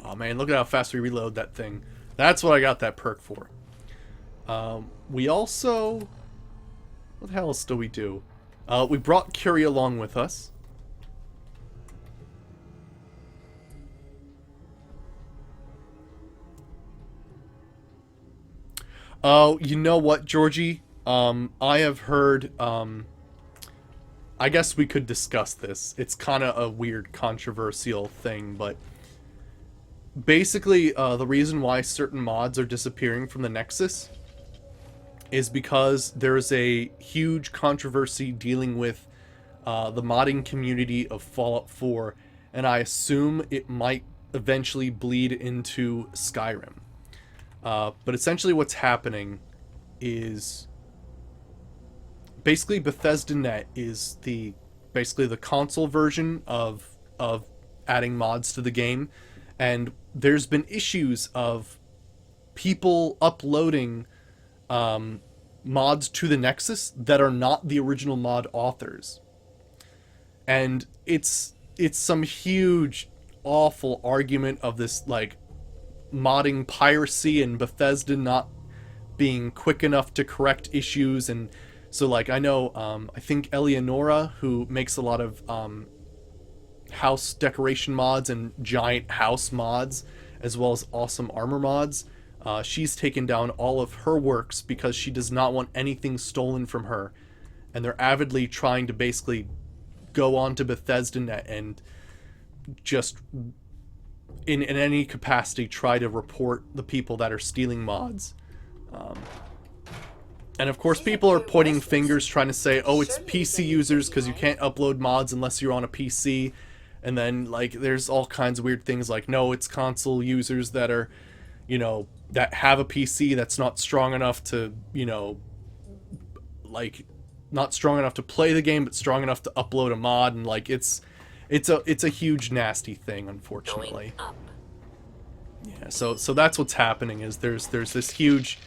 Oh man, look at how fast we reload that thing. That's what I got that perk for. We also... What the hell else do we do? We brought Curie along with us. Oh, you know what, Georgie? I have heard, I guess we could discuss this. It's kind of a weird, controversial thing, but basically, the reason why certain mods are disappearing from the Nexus is because there's a huge controversy dealing with the modding community of Fallout 4, and I assume it might eventually bleed into Skyrim. But essentially what's happening is basically Bethesda.net is basically the console version of adding mods to the game, and there's been issues of people uploading mods to the Nexus that are not the original mod authors. And it's some huge awful argument of this like modding piracy and Bethesda not being quick enough to correct issues. And so like I know I think Eleonora, who makes a lot of house decoration mods and giant house mods as well as awesome armor mods, she's taken down all of her works because she does not want anything stolen from her, and they're avidly trying to basically go on to Bethesda.net and just in any capacity try to report the people that are stealing mods. And of course people are pointing fingers trying to say, oh, it's PC users because you can't upload mods unless you're on a PC. And then like there's all kinds of weird things like, no, it's console users that are, you know, that have a PC that's not strong enough to, you know, like not strong enough to play the game but strong enough to upload a mod. And like it's a huge nasty thing, unfortunately. Yeah, so that's what's happening is there's this huge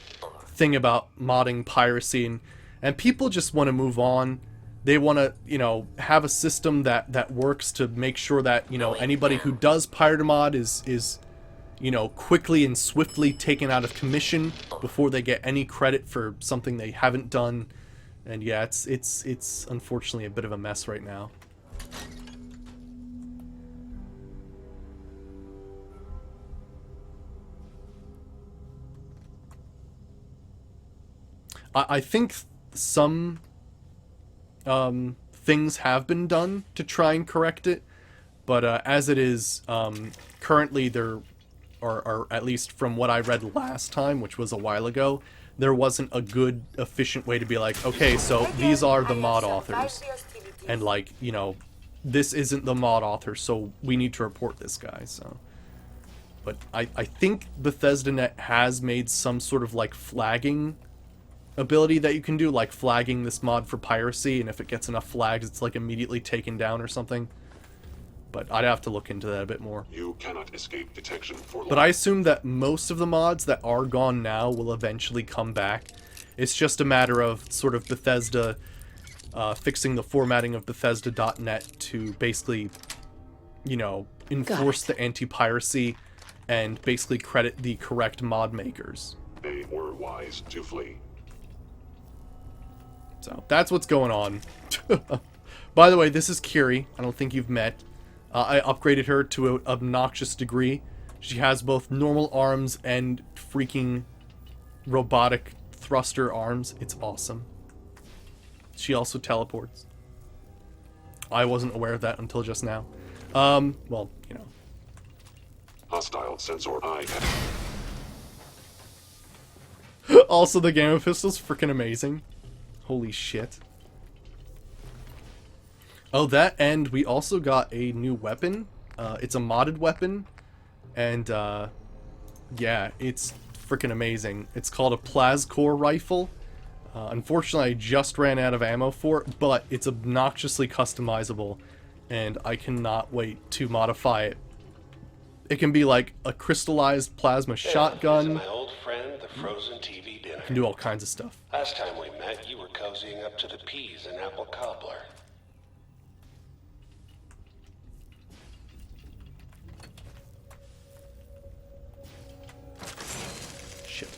thing about modding piracy, and people just want to move on. They want to, you know, have a system that works to make sure that, you know, anybody who does pirate a mod is you know, quickly and swiftly taken out of commission before they get any credit for something they haven't done. And yeah, it's unfortunately a bit of a mess right now. I think some things have been done to try and correct it, but as it is, currently there, or at least from what I read last time, which was a while ago, there wasn't a good, efficient way to be like, okay, so these are the mod authors, and like, you know, this isn't the mod author, so we need to report this guy, so. But I think Bethesda.net has made some sort of like flagging ability that you can do, like flagging this mod for piracy, and if it gets enough flags it's like immediately taken down or something. But I'd have to look into that a bit more. You cannot escape detection for long. But I assume that most of the mods that are gone now will eventually come back. It's just a matter of sort of Bethesda fixing the formatting of Bethesda.net to basically, you know, enforce the anti-piracy and basically credit the correct mod makers. They were wise to flee. So that's what's going on. By the way, this is Curie. I don't think you've met. I upgraded her to an obnoxious degree. She has both normal arms and freaking robotic thruster arms. It's awesome. She also teleports. I wasn't aware of that until just now. Well, you know. Hostile sensor eye. Also, the Gamma Pistol's freaking amazing. Holy shit. Oh, that, and we also got a new weapon. It's a modded weapon. And, yeah, it's freaking amazing. It's called a Plascore rifle. Unfortunately, I just ran out of ammo for it, but it's obnoxiously customizable. And I cannot wait to modify it. It can be like a crystallized plasma shotgun. My old friend, the frozen TV dinner. Can do all kinds of stuff. Last time we met, you were cozying up to the peas and apple cobbler. Shit.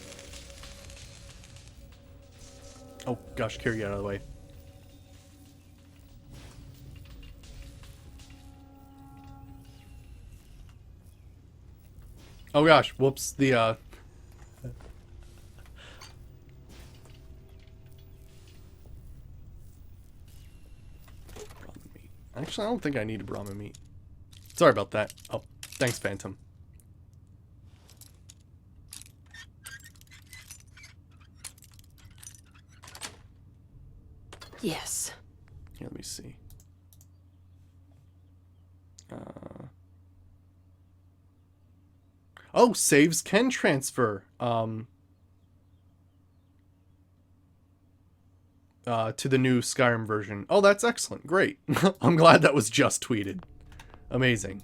Oh gosh, Kiri, get out of the way. Oh gosh, whoops, the Brahmin meat. Actually, I don't think I need a Brahmin meat. Sorry about that. Oh, thanks, Phantom. Yes. Here, let me see. Oh, saves can transfer. To the new Skyrim version. Oh, that's excellent. Great. I'm glad that was just tweeted. Amazing.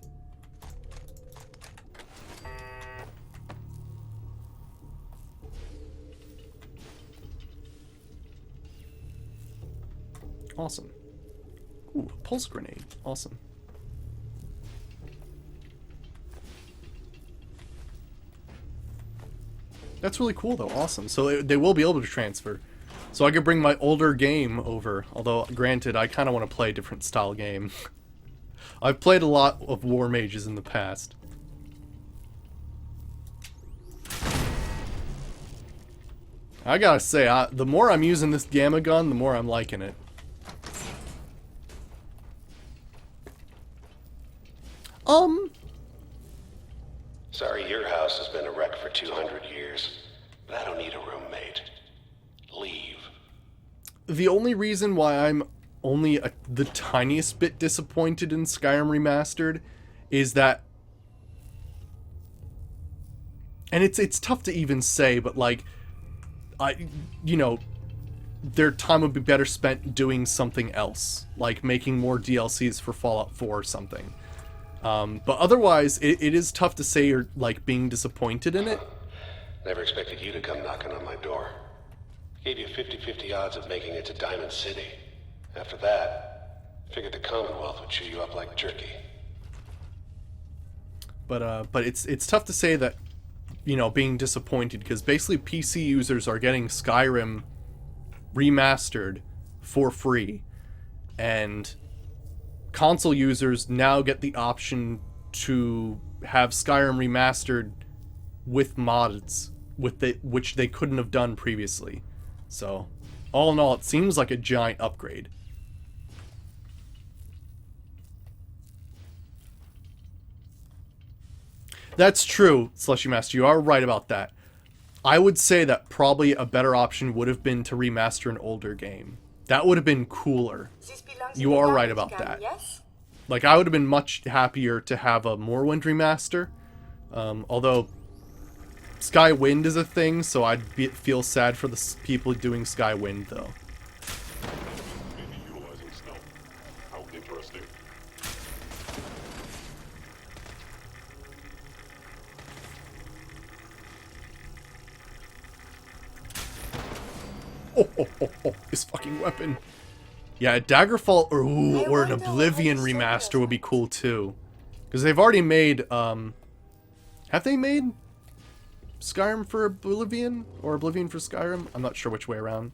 Awesome. Ooh, a pulse grenade. Awesome. That's really cool, though. Awesome. So they will be able to transfer. So I could bring my older game over. Although, granted, I kind of want to play a different style game. I've played a lot of War Mages in the past. I gotta say, the more I'm using this Gamma gun, the more I'm liking it. Sorry your house has been a wreck for 200 years, but I don't need a roommate. Leave. The only reason why I'm only the tiniest bit disappointed in Skyrim Remastered is that, and it's tough to even say, but like, you know, their time would be better spent doing something else, like making more DLCs for Fallout 4 or something. But otherwise, it is tough to say you're, like, being disappointed in it. Never expected you to come knocking on my door. Gave you 50-50 odds of making it to Diamond City. After that, figured the Commonwealth would chew you up like jerky. But it's tough to say that, you know, being disappointed, because basically PC users are getting Skyrim remastered for free, and console users now get the option to have Skyrim remastered with mods, which they couldn't have done previously. So, all in all, it seems like a giant upgrade. That's true, Slushy Master. You are right about that. I would say that probably a better option would have been to remaster an older game. That would have been cooler. You are right about that. Yes? Like, I would have been much happier to have a Morrowind remaster. Although, Skywind is a thing, so I'd feel sad for the people doing Skywind, though. Maybe utilizing stealth. How interesting. Oh, this fucking weapon. Yeah, a Daggerfall or an Oblivion remaster would be cool too. Because they've already made, have they made Skyrim for Oblivion? Or Oblivion for Skyrim? I'm not sure which way around.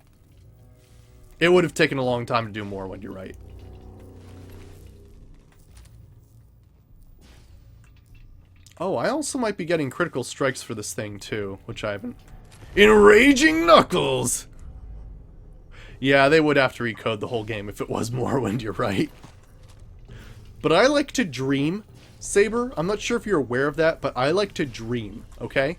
It would have taken a long time to do Morrowind, you're right. Oh, I also might be getting critical strikes for this thing too, which I haven't. Enraging Knuckles! Yeah, they would have to recode the whole game if it was Morrowind, you're right. But I like to dream, Saber. I'm not sure if you're aware of that, but I like to dream, okay?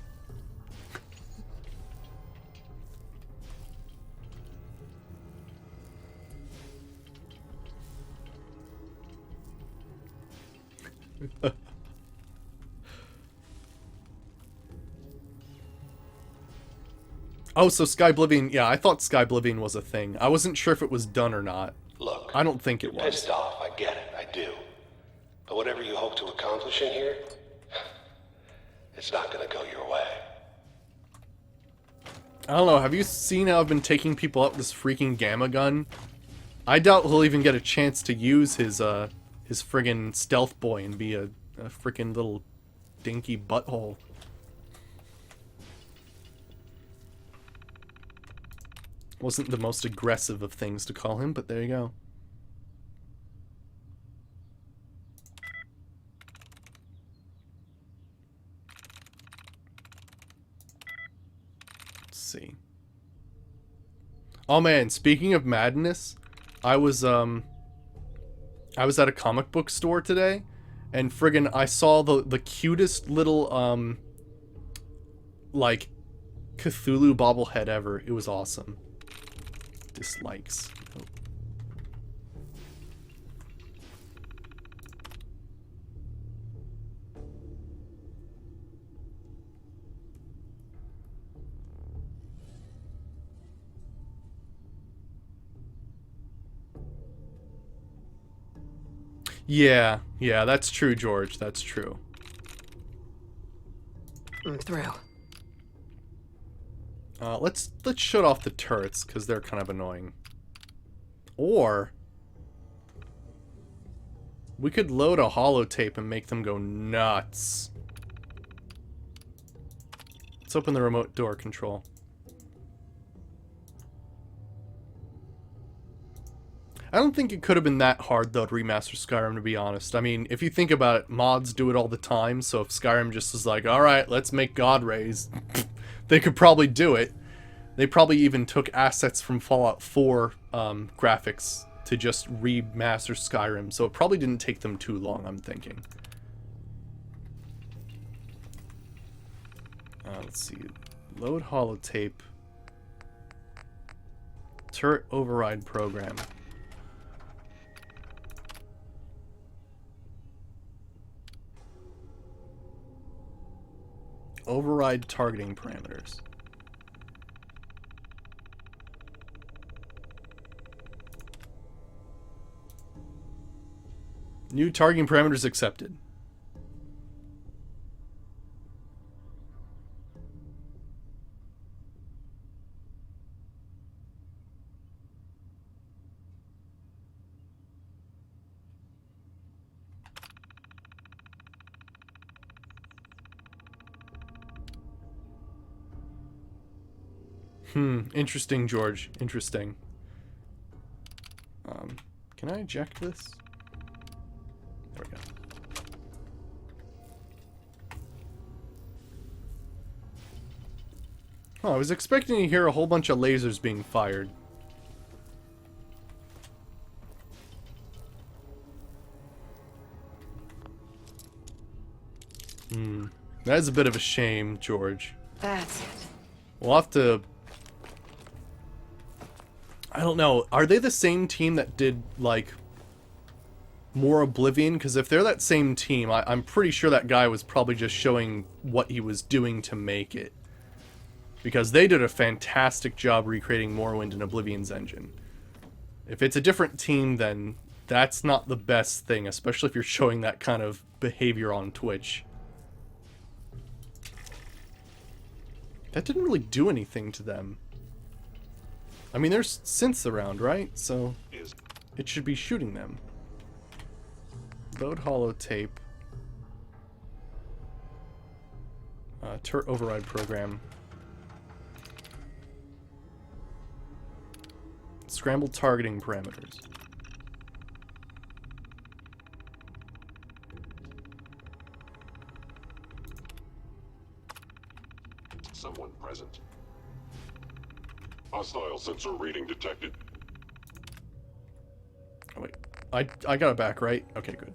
Oh, so Skyblivion, yeah, I thought Skyblivion was a thing. I wasn't sure if it was done or not. Look, I don't think it you're was. pissed off, I get it, I do. But whatever you hope to accomplish in here, it's not gonna go your way. I don't know, have you seen how I've been taking people out with this freaking gamma gun? I doubt he'll even get a chance to use his friggin' stealth boy and be a freaking little dinky butthole. Wasn't the most aggressive of things to call him, but there you go. Let's see. Oh man, speaking of madness, I was at a comic book store today, and friggin' I saw the cutest little like Cthulhu bobblehead ever. It was awesome. Dislikes. Oh. Yeah, that's true, George. That's true. I'm through. Let's shut off the turrets, because they're kind of annoying. Or we could load a holotape and make them go nuts. Let's open the remote door control. I don't think it could have been that hard, though, to remaster Skyrim, to be honest. I mean, if you think about it, mods do it all the time, so if Skyrim just was like, alright, let's make God Rays, they could probably do it. They probably even took assets from Fallout 4 graphics to just remaster Skyrim, so it probably didn't take them too long, I'm thinking. Let's see. Load holotape. Turret override program. Override targeting parameters. New targeting parameters accepted. Interesting, George. Interesting. Can I eject this? There we go. Oh, I was expecting to hear a whole bunch of lasers being fired. That is a bit of a shame, George. That's it. We'll have to... I don't know. Are they the same team that did, like, more Oblivion? Because if they're that same team, I'm pretty sure that guy was probably just showing what he was doing to make it. Because they did a fantastic job recreating Morrowind in Oblivion's engine. If it's a different team, then that's not the best thing, especially if you're showing that kind of behavior on Twitch. That didn't really do anything to them. I mean, there's synths around, right? So it should be shooting them. Load holotape. Turret override program. Scramble targeting parameters. Someone present. Hostile sensor reading detected. Oh, wait. I got it back, right? Okay, good.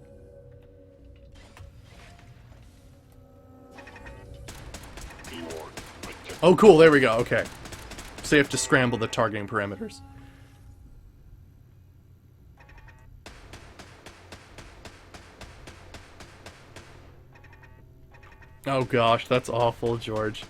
Oh, cool. There we go. Okay. So you have to scramble the targeting parameters. Oh gosh, that's awful, George.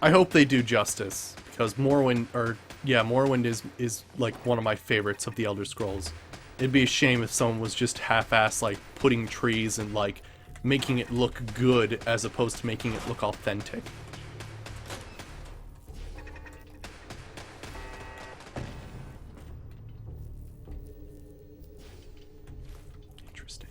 I hope they do justice, because Morrowind, Morrowind is like one of my favorites of the Elder Scrolls. It'd be a shame if someone was just half-ass like putting trees and like making it look good as opposed to making it look authentic. Interesting.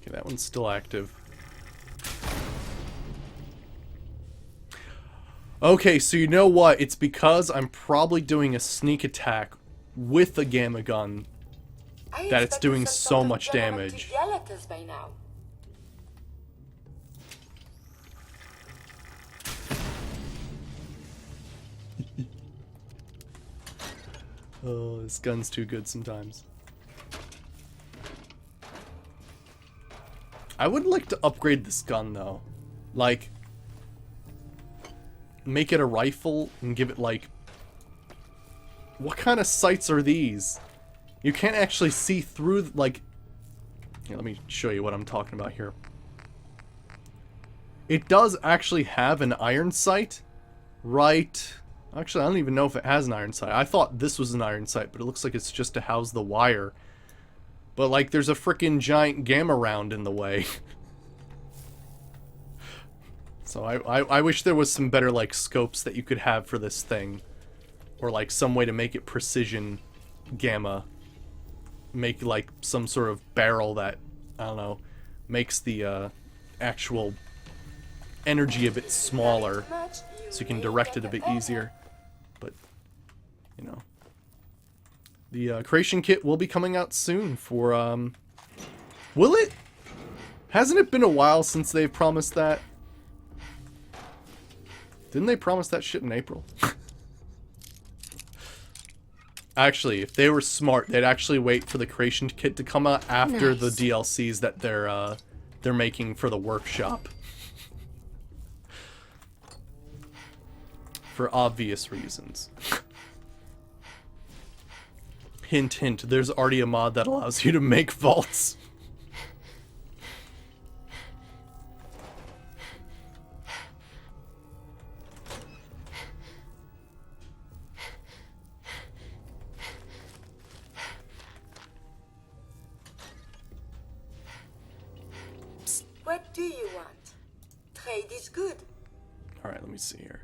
Okay, that one's still active. Okay, so you know what? It's because I'm probably doing a sneak attack with a gamma gun that it's doing so much damage. By now. Oh, this gun's too good sometimes. I would like to upgrade this gun, though. Like, make it a rifle and give it, like... What kind of sights are these? You can't actually see through, like... Here, let me show you what I'm talking about here. It does actually have an iron sight, right? Actually, I don't even know if it has an iron sight. I thought this was an iron sight, but it looks like it's just to house the wire. But, like, there's a frickin' giant gamma round in the way. So I wish there was some better, like, scopes that you could have for this thing. Or, like, some way to make it precision gamma. Make, like, some sort of barrel that, I don't know, makes the actual energy a bit smaller. So you can direct it a bit easier. But, you know. The creation kit will be coming out soon for, Will it? Hasn't it been a while since they've promised that? Didn't they promise that shit in April? Actually, if they were smart, they'd actually wait for the creation kit to come out after the DLCs that they're making for the workshop. For obvious reasons. Hint, hint, there's already a mod that allows you to make vaults. What do you want? Trade is good. Alright, let me see here.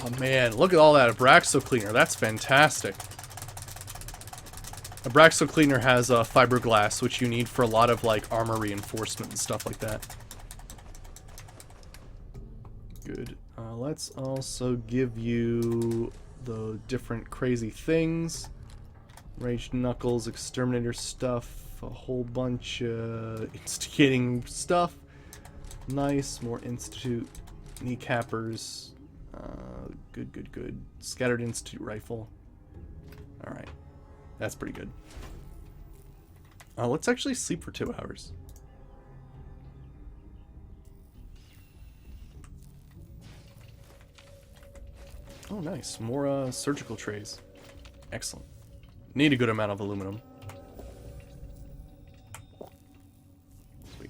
Oh man, look at all that Abraxo Cleaner. That's fantastic. Abraxo Cleaner has fiberglass, which you need for a lot of like armor reinforcement and stuff like that. Good. Let's also give you the different crazy things. Raged Knuckles, Exterminator stuff, a whole bunch instigating stuff. Nice, more Institute kneecappers. Good, good, good. Scattered Institute rifle. Alright. That's pretty good. Let's actually sleep for 2 hours. Oh, nice. More surgical trays. Excellent. Need a good amount of aluminum. Sweet.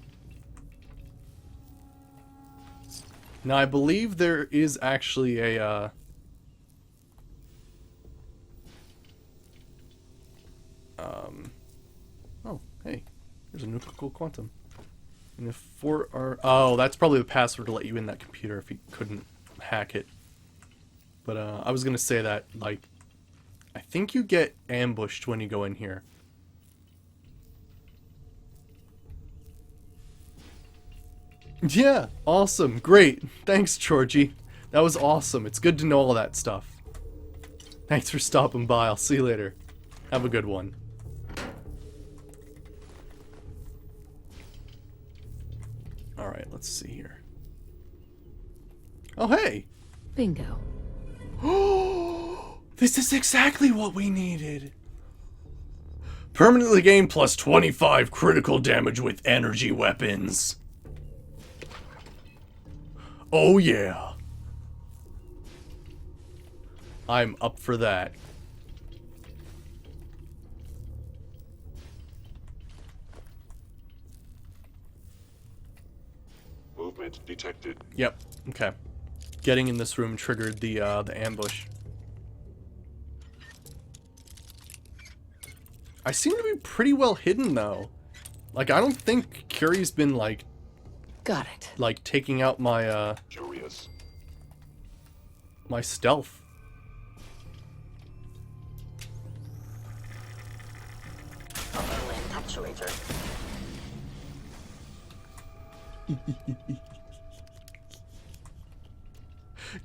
Now, I believe there is actually a, oh, hey. There's a nuclear quantum. And if for our... Oh, that's probably the password to let you in that computer if you couldn't hack it. But, I was gonna say that, like... I think you get ambushed when you go in here. Yeah, awesome. Great. Thanks, Georgie. That was awesome. It's good to know all that stuff. Thanks for stopping by. I'll see you later. Have a good one. Alright, let's see here. Oh, hey! Bingo. This is exactly what we needed. Permanently gain plus 25 critical damage with energy weapons. Oh yeah. I'm up for that. Movement detected. Yep. Okay. Getting in this room triggered the ambush. I seem to be pretty well hidden though. Like I don't think Curie's been like Got it. like taking out my Curious. my stealth. Overland actuator.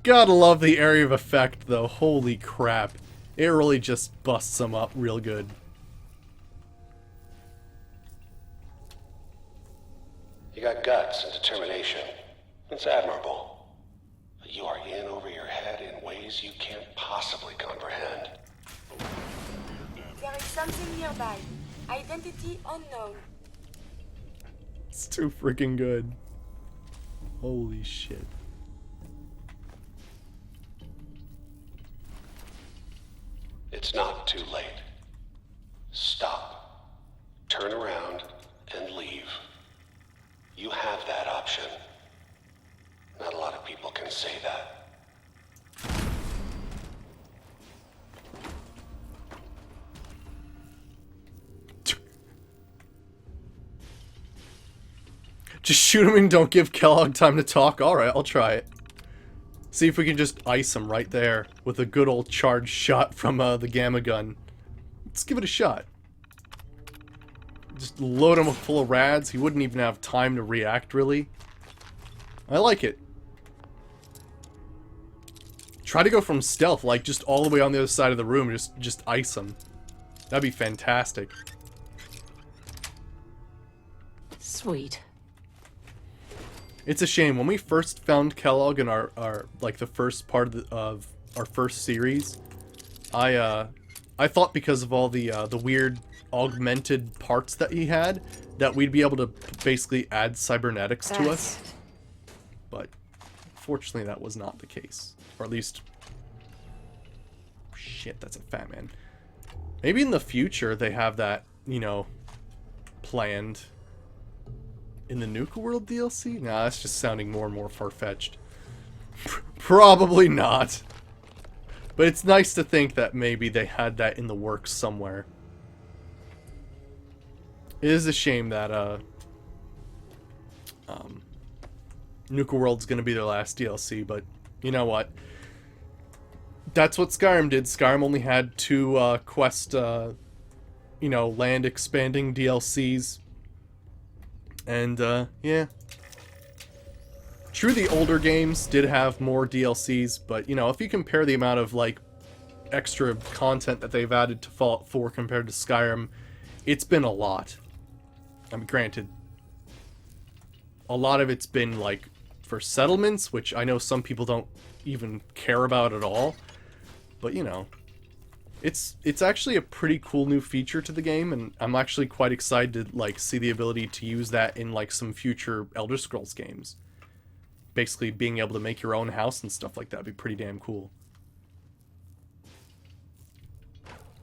Gotta love the area of effect though. Holy crap. It really just busts them up real good. You got guts and determination. It's admirable. But you are in over your head in ways you can't possibly comprehend. There is something nearby. Identity unknown. It's too freaking good. Holy shit. It's not too late. Stop. Turn around and leave. You have that option. Not a lot of people can say that. Just shoot him and don't give Kellogg time to talk. Alright, I'll try it. See if we can just ice him right there with a good old charged shot from the gamma gun. Let's give it a shot. Just load him full of rads. He wouldn't even have time to react, really. I like it. Try to go from stealth, like just all the way on the other side of the room, just ice him. That'd be fantastic. Sweet. It's a shame when we first found Kellogg in our like the first part of our first series. I thought because of all the weird augmented parts that he had that we'd be able to basically add cybernetics to us, but fortunately that was not the case, or at least shit. That's a fat man. Maybe in the future they have that, you know, planned. In the Nuka World DLC? Nah, that's just sounding more and more far-fetched. Probably not. But it's nice to think that maybe they had that in the works somewhere. It is a shame that, Nuka World's gonna be their last DLC, but you know what? That's what Skyrim did. Skyrim only had 2, quest, you know, land expanding DLCs. And, yeah. True, the older games did have more DLCs, but, you know, if you compare the amount of, like, extra content that they've added to Fallout 4 compared to Skyrim, it's been a lot. I mean, granted, a lot of it's been, like, for settlements, which I know some people don't even care about at all, but, you know. It's actually a pretty cool new feature to the game, and I'm actually quite excited to like see the ability to use that in like some future Elder Scrolls games. Basically being able to make your own house and stuff like that would be pretty damn cool.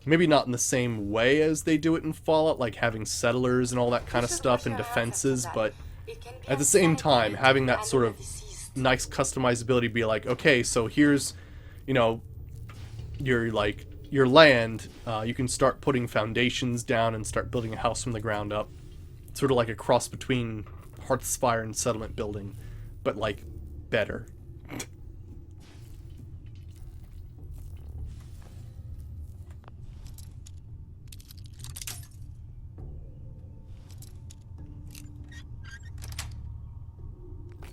Maybe not in the same way as they do it in Fallout, like having settlers and all that kind of stuff and defenses, but at the same time, having that sort of nice customizability, be like, okay, so here's, you know, your land, you can start putting foundations down and start building a house from the ground up. Sort of like a cross between Hearthspire and settlement building, but like better.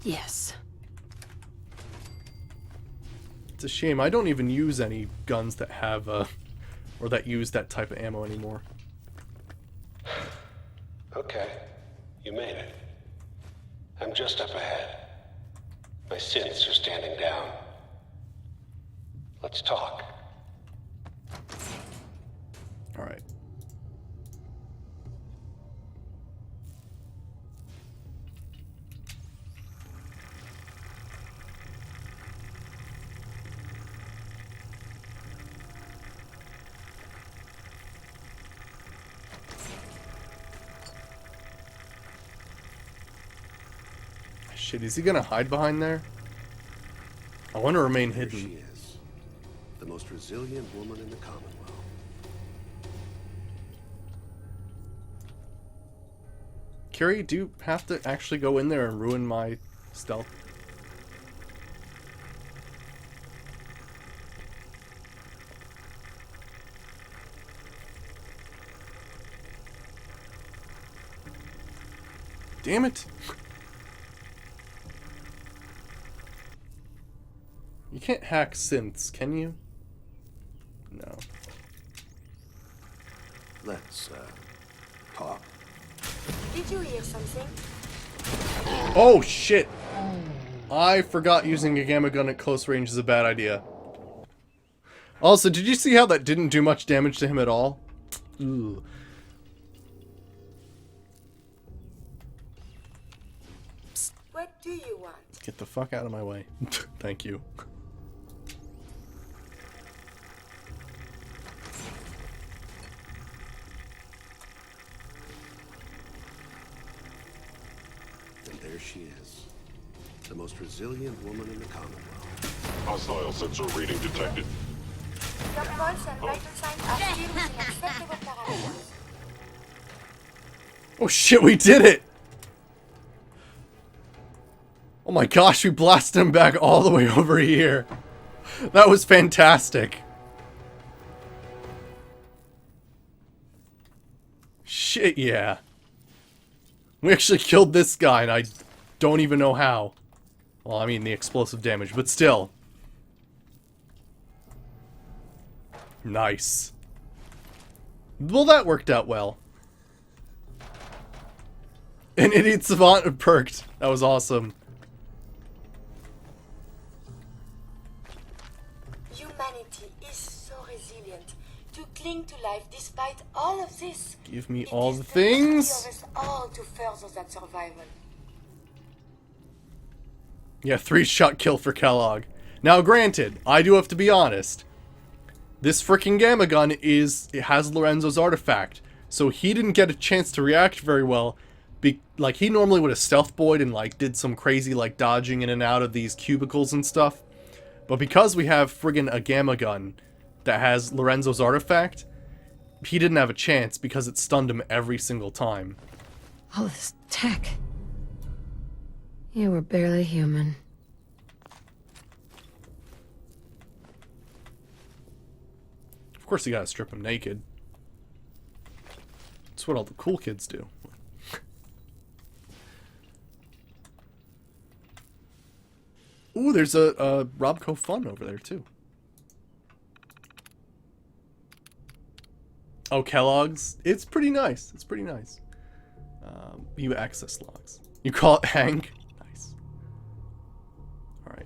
Yes. It's a shame. I don't even use any guns that have, or that use that type of ammo anymore. Okay, you made it. I'm just up ahead. My synths are standing down. Let's talk. Alright. Shit, is he gonna hide behind there? I want to remain Here hidden. she is, the most resilient woman in the Commonwealth. Carrie, do you have to actually go in there and ruin my stealth? Damn it! You can't hack synths, can you? No. Let's, talk. Did you hear something? Oh, shit! I forgot using a gamma gun at close range is a bad idea. Also, did you see how that didn't do much damage to him at all? Ooh. What do you want? Get the fuck out of my way. Thank you. And there she is, the most resilient woman in the Commonwealth. Hostile sensor reading detected. Your pulse and vital signs are still within acceptable parameters. Oh shit, we did it! Oh my gosh, we blasted him back all the way over here. That was fantastic. Shit, yeah. We actually killed this guy, and I don't even know how. Well, I mean, the explosive damage, but still. Nice. Well, that worked out well. An idiot savant perked. That was awesome. Humanity is so resilient to cling to life despite all of this. Give me It all is the the duty things. of us all to further that survival. Yeah, 3-shot kill for Kellogg. Now, granted, I do have to be honest. This freaking gamma gun it has Lorenzo's artifact, so he didn't get a chance to react very well. Like, he normally would have stealth boyed and, like, did some crazy, like, dodging in and out of these cubicles and stuff. But because we have friggin' a gamma gun that has Lorenzo's artifact, he didn't have a chance because it stunned him every single time. All this tech. You were barely human. Of course you gotta strip him naked. That's what all the cool kids do. Ooh, there's a Robco Fun over there, too. Oh, Kellogg's? It's pretty nice. It's pretty nice. View access logs. You call it Hank? Nice. Alright.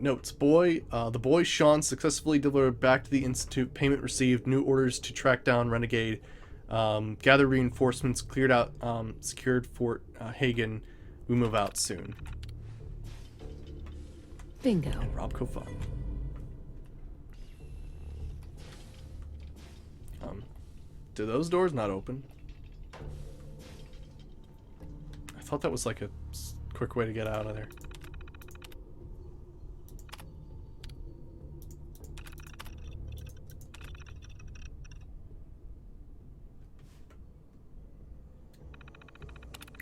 Notes. The boy Sean successfully delivered back to the Institute. Payment received. New orders to track down Renegade. Gather reinforcements. Cleared out. Secured Fort Hagen. We move out soon. Bingo. And Robco Fun. Do those doors not open? I thought that was like a quick way to get out of there.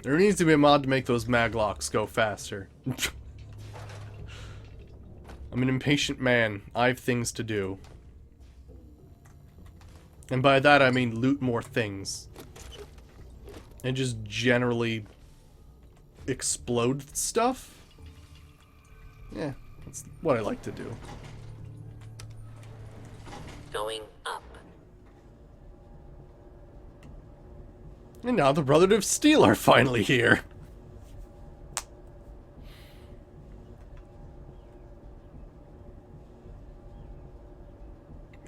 There needs to be a mod to make those maglocks go faster. I'm an impatient man. I have things to do. And by that I mean loot more things. And just generally explode stuff. Yeah, that's what I like to do. Going up. And now the Brotherhood of Steel are finally here.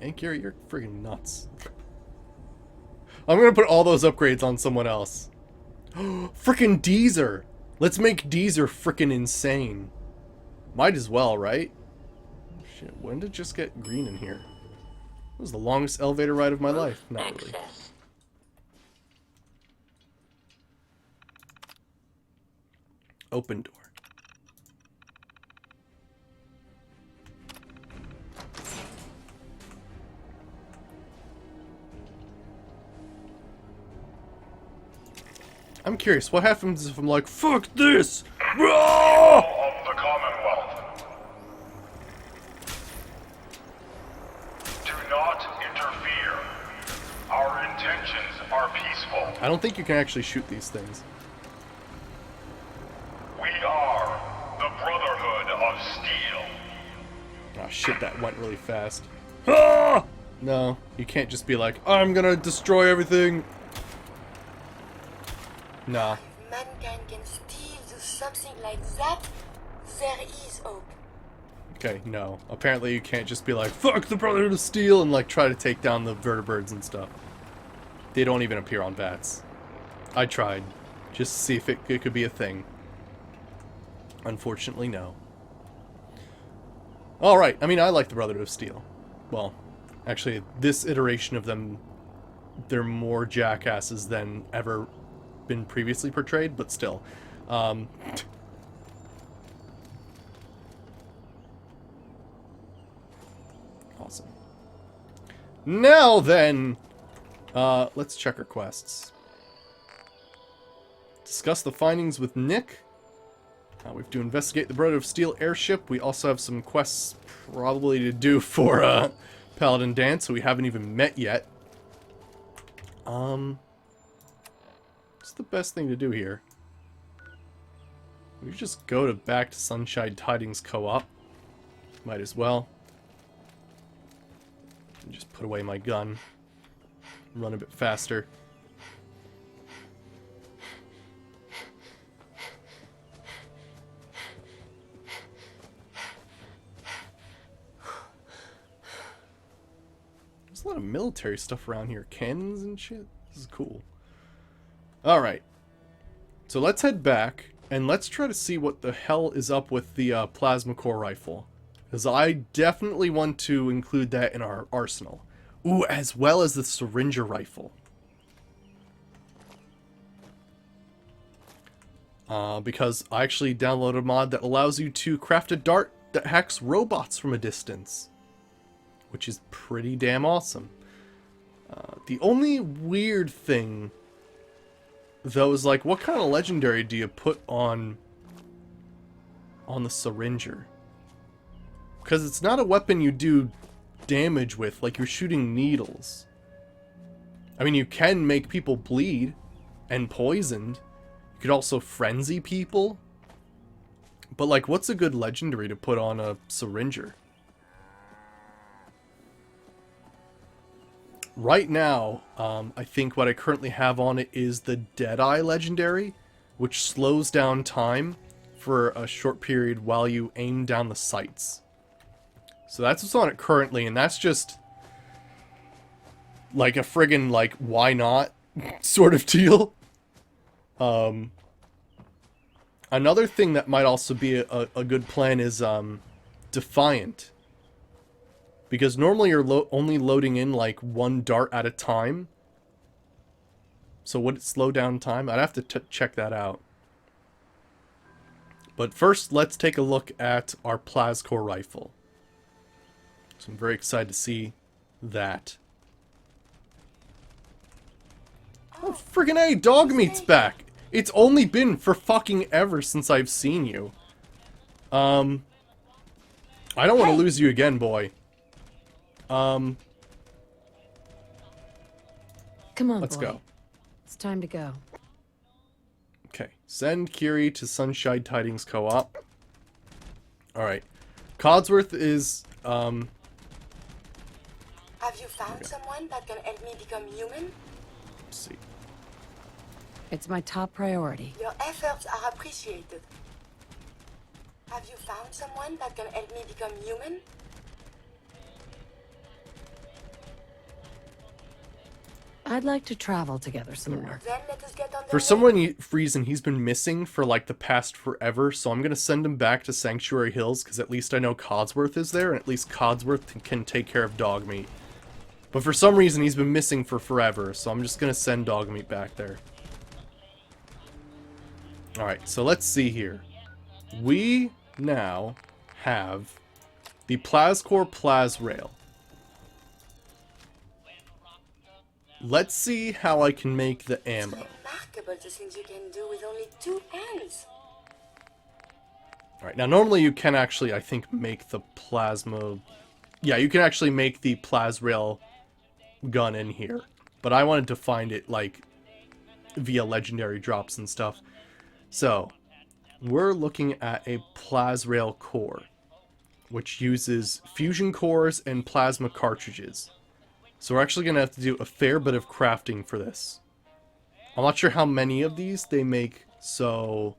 Man, Gary, you're friggin' nuts. I'm gonna put all those upgrades on someone else. Frickin' Deezer! Let's make Deezer frickin' insane. Might as well, right? Shit, when did it just get green in here? It was the longest elevator ride of my life. Not really. Open door. I'm curious, what happens if I'm like, fuck this? Of the Commonwealth. Do not interfere. Our intentions are peaceful. I don't think you can actually shoot these things. We are the Brotherhood of Steel. Oh shit, that went really fast. Ah! No, you can't just be like, I'm gonna destroy everything. Nah. If mankind can still do something like that, there is hope. Okay, no. Apparently you can't just be like, fuck the Brotherhood of Steel, and like try to take down the vertebrates and stuff. They don't even appear on bats. I tried. Just to see if it could be a thing. Unfortunately, no. Alright, I mean, I like the Brotherhood of Steel. Well, actually, this iteration of them, they're more jackasses than ever been previously portrayed, but still. Awesome. Now then, let's check our quests. Discuss the findings with Nick. We have to investigate the Brotherhood of Steel airship. We also have some quests probably to do for Paladin Danse, who we haven't even met yet. What's the best thing to do here? We just go back to Sunshine Tidings Co-op. Might as well. And just put away my gun. Run a bit faster. There's a lot of military stuff around here. Cannons and shit. This is cool. Alright. So let's head back, and let's try to see what the hell is up with the plasma core rifle. Because I definitely want to include that in our arsenal. Ooh, as well as the syringer rifle. Because I actually downloaded a mod that allows you to craft a dart that hacks robots from a distance. Which is pretty damn awesome. The only weird thing, though, is like, what kind of legendary do you put on the syringer? Because it's not a weapon you do damage with, like you're shooting needles. I mean, you can make people bleed and poisoned. You could also frenzy people. But like, what's a good legendary to put on a syringer? Right now, I think what I currently have on it is the Deadeye legendary, which slows down time for a short period while you aim down the sights. So that's what's on it currently, and that's just like a friggin' like, why not sort of deal. Another thing that might also be a good plan is Defiant. Because normally you're only loading in like one dart at a time. So would it slow down time? I'd have to check that out. But first, let's take a look at our Plascore rifle. So I'm very excited to see that. Oh, friggin' A! Dogmeat's back! It's only been for fucking ever since I've seen you. I don't want to lose you again, boy. Come on, let's boy. go. It's time to go. Okay. Send Kiri to Sunshine Tidings Co-op. Alright. Codsworth is, Have you found someone that can help me become human? let's see. It's my top priority. Your efforts are appreciated. Have you found someone that can help me become human? I'd like to travel together some more. Then let us get on the For some reason, he's been missing for like the past forever, so I'm gonna send him back to Sanctuary Hills, because at least I know Codsworth is there, and at least Codsworth can take care of Dogmeat. But for some reason, he's been missing for forever, so I'm just gonna send Dogmeat back there. Alright, so let's see here. We now have the Plascore Plasrail. Let's see how I can make the ammo. remarkable the things you can do with only 2 hands. Alright, now normally you can actually, I think, make the plasma... Yeah, you can actually make the Plasrail gun in here. But I wanted to find it, like, via legendary drops and stuff. So, we're looking at a Plasrail core, which uses fusion cores and plasma cartridges. So we're actually going to have to do a fair bit of crafting for this. I'm not sure how many of these they make, so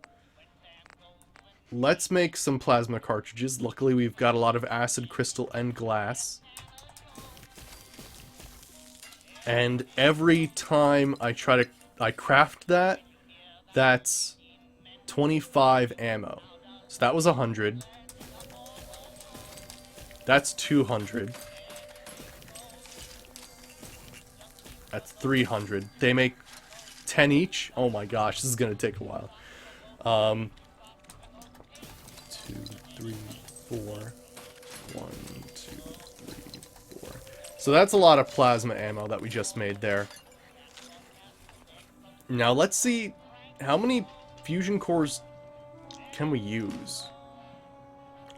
let's make some plasma cartridges. Luckily we've got a lot of acid, crystal, and glass. And every time I craft that, that's 25 ammo. So that was 100. That's 200. That's 300. They make 10 each. Oh my gosh, this is gonna take a while. 2, 3, 4. 1, 2, 3, 4. So that's a lot of plasma ammo that we just made there. Now let's see how many fusion cores can we use.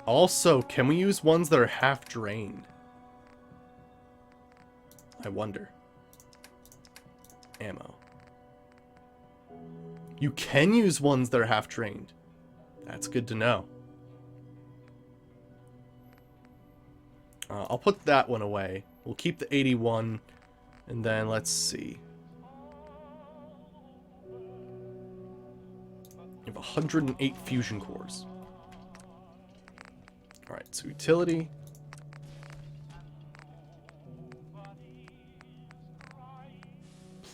Also, can we use ones that are half drained? I wonder. Ammo. You can use ones that are half drained. That's good to know. I'll put that one away. We'll keep the 81, and then let's see. You have 108 fusion cores. Alright, so utility.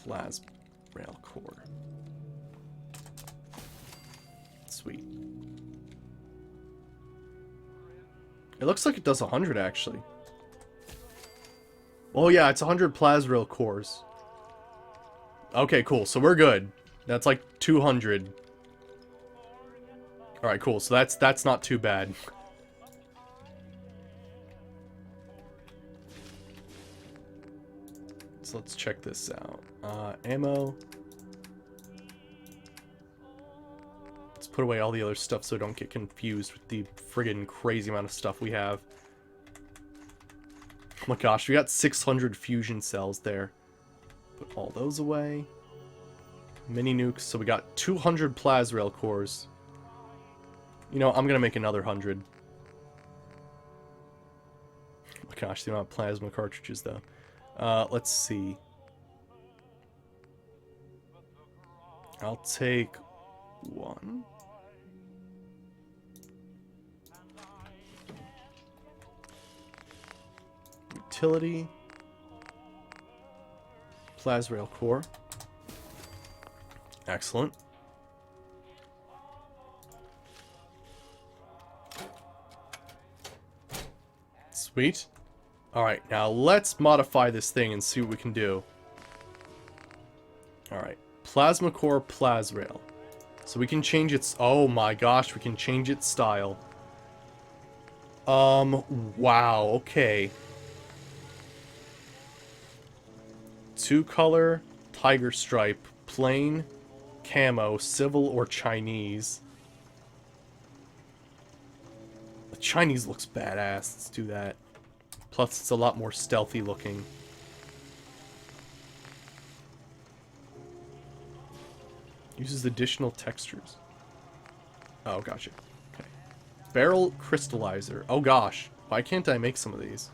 Plasrail core. Sweet. It looks like it does 100 actually. Oh yeah, it's 100 Plasrail cores. Okay, cool. So we're good. That's like 200. All right, cool. So that's not too bad. So let's check this out. Ammo. Let's put away all the other stuff so I don't get confused with the friggin' crazy amount of stuff we have. Oh my gosh, we got 600 fusion cells there. Put all those away. Mini nukes, so we got 200 Plasrail cores. You know, I'm gonna make another 100. Oh my gosh, the amount of plasma cartridges though. Let's see. I'll take 1. Utility. Plasrail core. Excellent. Sweet. Alright, now let's modify this thing and see what we can do. Alright. Plasma core Plasrail. So we can change its... Oh my gosh, we can change its style. Wow, okay. 2-color, tiger stripe, plain, camo, civil, or Chinese. The Chinese looks badass. Let's do that. Plus, it's a lot more stealthy looking. Uses additional textures. Oh, gotcha. Okay. Barrel crystallizer. Oh gosh. Why can't I make some of these?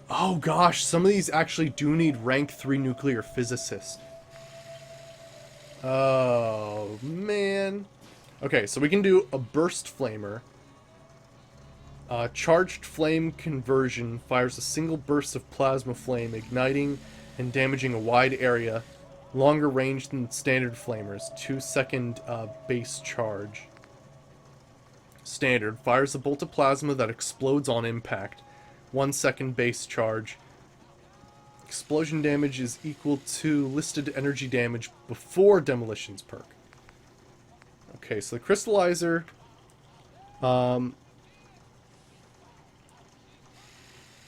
Oh gosh, some of these actually do need rank 3 nuclear physicist. Oh, man. Okay, so we can do a burst flamer. Charged flame conversion fires a single burst of plasma flame, igniting and damaging a wide area, longer range than standard flamers. 2-second base charge. Standard fires a bolt of plasma that explodes on impact. 1-second base charge. Explosion damage is equal to listed energy damage before demolition's perk. Okay, so the crystallizer.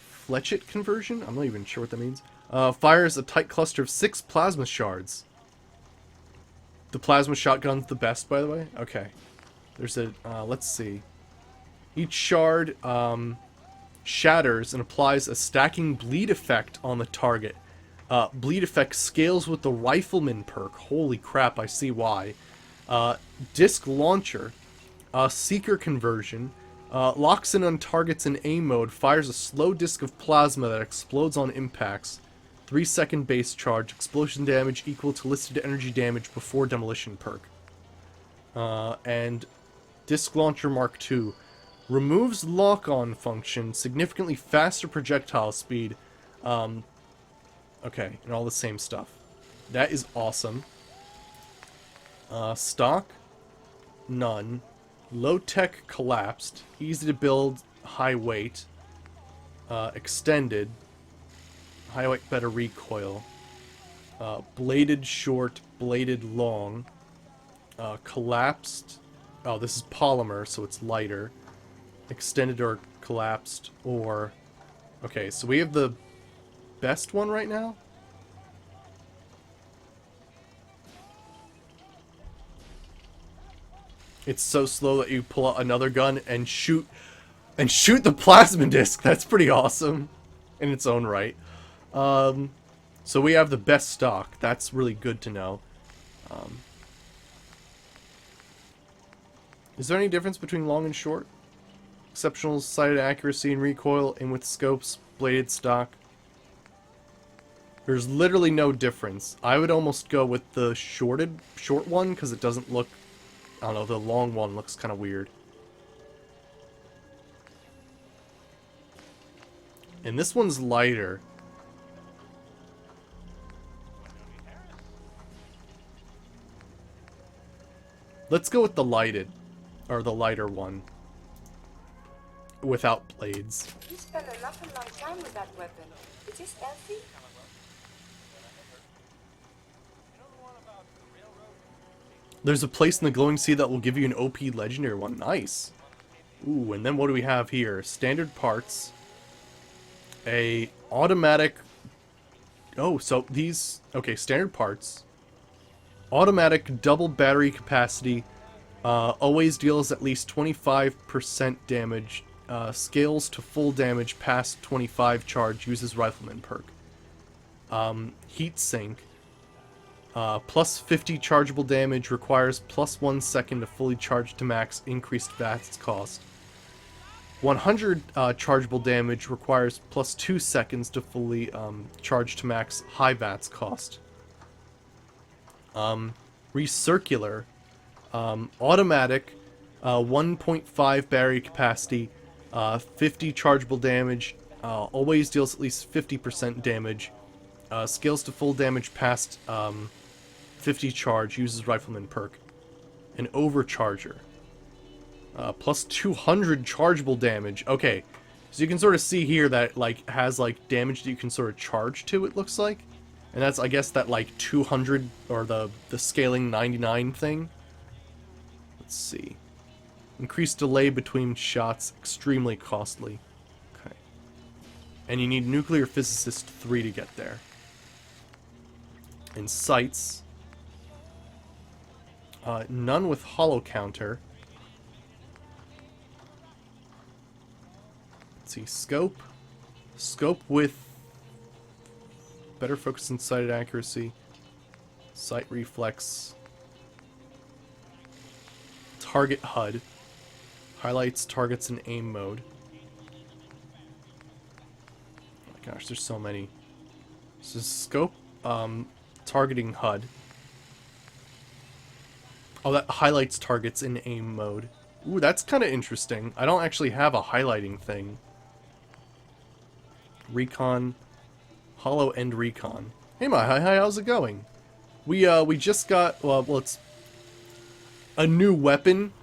Fletchet conversion? I'm not even sure what that means. Fires a tight cluster of 6 plasma shards. The plasma shotgun's the best, by the way? Okay. There's a, let's see. Each shard, shatters and applies a stacking bleed effect on the target. Bleed effect scales with the rifleman perk. Holy crap, I see why. Disc launcher. Seeker conversion. Locks in on targets in aim mode, fires a slow disc of plasma that explodes on impacts. 3-second base charge, explosion damage equal to listed energy damage before demolition perk. And Disc Launcher Mark II. Removes lock-on function, significantly faster projectile speed. Okay, and all the same stuff. That is awesome. Stock? None. Low-tech collapsed. Easy to build, high weight. Extended. High weight, better recoil. Bladed short, bladed long. Collapsed. Oh, this is polymer, so it's lighter. Extended or collapsed or... Okay, so we have the best one right now? It's so slow that you pull out another gun and shoot the plasma disc. That's pretty awesome in its own right. So we have the best stock. That's really good to know. Is there any difference between long and short? Exceptional sighted accuracy and recoil, and with scopes, bladed stock. There's literally no difference. I would almost go with the short one because it doesn't look... I don't know, the long one looks kind of weird. And this one's lighter. Let's go with the lighted, or the lighter one. Without blades. You spent an awful long time with that weapon. Is this healthy? There's a place in the glowing sea that will give you an OP legendary one. Nice. Ooh, and then what do we have here? Standard parts. A automatic... Oh, so these... Okay, standard parts. Automatic double battery capacity. Always deals at least 25% damage. Scales to full damage past 25 charge. Uses rifleman perk. Heat sink. Plus 50 chargeable damage, requires plus 1 second to fully charge to max, increased VATS cost. 100 chargeable damage, requires plus 2 seconds to fully charge to max, high VATS cost. Recircular. Automatic, 1.5 battery capacity, 50 chargeable damage, always deals at least 50% damage, scales to full damage past 50 charge, uses rifleman perk. An overcharger. Plus 200 chargeable damage. Okay, so you can sort of see here that it, like, has, like, damage that you can sort of charge to, it looks like. And that's, I guess, that, like, 200, or the scaling 99 thing. Let's see. Increased delay between shots, extremely costly. Okay. And you need Nuclear Physicist 3 to get there. And sights. None with hollow counter. Let's see, scope. Scope with Better focus and sighted accuracy. Sight reflex. Target HUD. Highlights targets in aim mode. Oh my gosh, there's so many. So scope, targeting HUD. Oh, that highlights targets in aim mode. Ooh, that's kind of interesting. I don't actually have a highlighting thing. Recon. Hollow End Recon. Hey, hi, how's it going? We just got, well, it's a new weapon.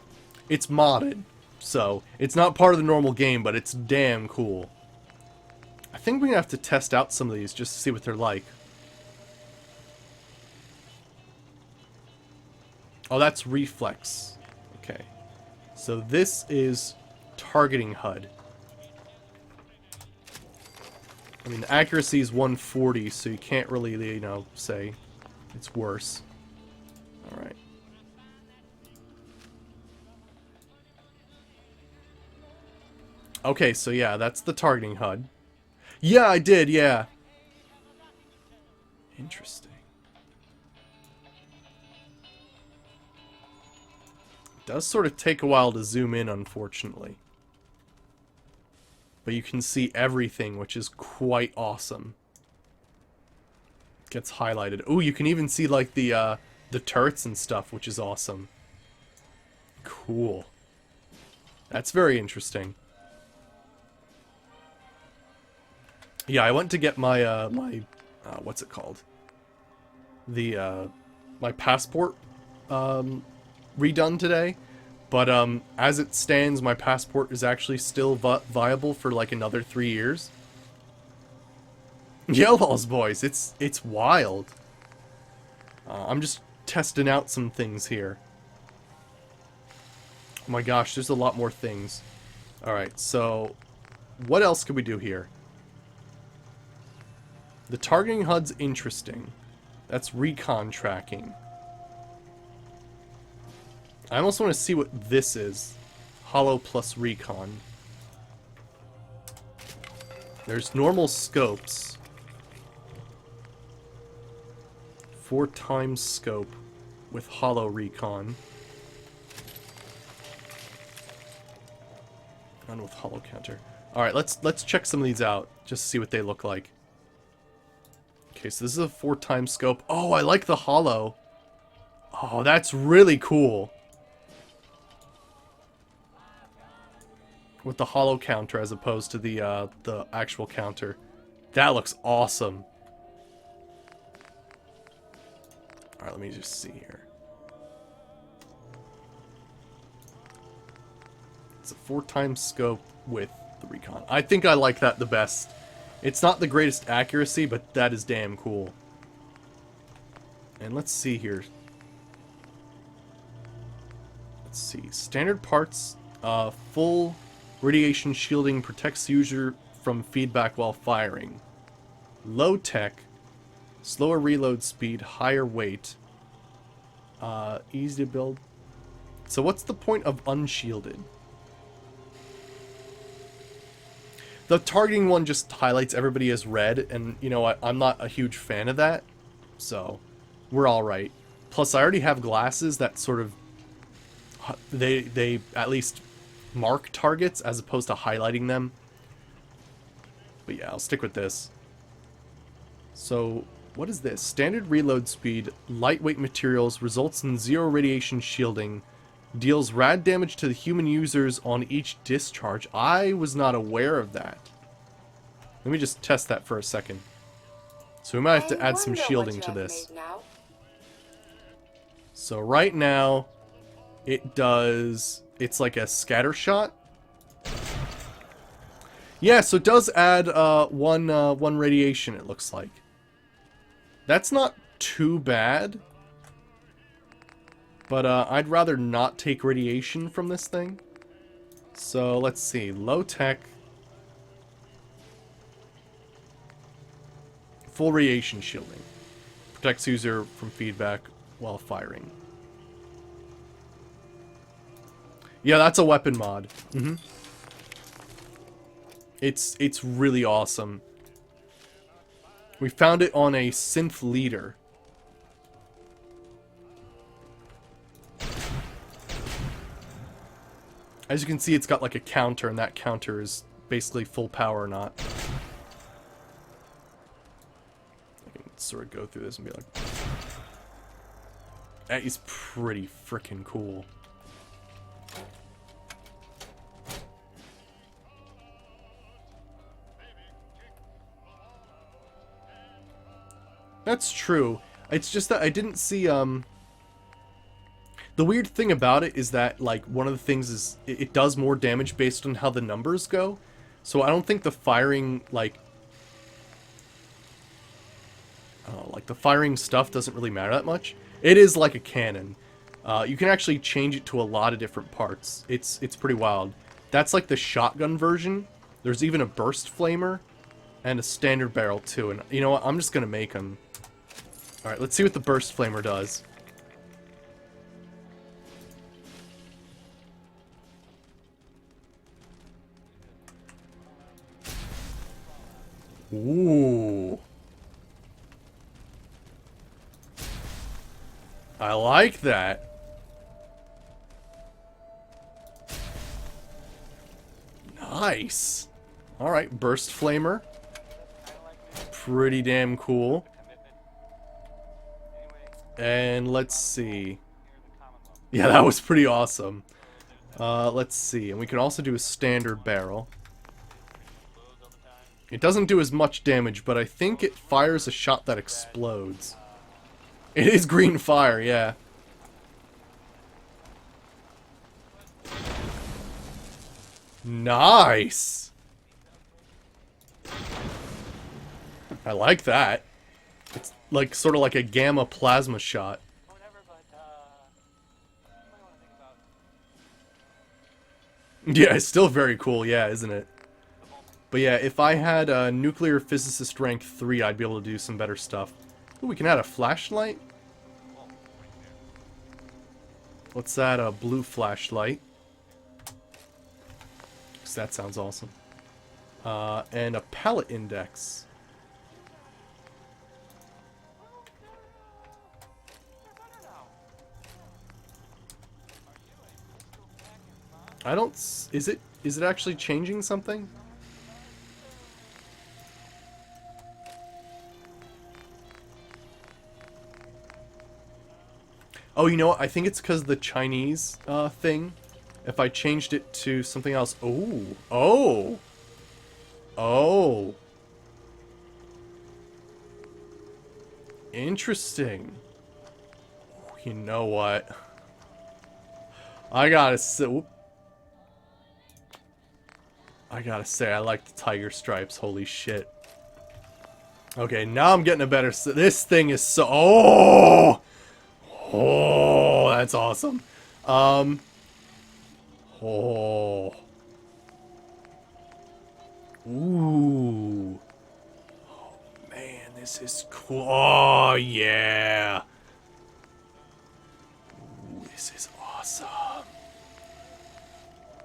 It's modded, so it's not part of the normal game, but it's damn cool. I think we're gonna have to test out some of these just to see what they're like. Oh, that's reflex. Okay. So this is targeting HUD. I mean, the accuracy is 140, so you can't really, you know, say it's worse. Alright. Okay, so yeah, that's the targeting HUD. Yeah, I did, yeah. Interesting. It does sort of take a while to zoom in, unfortunately. But you can see everything, which is quite awesome. Gets highlighted. Ooh, you can even see like the turrets and stuff, which is awesome. Cool. That's very interesting. Yeah, I went to get my what's it called? The my passport redone today. But as it stands, my passport is actually still viable for like another 3 years. Yellowballs, boys, it's wild. I'm just testing out some things here. Oh my gosh, there's a lot more things. Alright, so what else could we do here? The targeting HUD's interesting. That's recon tracking. I almost want to see what this is. Hollow plus recon. There's normal scopes. 4 times scope with hollow recon. And with hollow counter. Alright, let's check some of these out. Just to see what they look like. Okay, so this is a 4 times scope. Oh, I like the hollow. Oh, that's really cool. With the hollow counter as opposed to the actual counter. That looks awesome. Alright, let me just see here. It's a 4 times scope with the recon. I think I like that the best. It's not the greatest accuracy, but that is damn cool. And let's see here. Let's see. Standard parts, full radiation shielding protects user from feedback while firing. Low tech, slower reload speed, higher weight, easy to build. So what's the point of unshielded? The targeting one just highlights everybody as red, and you know what? I'm not a huge fan of that, so we're all right. Plus, I already have glasses that sort of they at least mark targets as opposed to highlighting them. But yeah, I'll stick with this. So, what is this? Standard reload speed, lightweight materials, results in 0 radiation shielding, deals rad damage to the human users on each discharge. I was not aware of that. Let me just test that for a second. So we might have to add some shielding to this. So right now, it does... It's like a scatter shot. Yeah, so it does add one radiation, it looks like. That's not too bad. But I'd rather not take radiation from this thing. So let's see. Low tech. Full radiation shielding. Protects user from feedback while firing. Yeah, that's a weapon mod. It's really awesome. We found it on a synth leader. As you can see, it's got like a counter, and that counter is basically full power or not. I can sort of go through this and be like... That is pretty freaking cool. That's true. It's just that I didn't see, The weird thing about it is that, like, one of the things is it does more damage based on how the numbers go. So I don't think the firing, like... the firing stuff doesn't really matter that much. It is like a cannon. You can actually change it to a lot of different parts. It's pretty wild. That's like the shotgun version. There's even a burst flamer and a standard barrel too. And you know what? I'm just gonna make them. All right, let's see what the burst flamer does. Ooh. I like that. Nice. Alright, burst flamer. Pretty damn cool. And let's see. Yeah, that was pretty awesome. Let's see. And we can also do a standard barrel. It doesn't do as much damage, but I think it fires a shot that explodes. It is green fire, yeah. Nice! I like that. It's like sort of like a gamma plasma shot. Yeah, it's still very cool, yeah, isn't it? But yeah, if I had a nuclear physicist rank 3, I'd be able to do some better stuff. Ooh, we can add a flashlight. What's that? A blue flashlight. Because that sounds awesome. And a pallet index. I don't... Is it actually changing something? Oh, you know what? I think it's because of the Chinese thing. If I changed it to something else... Oh! Oh! Oh! Interesting. You know what? I gotta say... I like the tiger stripes. Holy shit. Okay, now I'm getting a better... This thing is so... Oh! Oh, that's awesome. Oh. Ooh. Oh, man, this is cool. Oh, yeah. Ooh, this is awesome.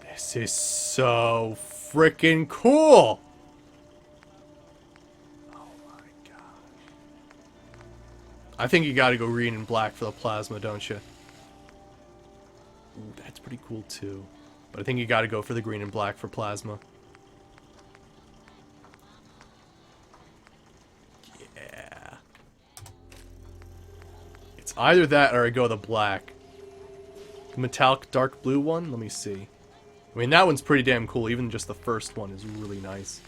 This is so freaking cool. I think you gotta go green and black for the plasma, don't you? Ooh, that's pretty cool too. But I think you gotta go for the green and black for plasma. Yeah. It's either that or I go the black. The metallic dark blue one? Let me see. I mean, that one's pretty damn cool. Even just the first one is really nice.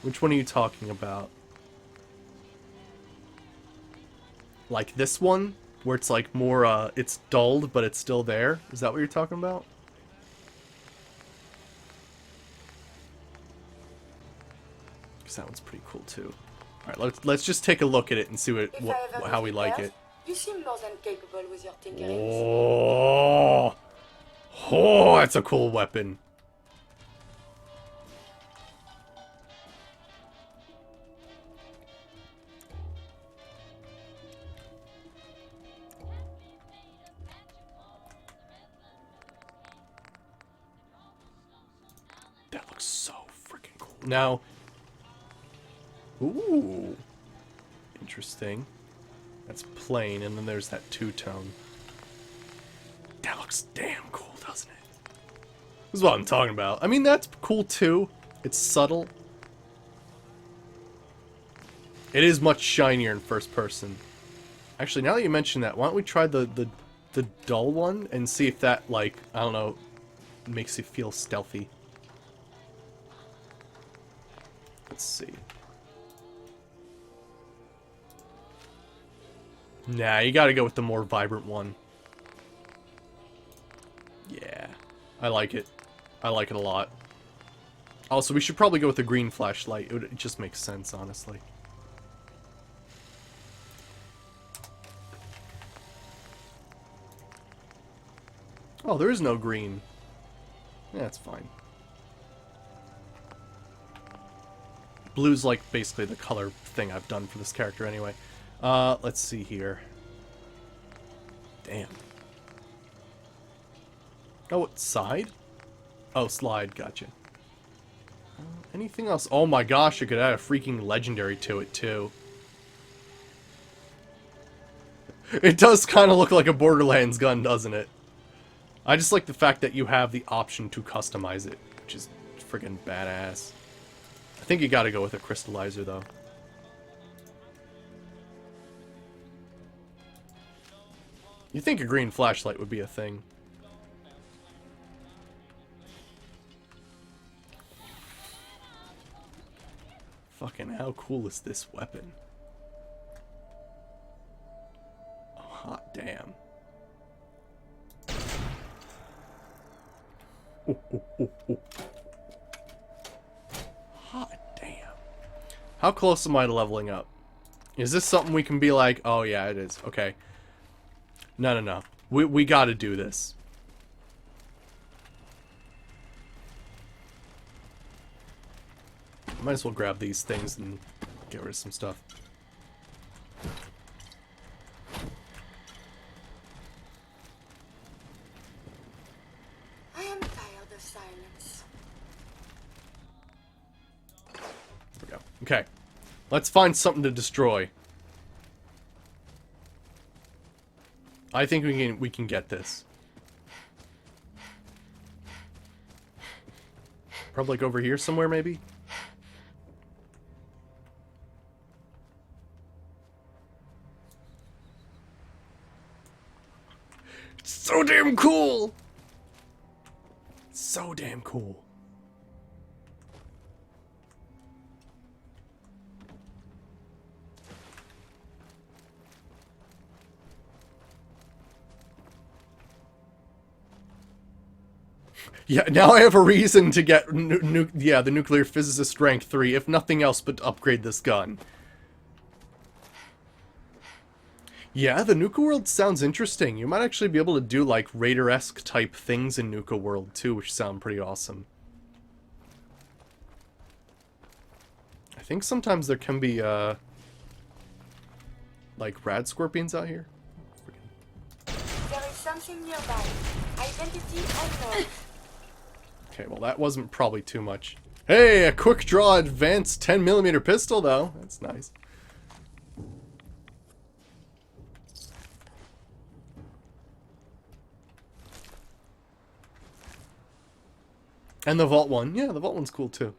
Which one are you talking about? Like this one, where it's like more, it's dulled, but it's still there? Is that what you're talking about? Because that one's pretty cool too. Alright, let's just take a look at it and see how we like it. You seem more than capable with your tinkerings. Oh! Oh, that's a cool weapon. That looks so freaking cool. Now, ooh, Interesting. That's plain, and then there's that two-tone. That looks damn cool, doesn't it? This is what I'm talking about. I mean, that's cool too. It's subtle. It is much shinier in first person. Actually, now that you mention that, why don't we try the dull one and see if that, like, I don't know, makes you feel stealthy. Let's see. Nah, you gotta go with the more vibrant one. Yeah, I like it. I like it a lot. Also, we should probably go with the green flashlight. It just makes sense, honestly. Oh, there is no green. Yeah, that's fine. Blue's like basically the color thing I've done for this character anyway. Let's see here. Damn. Oh, what, side? Oh, slide, gotcha. Anything else? Oh my gosh, I could add a freaking legendary to it too. It does kind of look like a Borderlands gun, doesn't it? I just like the fact that you have the option to customize it, which is friggin' badass. I think you gotta go with a crystallizer, though. You think a green flashlight would be a thing. Fucking how cool is this weapon? Oh, hot damn. Hot damn. How close am I to leveling up? Is this something we can be like, oh yeah, it is. Okay. No. We gotta do this. Might as well grab these things and get rid of some stuff. I am tired of silence. There we go. Okay. Let's find something to destroy. I think we can get this. Probably like over here somewhere, maybe? It's so damn cool! So damn cool. Yeah, now I have a reason to get the nuclear physicist rank 3, if nothing else but to upgrade this gun. Yeah, the Nuka World sounds interesting. You might actually be able to do like Raider-esque type things in Nuka World too, which sound pretty awesome. I think sometimes there can be like rad scorpions out here. There is something nearby. Identity unknown. Okay, well that wasn't probably too much. Hey, a quick draw advanced 10mm pistol though. That's nice. And the vault one. Yeah, the vault one's cool too.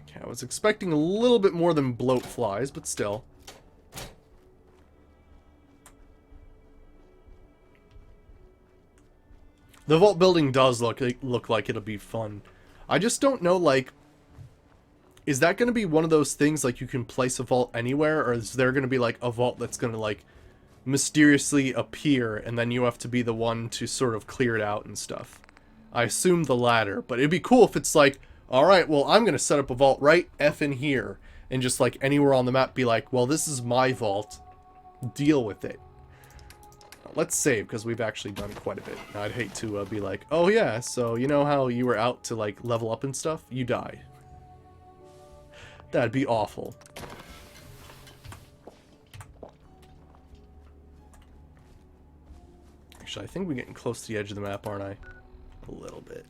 Okay, I was expecting a little bit more than bloat flies, but still. The vault building does look like it'll be fun. I just don't know, like, is that going to be one of those things, like, you can place a vault anywhere, or is there going to be, like, a vault that's going to, like, mysteriously appear, and then you have to be the one to sort of clear it out and stuff? I assume the latter, but it'd be cool if it's like, alright, well, I'm going to set up a vault right effing here, and just, like, anywhere on the map be like, well, this is my vault. Deal with it. Let's save, because we've actually done quite a bit. I'd hate to be like, oh yeah, so you know how you were out to, like, level up and stuff? You died. That'd be awful. Actually, I think we're getting close to the edge of the map, aren't I? A little bit.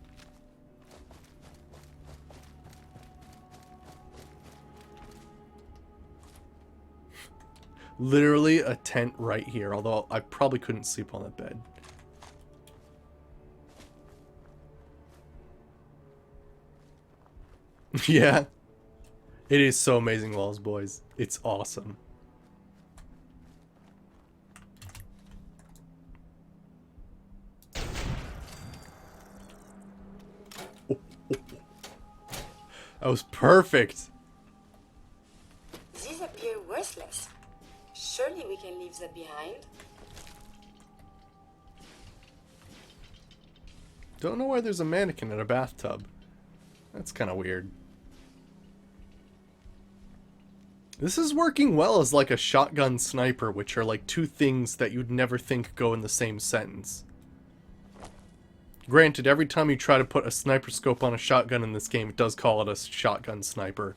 Literally a tent right here, although I probably couldn't sleep on that bed. Yeah. It is so amazing, Walls Boys. It's awesome. That was perfect. These appear worthless. Surely we can leave that behind. Don't know why there's a mannequin in a bathtub. That's kind of weird. This is working well as like a shotgun sniper, which are like two things that you'd never think go in the same sentence. Granted, every time you try to put a sniper scope on a shotgun in this game, it does call it a shotgun sniper.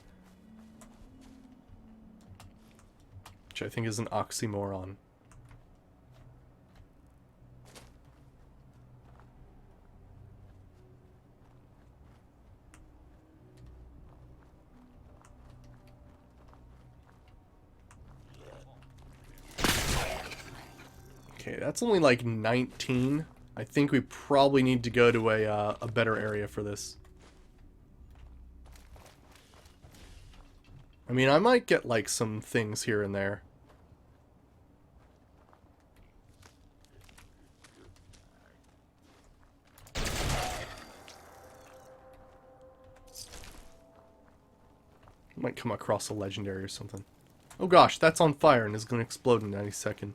Which I think is an oxymoron. Okay, that's only like 19. I think we probably need to go to a better area for this. I mean, I might get like some things here and there. Might come across a legendary or something. Oh gosh, that's on fire and is going to explode in any second.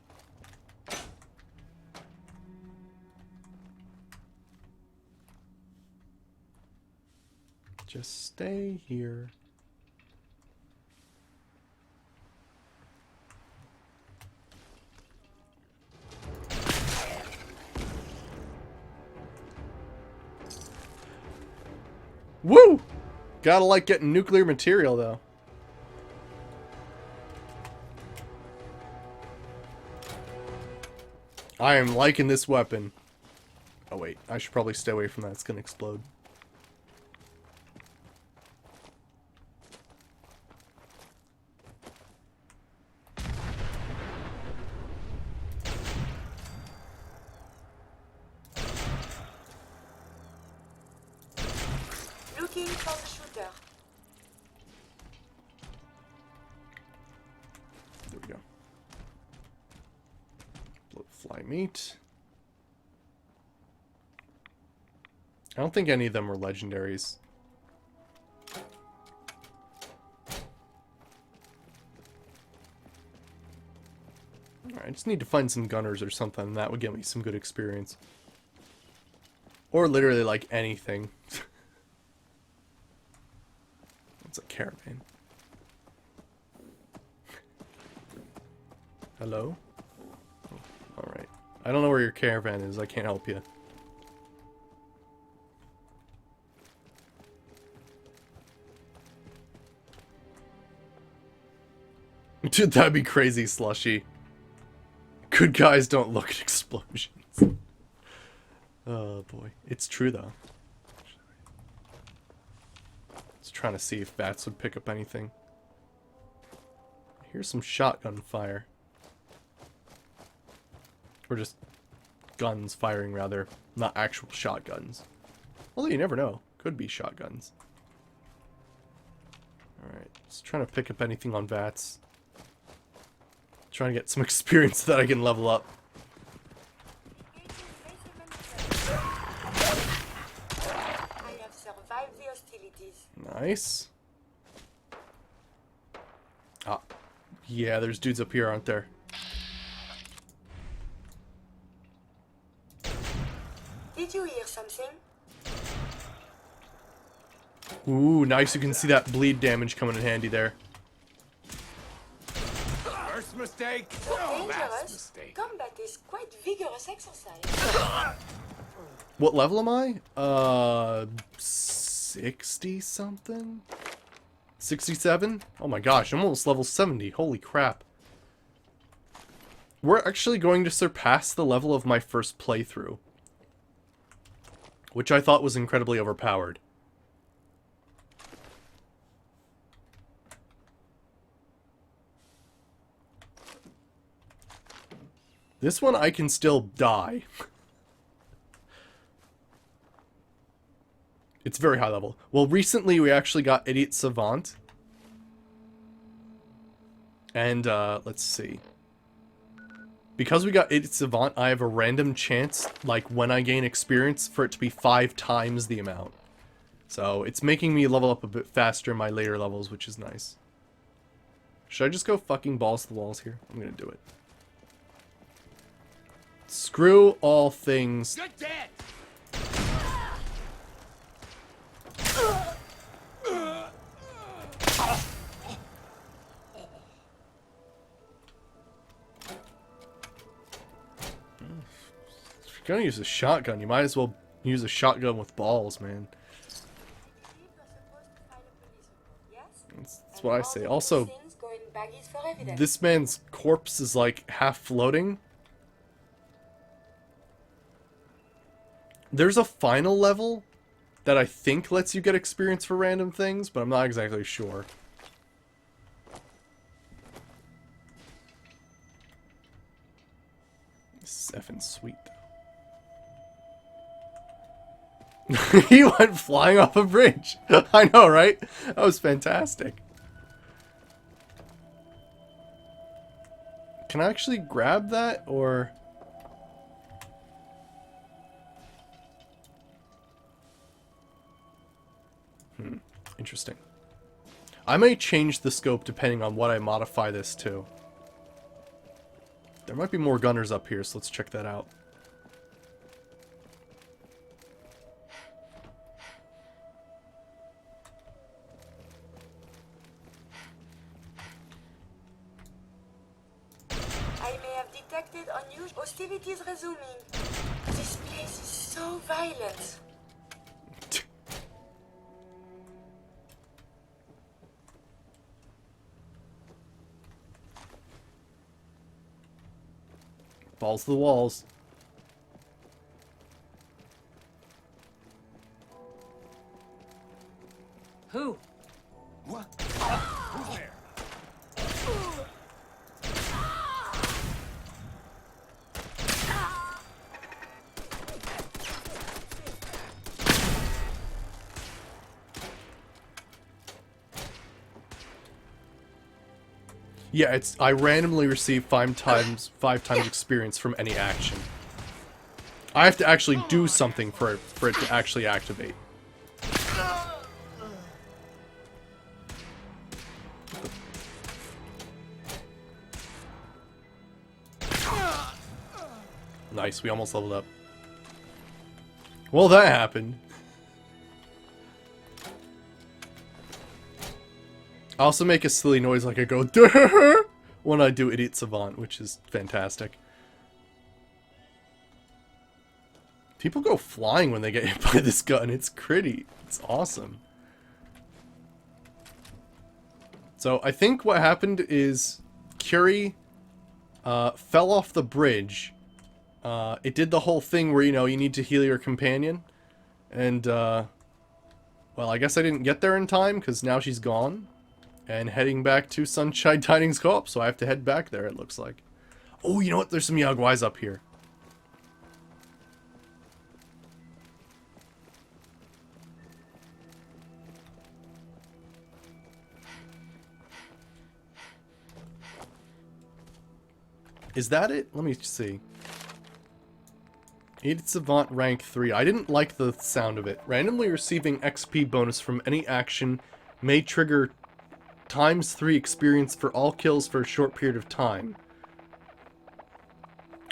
Just stay here. Woo! Gotta like getting nuclear material, though. I am liking this weapon. Oh wait, I should probably stay away from that. It's gonna explode. Looking for the shooter. There we go. Fly meat. I don't think any of them were legendaries. Alright, I just need to find some gunners or something, and that would get me some good experience. Or literally, like, anything. It's a caravan. Hello? Oh, alright. I don't know where your caravan is. I can't help you. Dude, that'd be crazy, Slushy. Good guys don't look at explosions. Oh boy. It's true though. Just trying to see if bats would pick up anything. Here's some shotgun fire. Or just guns firing, rather. Not actual shotguns. Although you never know. Could be shotguns. Alright. Just trying to pick up anything on bats. Trying to get some experience so that I can level up. I have survived the hostilities. Nice. Ah. Yeah, there's dudes up here, aren't there? Did you hear something? Ooh, nice. You can see that bleed damage coming in handy there. First mistake. Dangerous. Combat is quite vigorous exercise. What level am I? 60 something? 67? Oh my gosh, I'm almost level 70. Holy crap. We're actually going to surpass the level of my first playthrough, which I thought was incredibly overpowered. This one I can still die. It's very high level. Well, recently we actually got Idiot Savant. And, let's see. Because we got Idiot Savant, I have a random chance, like, when I gain experience, for it to be 5 times the amount. So, it's making me level up a bit faster in my later levels, which is nice. Should I just go fucking balls to the walls here? I'm gonna do it. Screw all things. Good dead. If you're gonna use a shotgun, you might as well use a shotgun with balls, man. That's what I say. Also, this man's corpse is like half floating. There's a final level that I think lets you get experience for random things, but I'm not exactly sure. This is effing sweet, though. He went flying off a bridge. I know, right? That was fantastic. Can I actually grab that, or... Interesting. I may change the scope depending on what I modify this to. There might be more gunners up here, so let's check that out. I may have detected unusual hostilities resuming. This place is so violent. Balls to the walls. Who? What? Who's there? Yeah, it's I randomly receive 5 times experience from any action. I have to actually do something for it to actually activate. Nice, we almost leveled up. Well, that happened. I also make a silly noise like I go "Durr" when I do Idiot Savant, which is fantastic. People go flying when they get hit by this gun. It's pretty. It's awesome. So I think what happened is Curie fell off the bridge. It did the whole thing where, you know, you need to heal your companion. And, well, I guess I didn't get there in time because now she's gone. And heading back to Sunshine Dining's co-op, so I have to head back there, it looks like. Oh, you know what? There's some Yaguais up here. Is that it? Let me see. Idiot Savant rank 3. I didn't like the sound of it. Randomly receiving XP bonus from any action may trigger ×3 experience for all kills for a short period of time.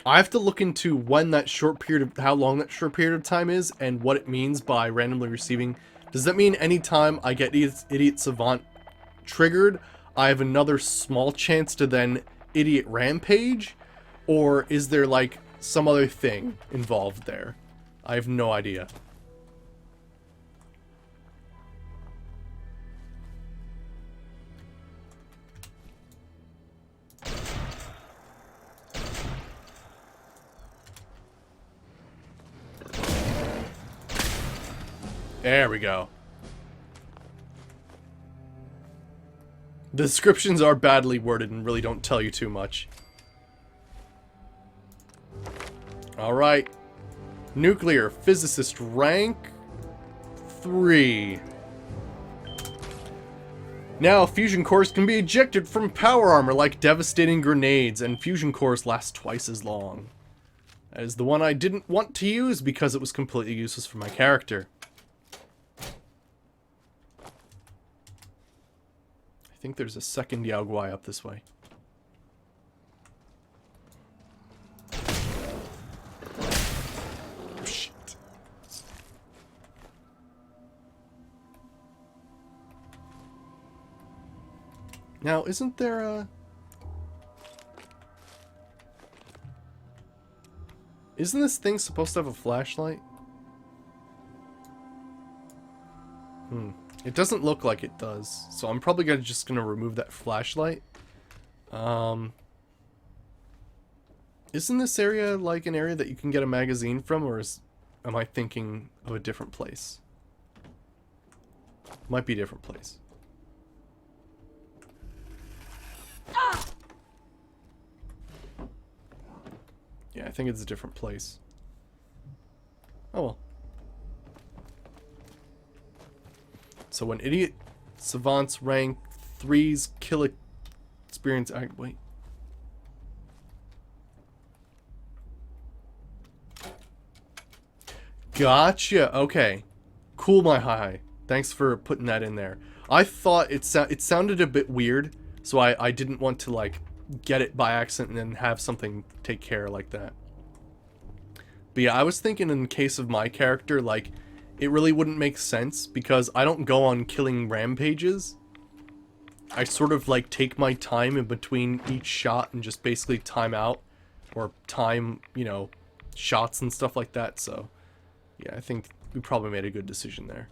I have to look into when that short period of, how long that short period of time is and what it means by randomly receiving. Does that mean anytime I get Idiot Savant triggered, I have another small chance to then Idiot Rampage? Or is there like some other thing involved there? I have no idea. There we go. The descriptions are badly worded and really don't tell you too much. Alright. Nuclear physicist rank 3. Now, fusion cores can be ejected from power armor like devastating grenades, and fusion cores last twice as long. That is the one I didn't want to use because it was completely useless for my character. I think there's a second Yao Guai up this way. Oh, shit. Now, isn't there a... Isn't this thing supposed to have a flashlight? It doesn't look like it does, so I'm probably just gonna remove that flashlight. Isn't this area like an area that you can get a magazine from, or am I thinking of a different place? Might be a different place. Yeah, I think it's a different place. Oh well. So when idiot savants rank 3's kill experience... wait. Gotcha. Okay. Cool, my high. Thanks for putting that in there. I thought it sounded a bit weird, so I didn't want to, like, get it by accident and then have something take care like that. But yeah, I was thinking in case of my character, like, it really wouldn't make sense because I don't go on killing rampages. I sort of, like, take my time in between each shot and just basically time out or time, you know, shots and stuff like that. So, yeah, I think we probably made a good decision there.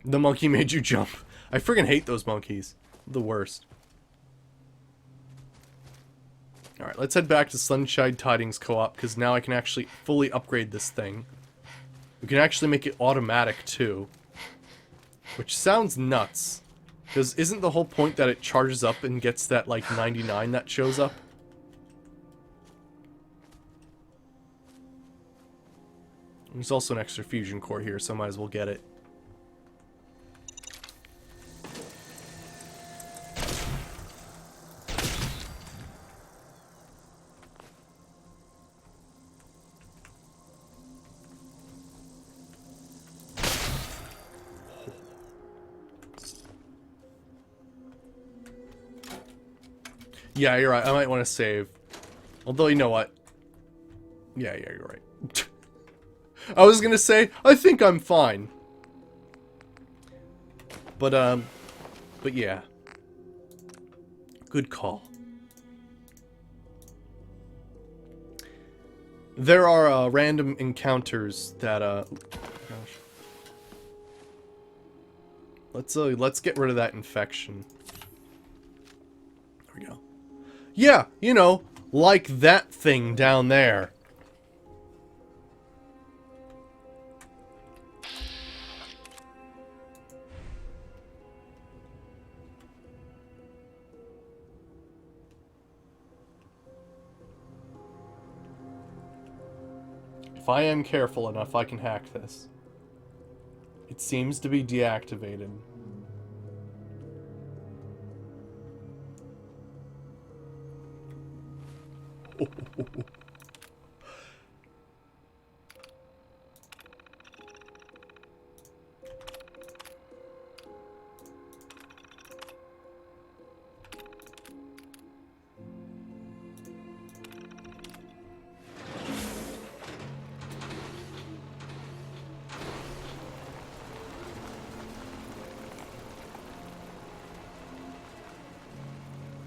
The monkey made you jump. I friggin' hate those monkeys. The worst. Alright, let's head back to Sunshine Tidings Co-op, because now I can actually fully upgrade this thing. We can actually make it automatic, too. Which sounds nuts. Because isn't the whole point that it charges up and gets that, like, 99 that shows up? There's also an extra fusion core here, so I might as well get it. Yeah, you're right. I might want to save. Although, you know what? Yeah, you're right. I was gonna say, I think I'm fine. But yeah. Good call. There are, random encounters that, gosh. Let's get rid of that infection. There we go. Yeah, you know, like that thing down there. If I am careful enough, I can hack this. It seems to be deactivated.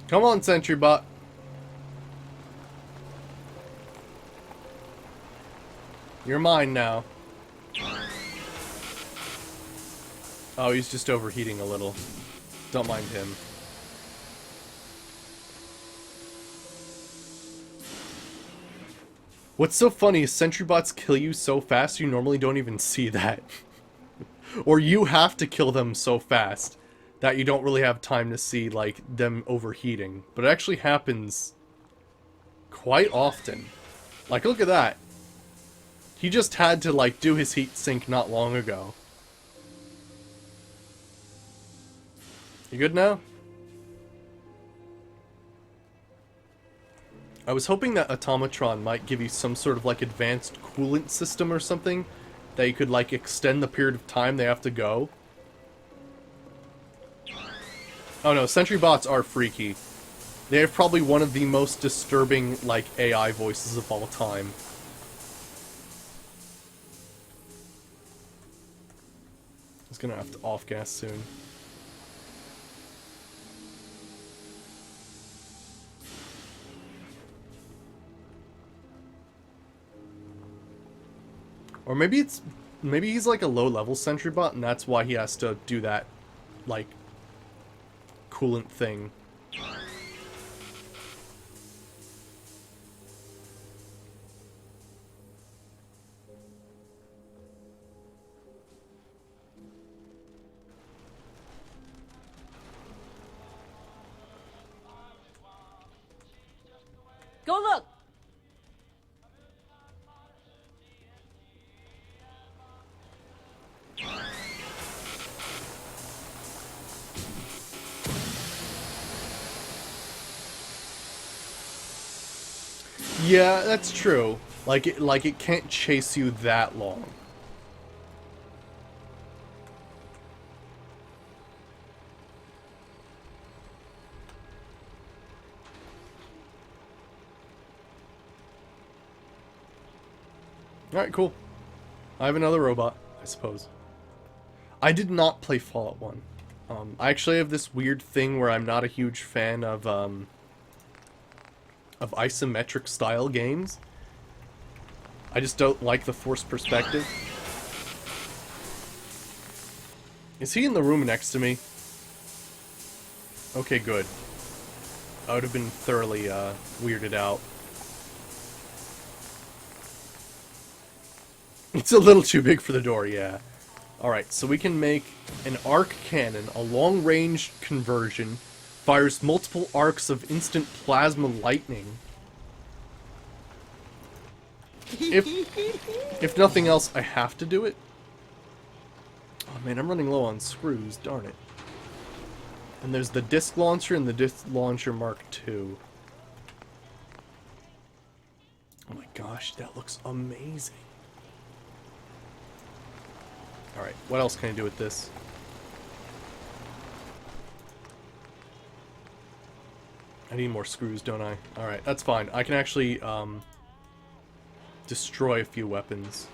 Come on, Sentry Bot. You're mine now. Oh, he's just overheating a little. Don't mind him. What's so funny is Sentry Bots kill you so fast you normally don't even see that. Or you have to kill them so fast that you don't really have time to see, like, them overheating. But it actually happens quite often. Like, look at that. He just had to, like, do his heat sink not long ago. You good now? I was hoping that Automatron might give you some sort of, like, advanced coolant system or something that you could, like, extend the period of time they have to go. Oh no, Sentry bots are freaky. They have probably one of the most disturbing, like, AI voices of all time. He's gonna have to off-gas soon. Or maybe he's like a low-level sentry bot, and that's why he has to do that, like, coolant thing. Go look! Yeah, that's true. Like it can't chase you that long. Alright, cool. I have another robot, I suppose. I did not play Fallout 1. I actually have this weird thing where I'm not a huge fan of isometric style games. I just don't like the forced perspective. Is he in the room next to me? Okay, good. I would have been thoroughly weirded out. It's a little too big for the door, yeah. Alright, so we can make an arc cannon, a long-range conversion, fires multiple arcs of instant plasma lightning. If nothing else, I have to do it. Oh man, I'm running low on screws, darn it. And there's the disc launcher and the disc launcher Mark II. Oh my gosh, that looks amazing. Alright, what else can I do with this? I need more screws, don't I? Alright, that's fine. I can actually, destroy a few weapons.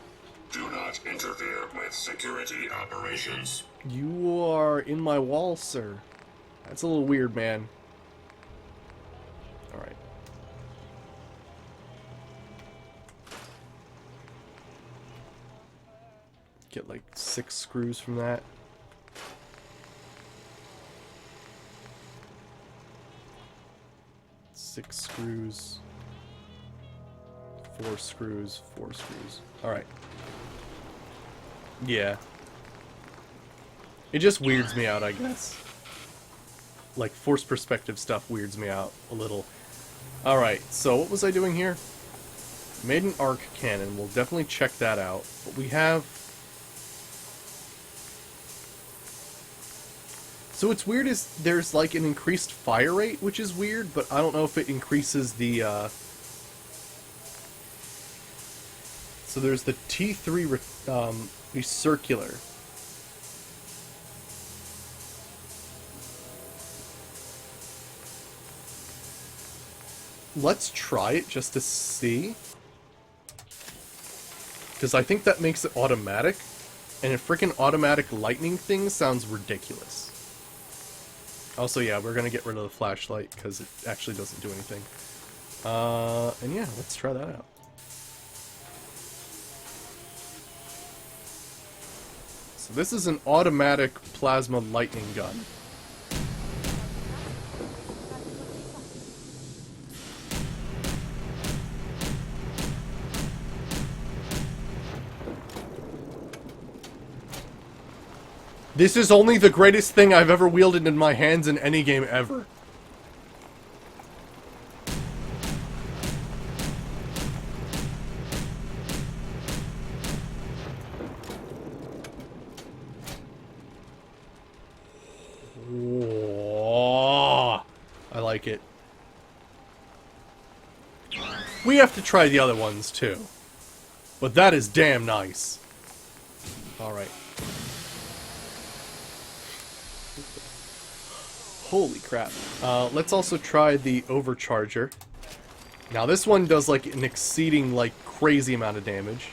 Do not interfere with security operations. You are in my wall, sir. That's a little weird, man. Alright. Get like 6 screws from that. Six screws. 4 screws. 4 screws. Alright. Yeah. It just weirds me out, I guess. Like, forced perspective stuff weirds me out a little. Alright, so what was I doing here? Made an arc cannon. We'll definitely check that out. But we have... So what's weird is there's like an increased fire rate, which is weird, but I don't know if it increases the, So there's the T3 recircular. Let's try it just to see. Because I think that makes it automatic. And a freaking automatic lightning thing sounds ridiculous. Also, yeah, we're gonna get rid of the flashlight because it actually doesn't do anything. And yeah, let's try that out. So this is an automatic plasma lightning gun. This is only the greatest thing I've ever wielded in my hands in any game ever. it. We have to try the other ones too. But that is damn nice. Alright. Holy crap. Let's also try the Overcharger. Now this one does like an exceeding, like, crazy amount of damage.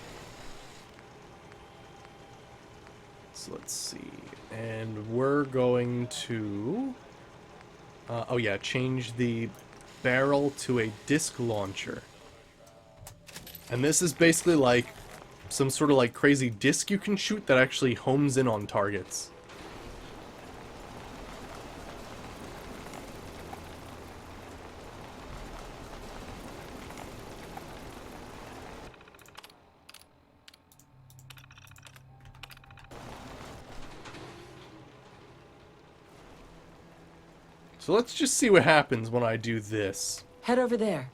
So let's see. And we're going to... oh yeah, change the barrel to a disc launcher. And this is basically like some sort of like crazy disc you can shoot that actually homes in on targets. So let's just see what happens when I do this. Head over there.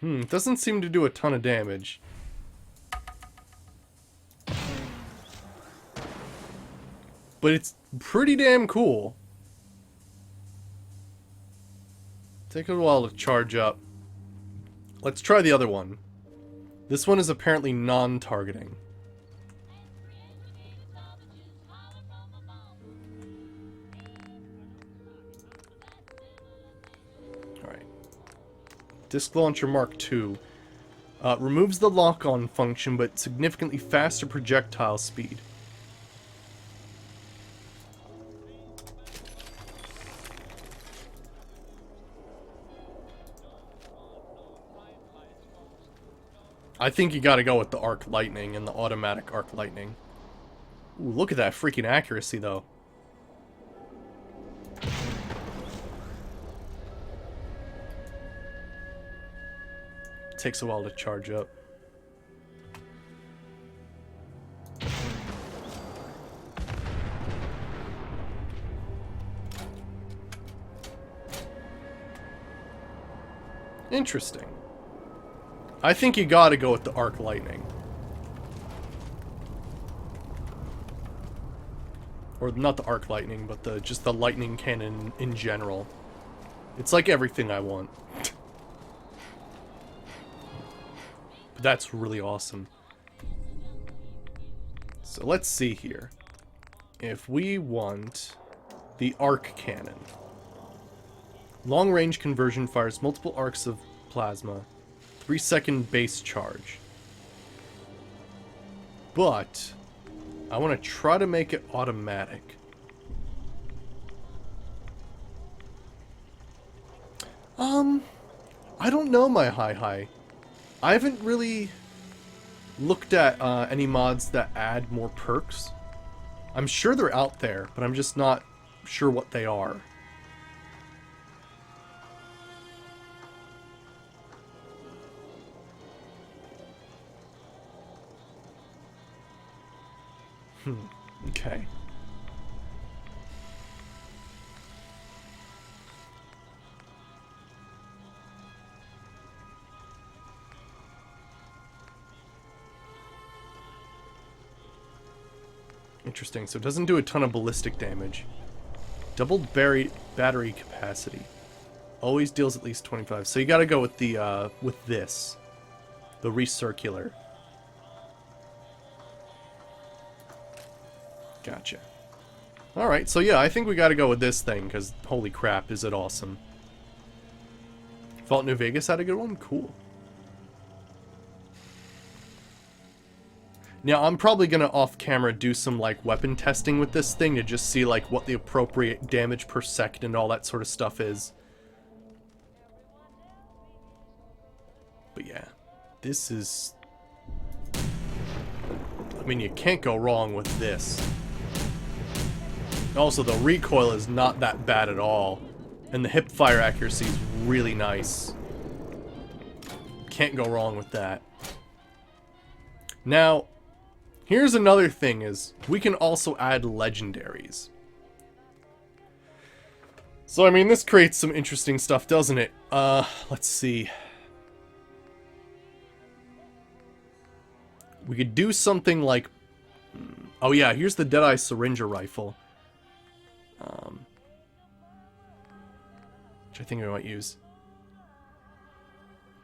It doesn't seem to do a ton of damage. But it's pretty damn cool. Take a while to charge up. Let's try the other one. This one is apparently non-targeting. Disc Launcher Mark II. Removes the lock-on function, but significantly faster projectile speed. I think you gotta go with the Arc Lightning and the automatic Arc Lightning. Ooh, look at that freaking accuracy, though. Takes a while to charge up. Interesting. I think you gotta go with the Arc Lightning. Or not the Arc Lightning, but just the lightning cannon in general. It's like everything I want. That's really awesome. So let's see here. If we want the arc cannon. Long range conversion fires multiple arcs of plasma. 3-second base charge. But I want to try to make it automatic. I don't know, my hi. I haven't really looked at any mods that add more perks. I'm sure they're out there, but I'm just not sure what they are. Okay. Interesting, so it doesn't do a ton of ballistic damage. Doubled battery capacity. Always deals at least 25. So you gotta go with the, with this. The recircular. Gotcha. Alright, so yeah, I think we gotta go with this thing, because holy crap, is it awesome. Fallout New Vegas had a good one? Cool. Now, I'm probably gonna off-camera do some, like, weapon testing with this thing to just see, like, what the appropriate damage per second and all that sort of stuff is. But yeah. this is... I mean, you can't go wrong with this. Also, the recoil is not that bad at all. And the hip fire accuracy is really nice. Can't go wrong with that. Now, here's another thing is, we can also add legendaries. So, I mean, this creates some interesting stuff, doesn't it? Let's see. We could do something like... Oh yeah, here's the Deadeye Syringer Rifle. Which I think I might use.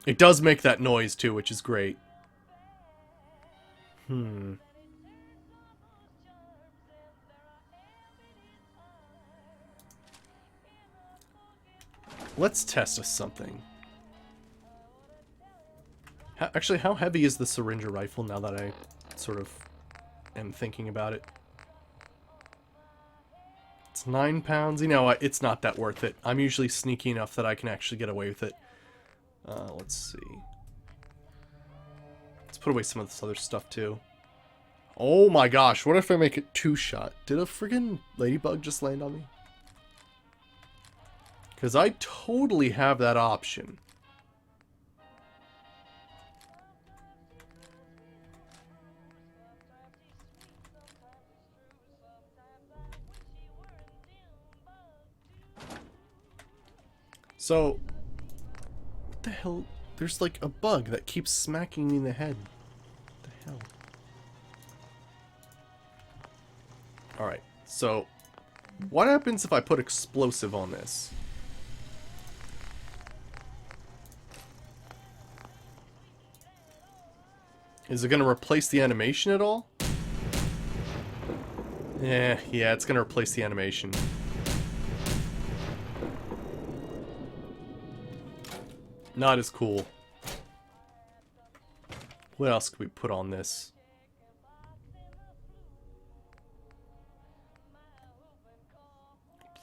It does make that noise too, which is great. Let's test something. Actually, how heavy is the Syringer Rifle now that I sort of am thinking about it? It's 9 pounds. You know what? It's not that worth it. I'm usually sneaky enough that I can actually get away with it. Let's see. Let's put away some of this other stuff too. Oh my gosh, what if I make it 2-shot? Did a friggin' ladybug just land on me? Because I totally have that option. So, what the hell? There's like a bug that keeps smacking me in the head. What the hell? Alright, so what happens if I put explosive on this? Is it going to replace the animation at all? Yeah, it's going to replace the animation. Not as cool. What else could we put on this?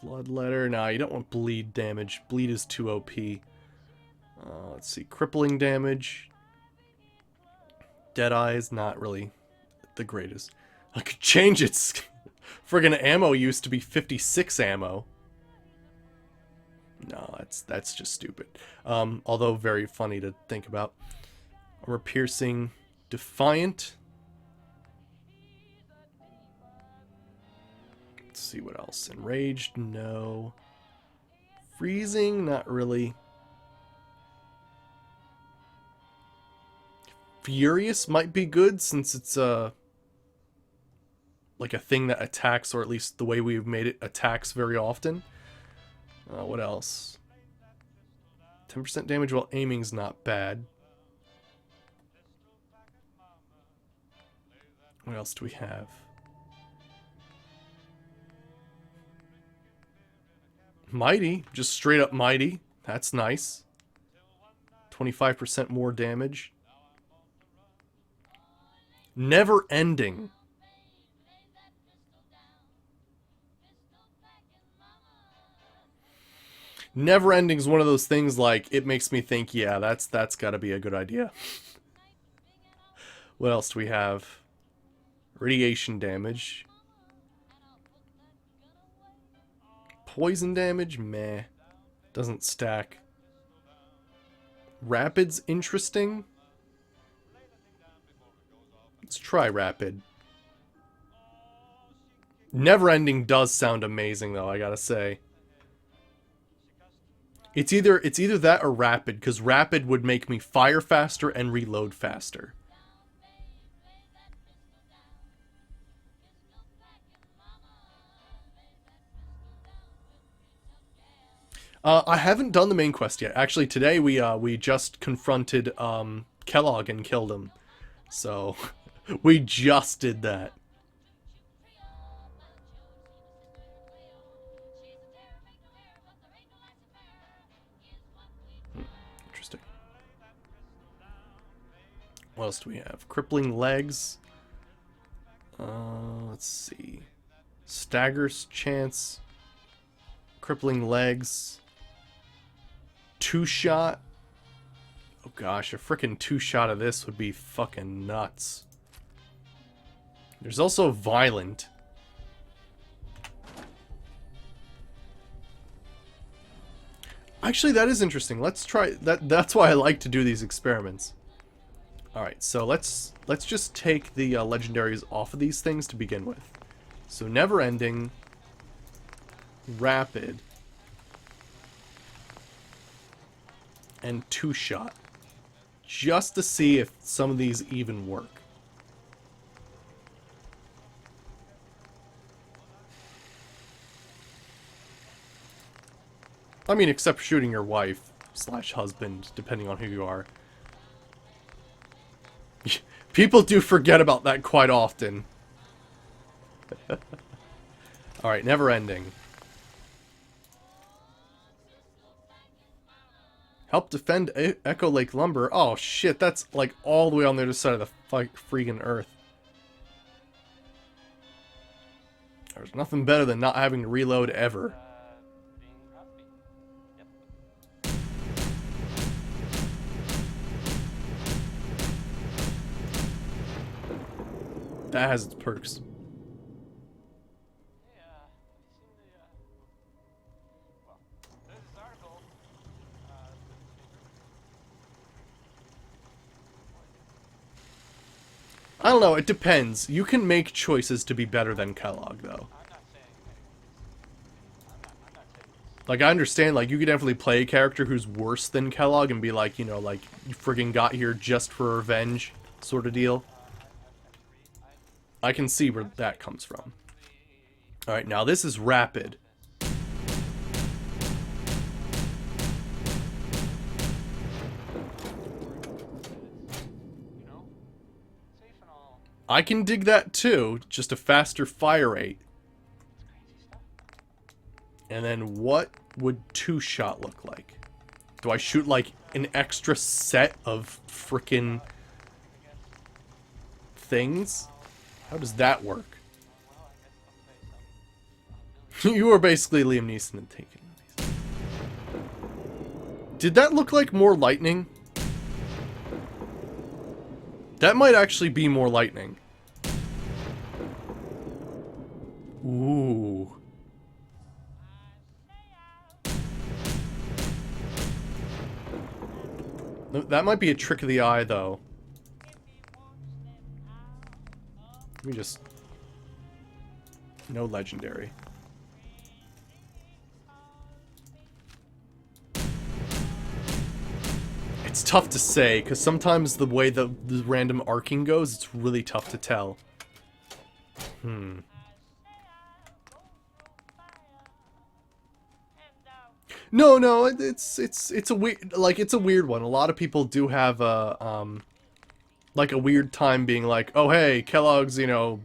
Bloodletter. Nah, you don't want bleed damage. Bleed is too OP. Let's see. Crippling damage. Deadeye is not really the greatest. I could change its friggin' ammo use to be 56 ammo. No, that's just stupid. Although very funny to think about. Armor piercing, defiant. Let's see what else. Enraged, no. Freezing, not really. Furious might be good since it's like a thing that attacks, or at least the way we've made it attacks very often. What else? 10% damage while aiming's not bad. What else do we have? Mighty, just straight up mighty. That's nice. 25% more damage. Never ending. Never ending is one of those things like it makes me think, yeah, that's got to be a good idea. What else do we have? Radiation damage. Poison damage, meh. Doesn't stack. Rapid's interesting. Let's try rapid. Never ending does sound amazing though, I gotta say. It's either that or rapid, because rapid would make me fire faster and reload faster. I haven't done the main quest yet. Actually, today we just confronted Kellogg and killed him. So we just did that. Interesting. What else do we have? Crippling legs. Let's see. Stagger's chance. Crippling legs. 2-shot. Oh gosh, a frickin' 2-shot of this would be fucking nuts. There's also Violent. Actually, that is interesting. Let's try that. That's why I like to do these experiments. All right, so let's just take the legendaries off of these things to begin with. So Never Ending, Rapid, and 2-shot, just to see if some of these even work. I mean, except shooting your wife / husband, depending on who you are. People do forget about that quite often. Alright, Never Ending. Help defend Echo Lake Lumber. Oh shit, that's like all the way on the other side of the freaking earth. There's nothing better than not having to reload ever. That has its perks. I don't know, it depends. You can make choices to be better than Kellogg, though. Like, I understand, like, you could definitely play a character who's worse than Kellogg and be like, you know, like, you friggin' got here just for revenge, sort of deal. I can see where that comes from. Alright, now this is Rapid. I can dig that too, just a faster fire rate. And then what would 2-shot look like? Do I shoot like an extra set of frickin' things? How does that work? You are basically Liam Neeson and Taken. Did that look like more lightning? That might actually be more lightning. Ooh. That might be a trick of the eye, though. Let me just... No legendary. It's tough to say, because sometimes the way the random arcing goes, it's really tough to tell. No, it's a weird, like, it's a weird one. A lot of people do have a, like, a weird time being like, oh, hey, Kellogg's, you know,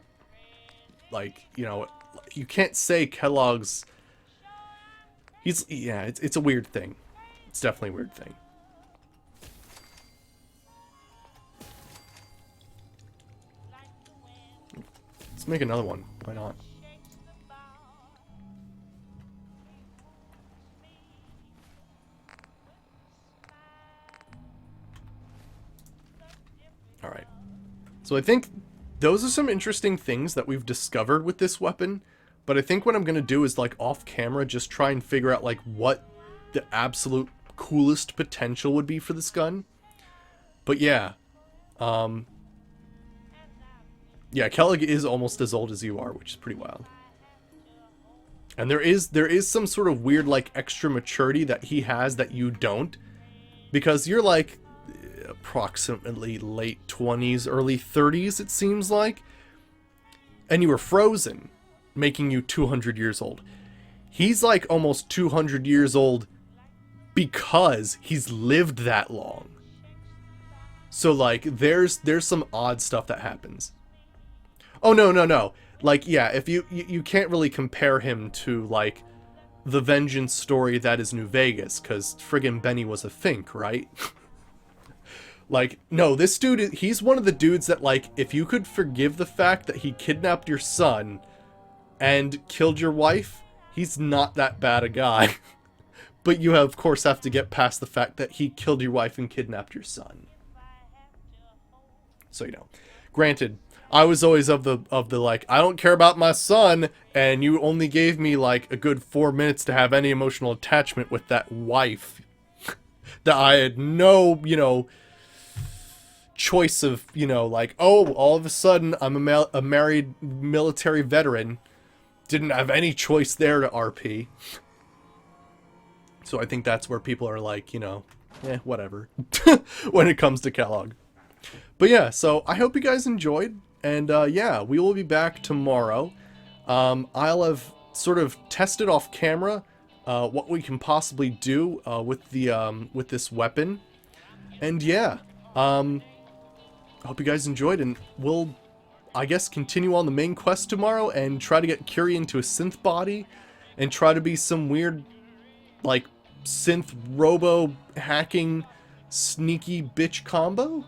like, you know, you can't say Kellogg's, yeah, it's a weird thing. It's definitely a weird thing. Let's make another one. Why not? Alright. So I think those are some interesting things that we've discovered with this weapon. But I think what I'm going to do is, like, off camera, just try and figure out, like, what the absolute coolest potential would be for this gun. But yeah. Yeah, Kellogg is almost as old as you are, which is pretty wild. And there is some sort of weird, like, extra maturity that he has that you don't. Because you're, like, approximately late 20s, early 30s, it seems like. And you were frozen, making you 200 years old. He's, like, almost 200 years old because he's lived that long. So, like, there's some odd stuff that happens. Oh, no. Like, yeah, if you can't really compare him to, like, the vengeance story that is New Vegas, because friggin' Benny was a Fink, right? Like, no, this dude, he's one of the dudes that, like, if you could forgive the fact that he kidnapped your son and killed your wife, he's not that bad a guy. But you, of course, have to get past the fact that he killed your wife and kidnapped your son. So, you know, granted, I was always of the like, I don't care about my son, and you only gave me like a good 4 minutes to have any emotional attachment with that wife that I had no, you know, choice of, you know, like, oh, all of a sudden I'm a married military veteran. Didn't have any choice there to RP. So I think that's where people are like, you know, whatever, when it comes to Kellogg. But yeah, so I hope you guys enjoyed, and yeah, we will be back tomorrow. I'll have sort of tested off camera what we can possibly do with the with this weapon, and yeah, I hope you guys enjoyed, and we'll, I guess, continue on the main quest tomorrow and try to get Curie into a synth body and try to be some weird, like, synth robo hacking sneaky bitch combo.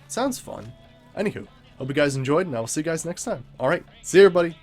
Sounds fun. Anywho, hope you guys enjoyed, and I will see you guys next time. Alright, see you, everybody.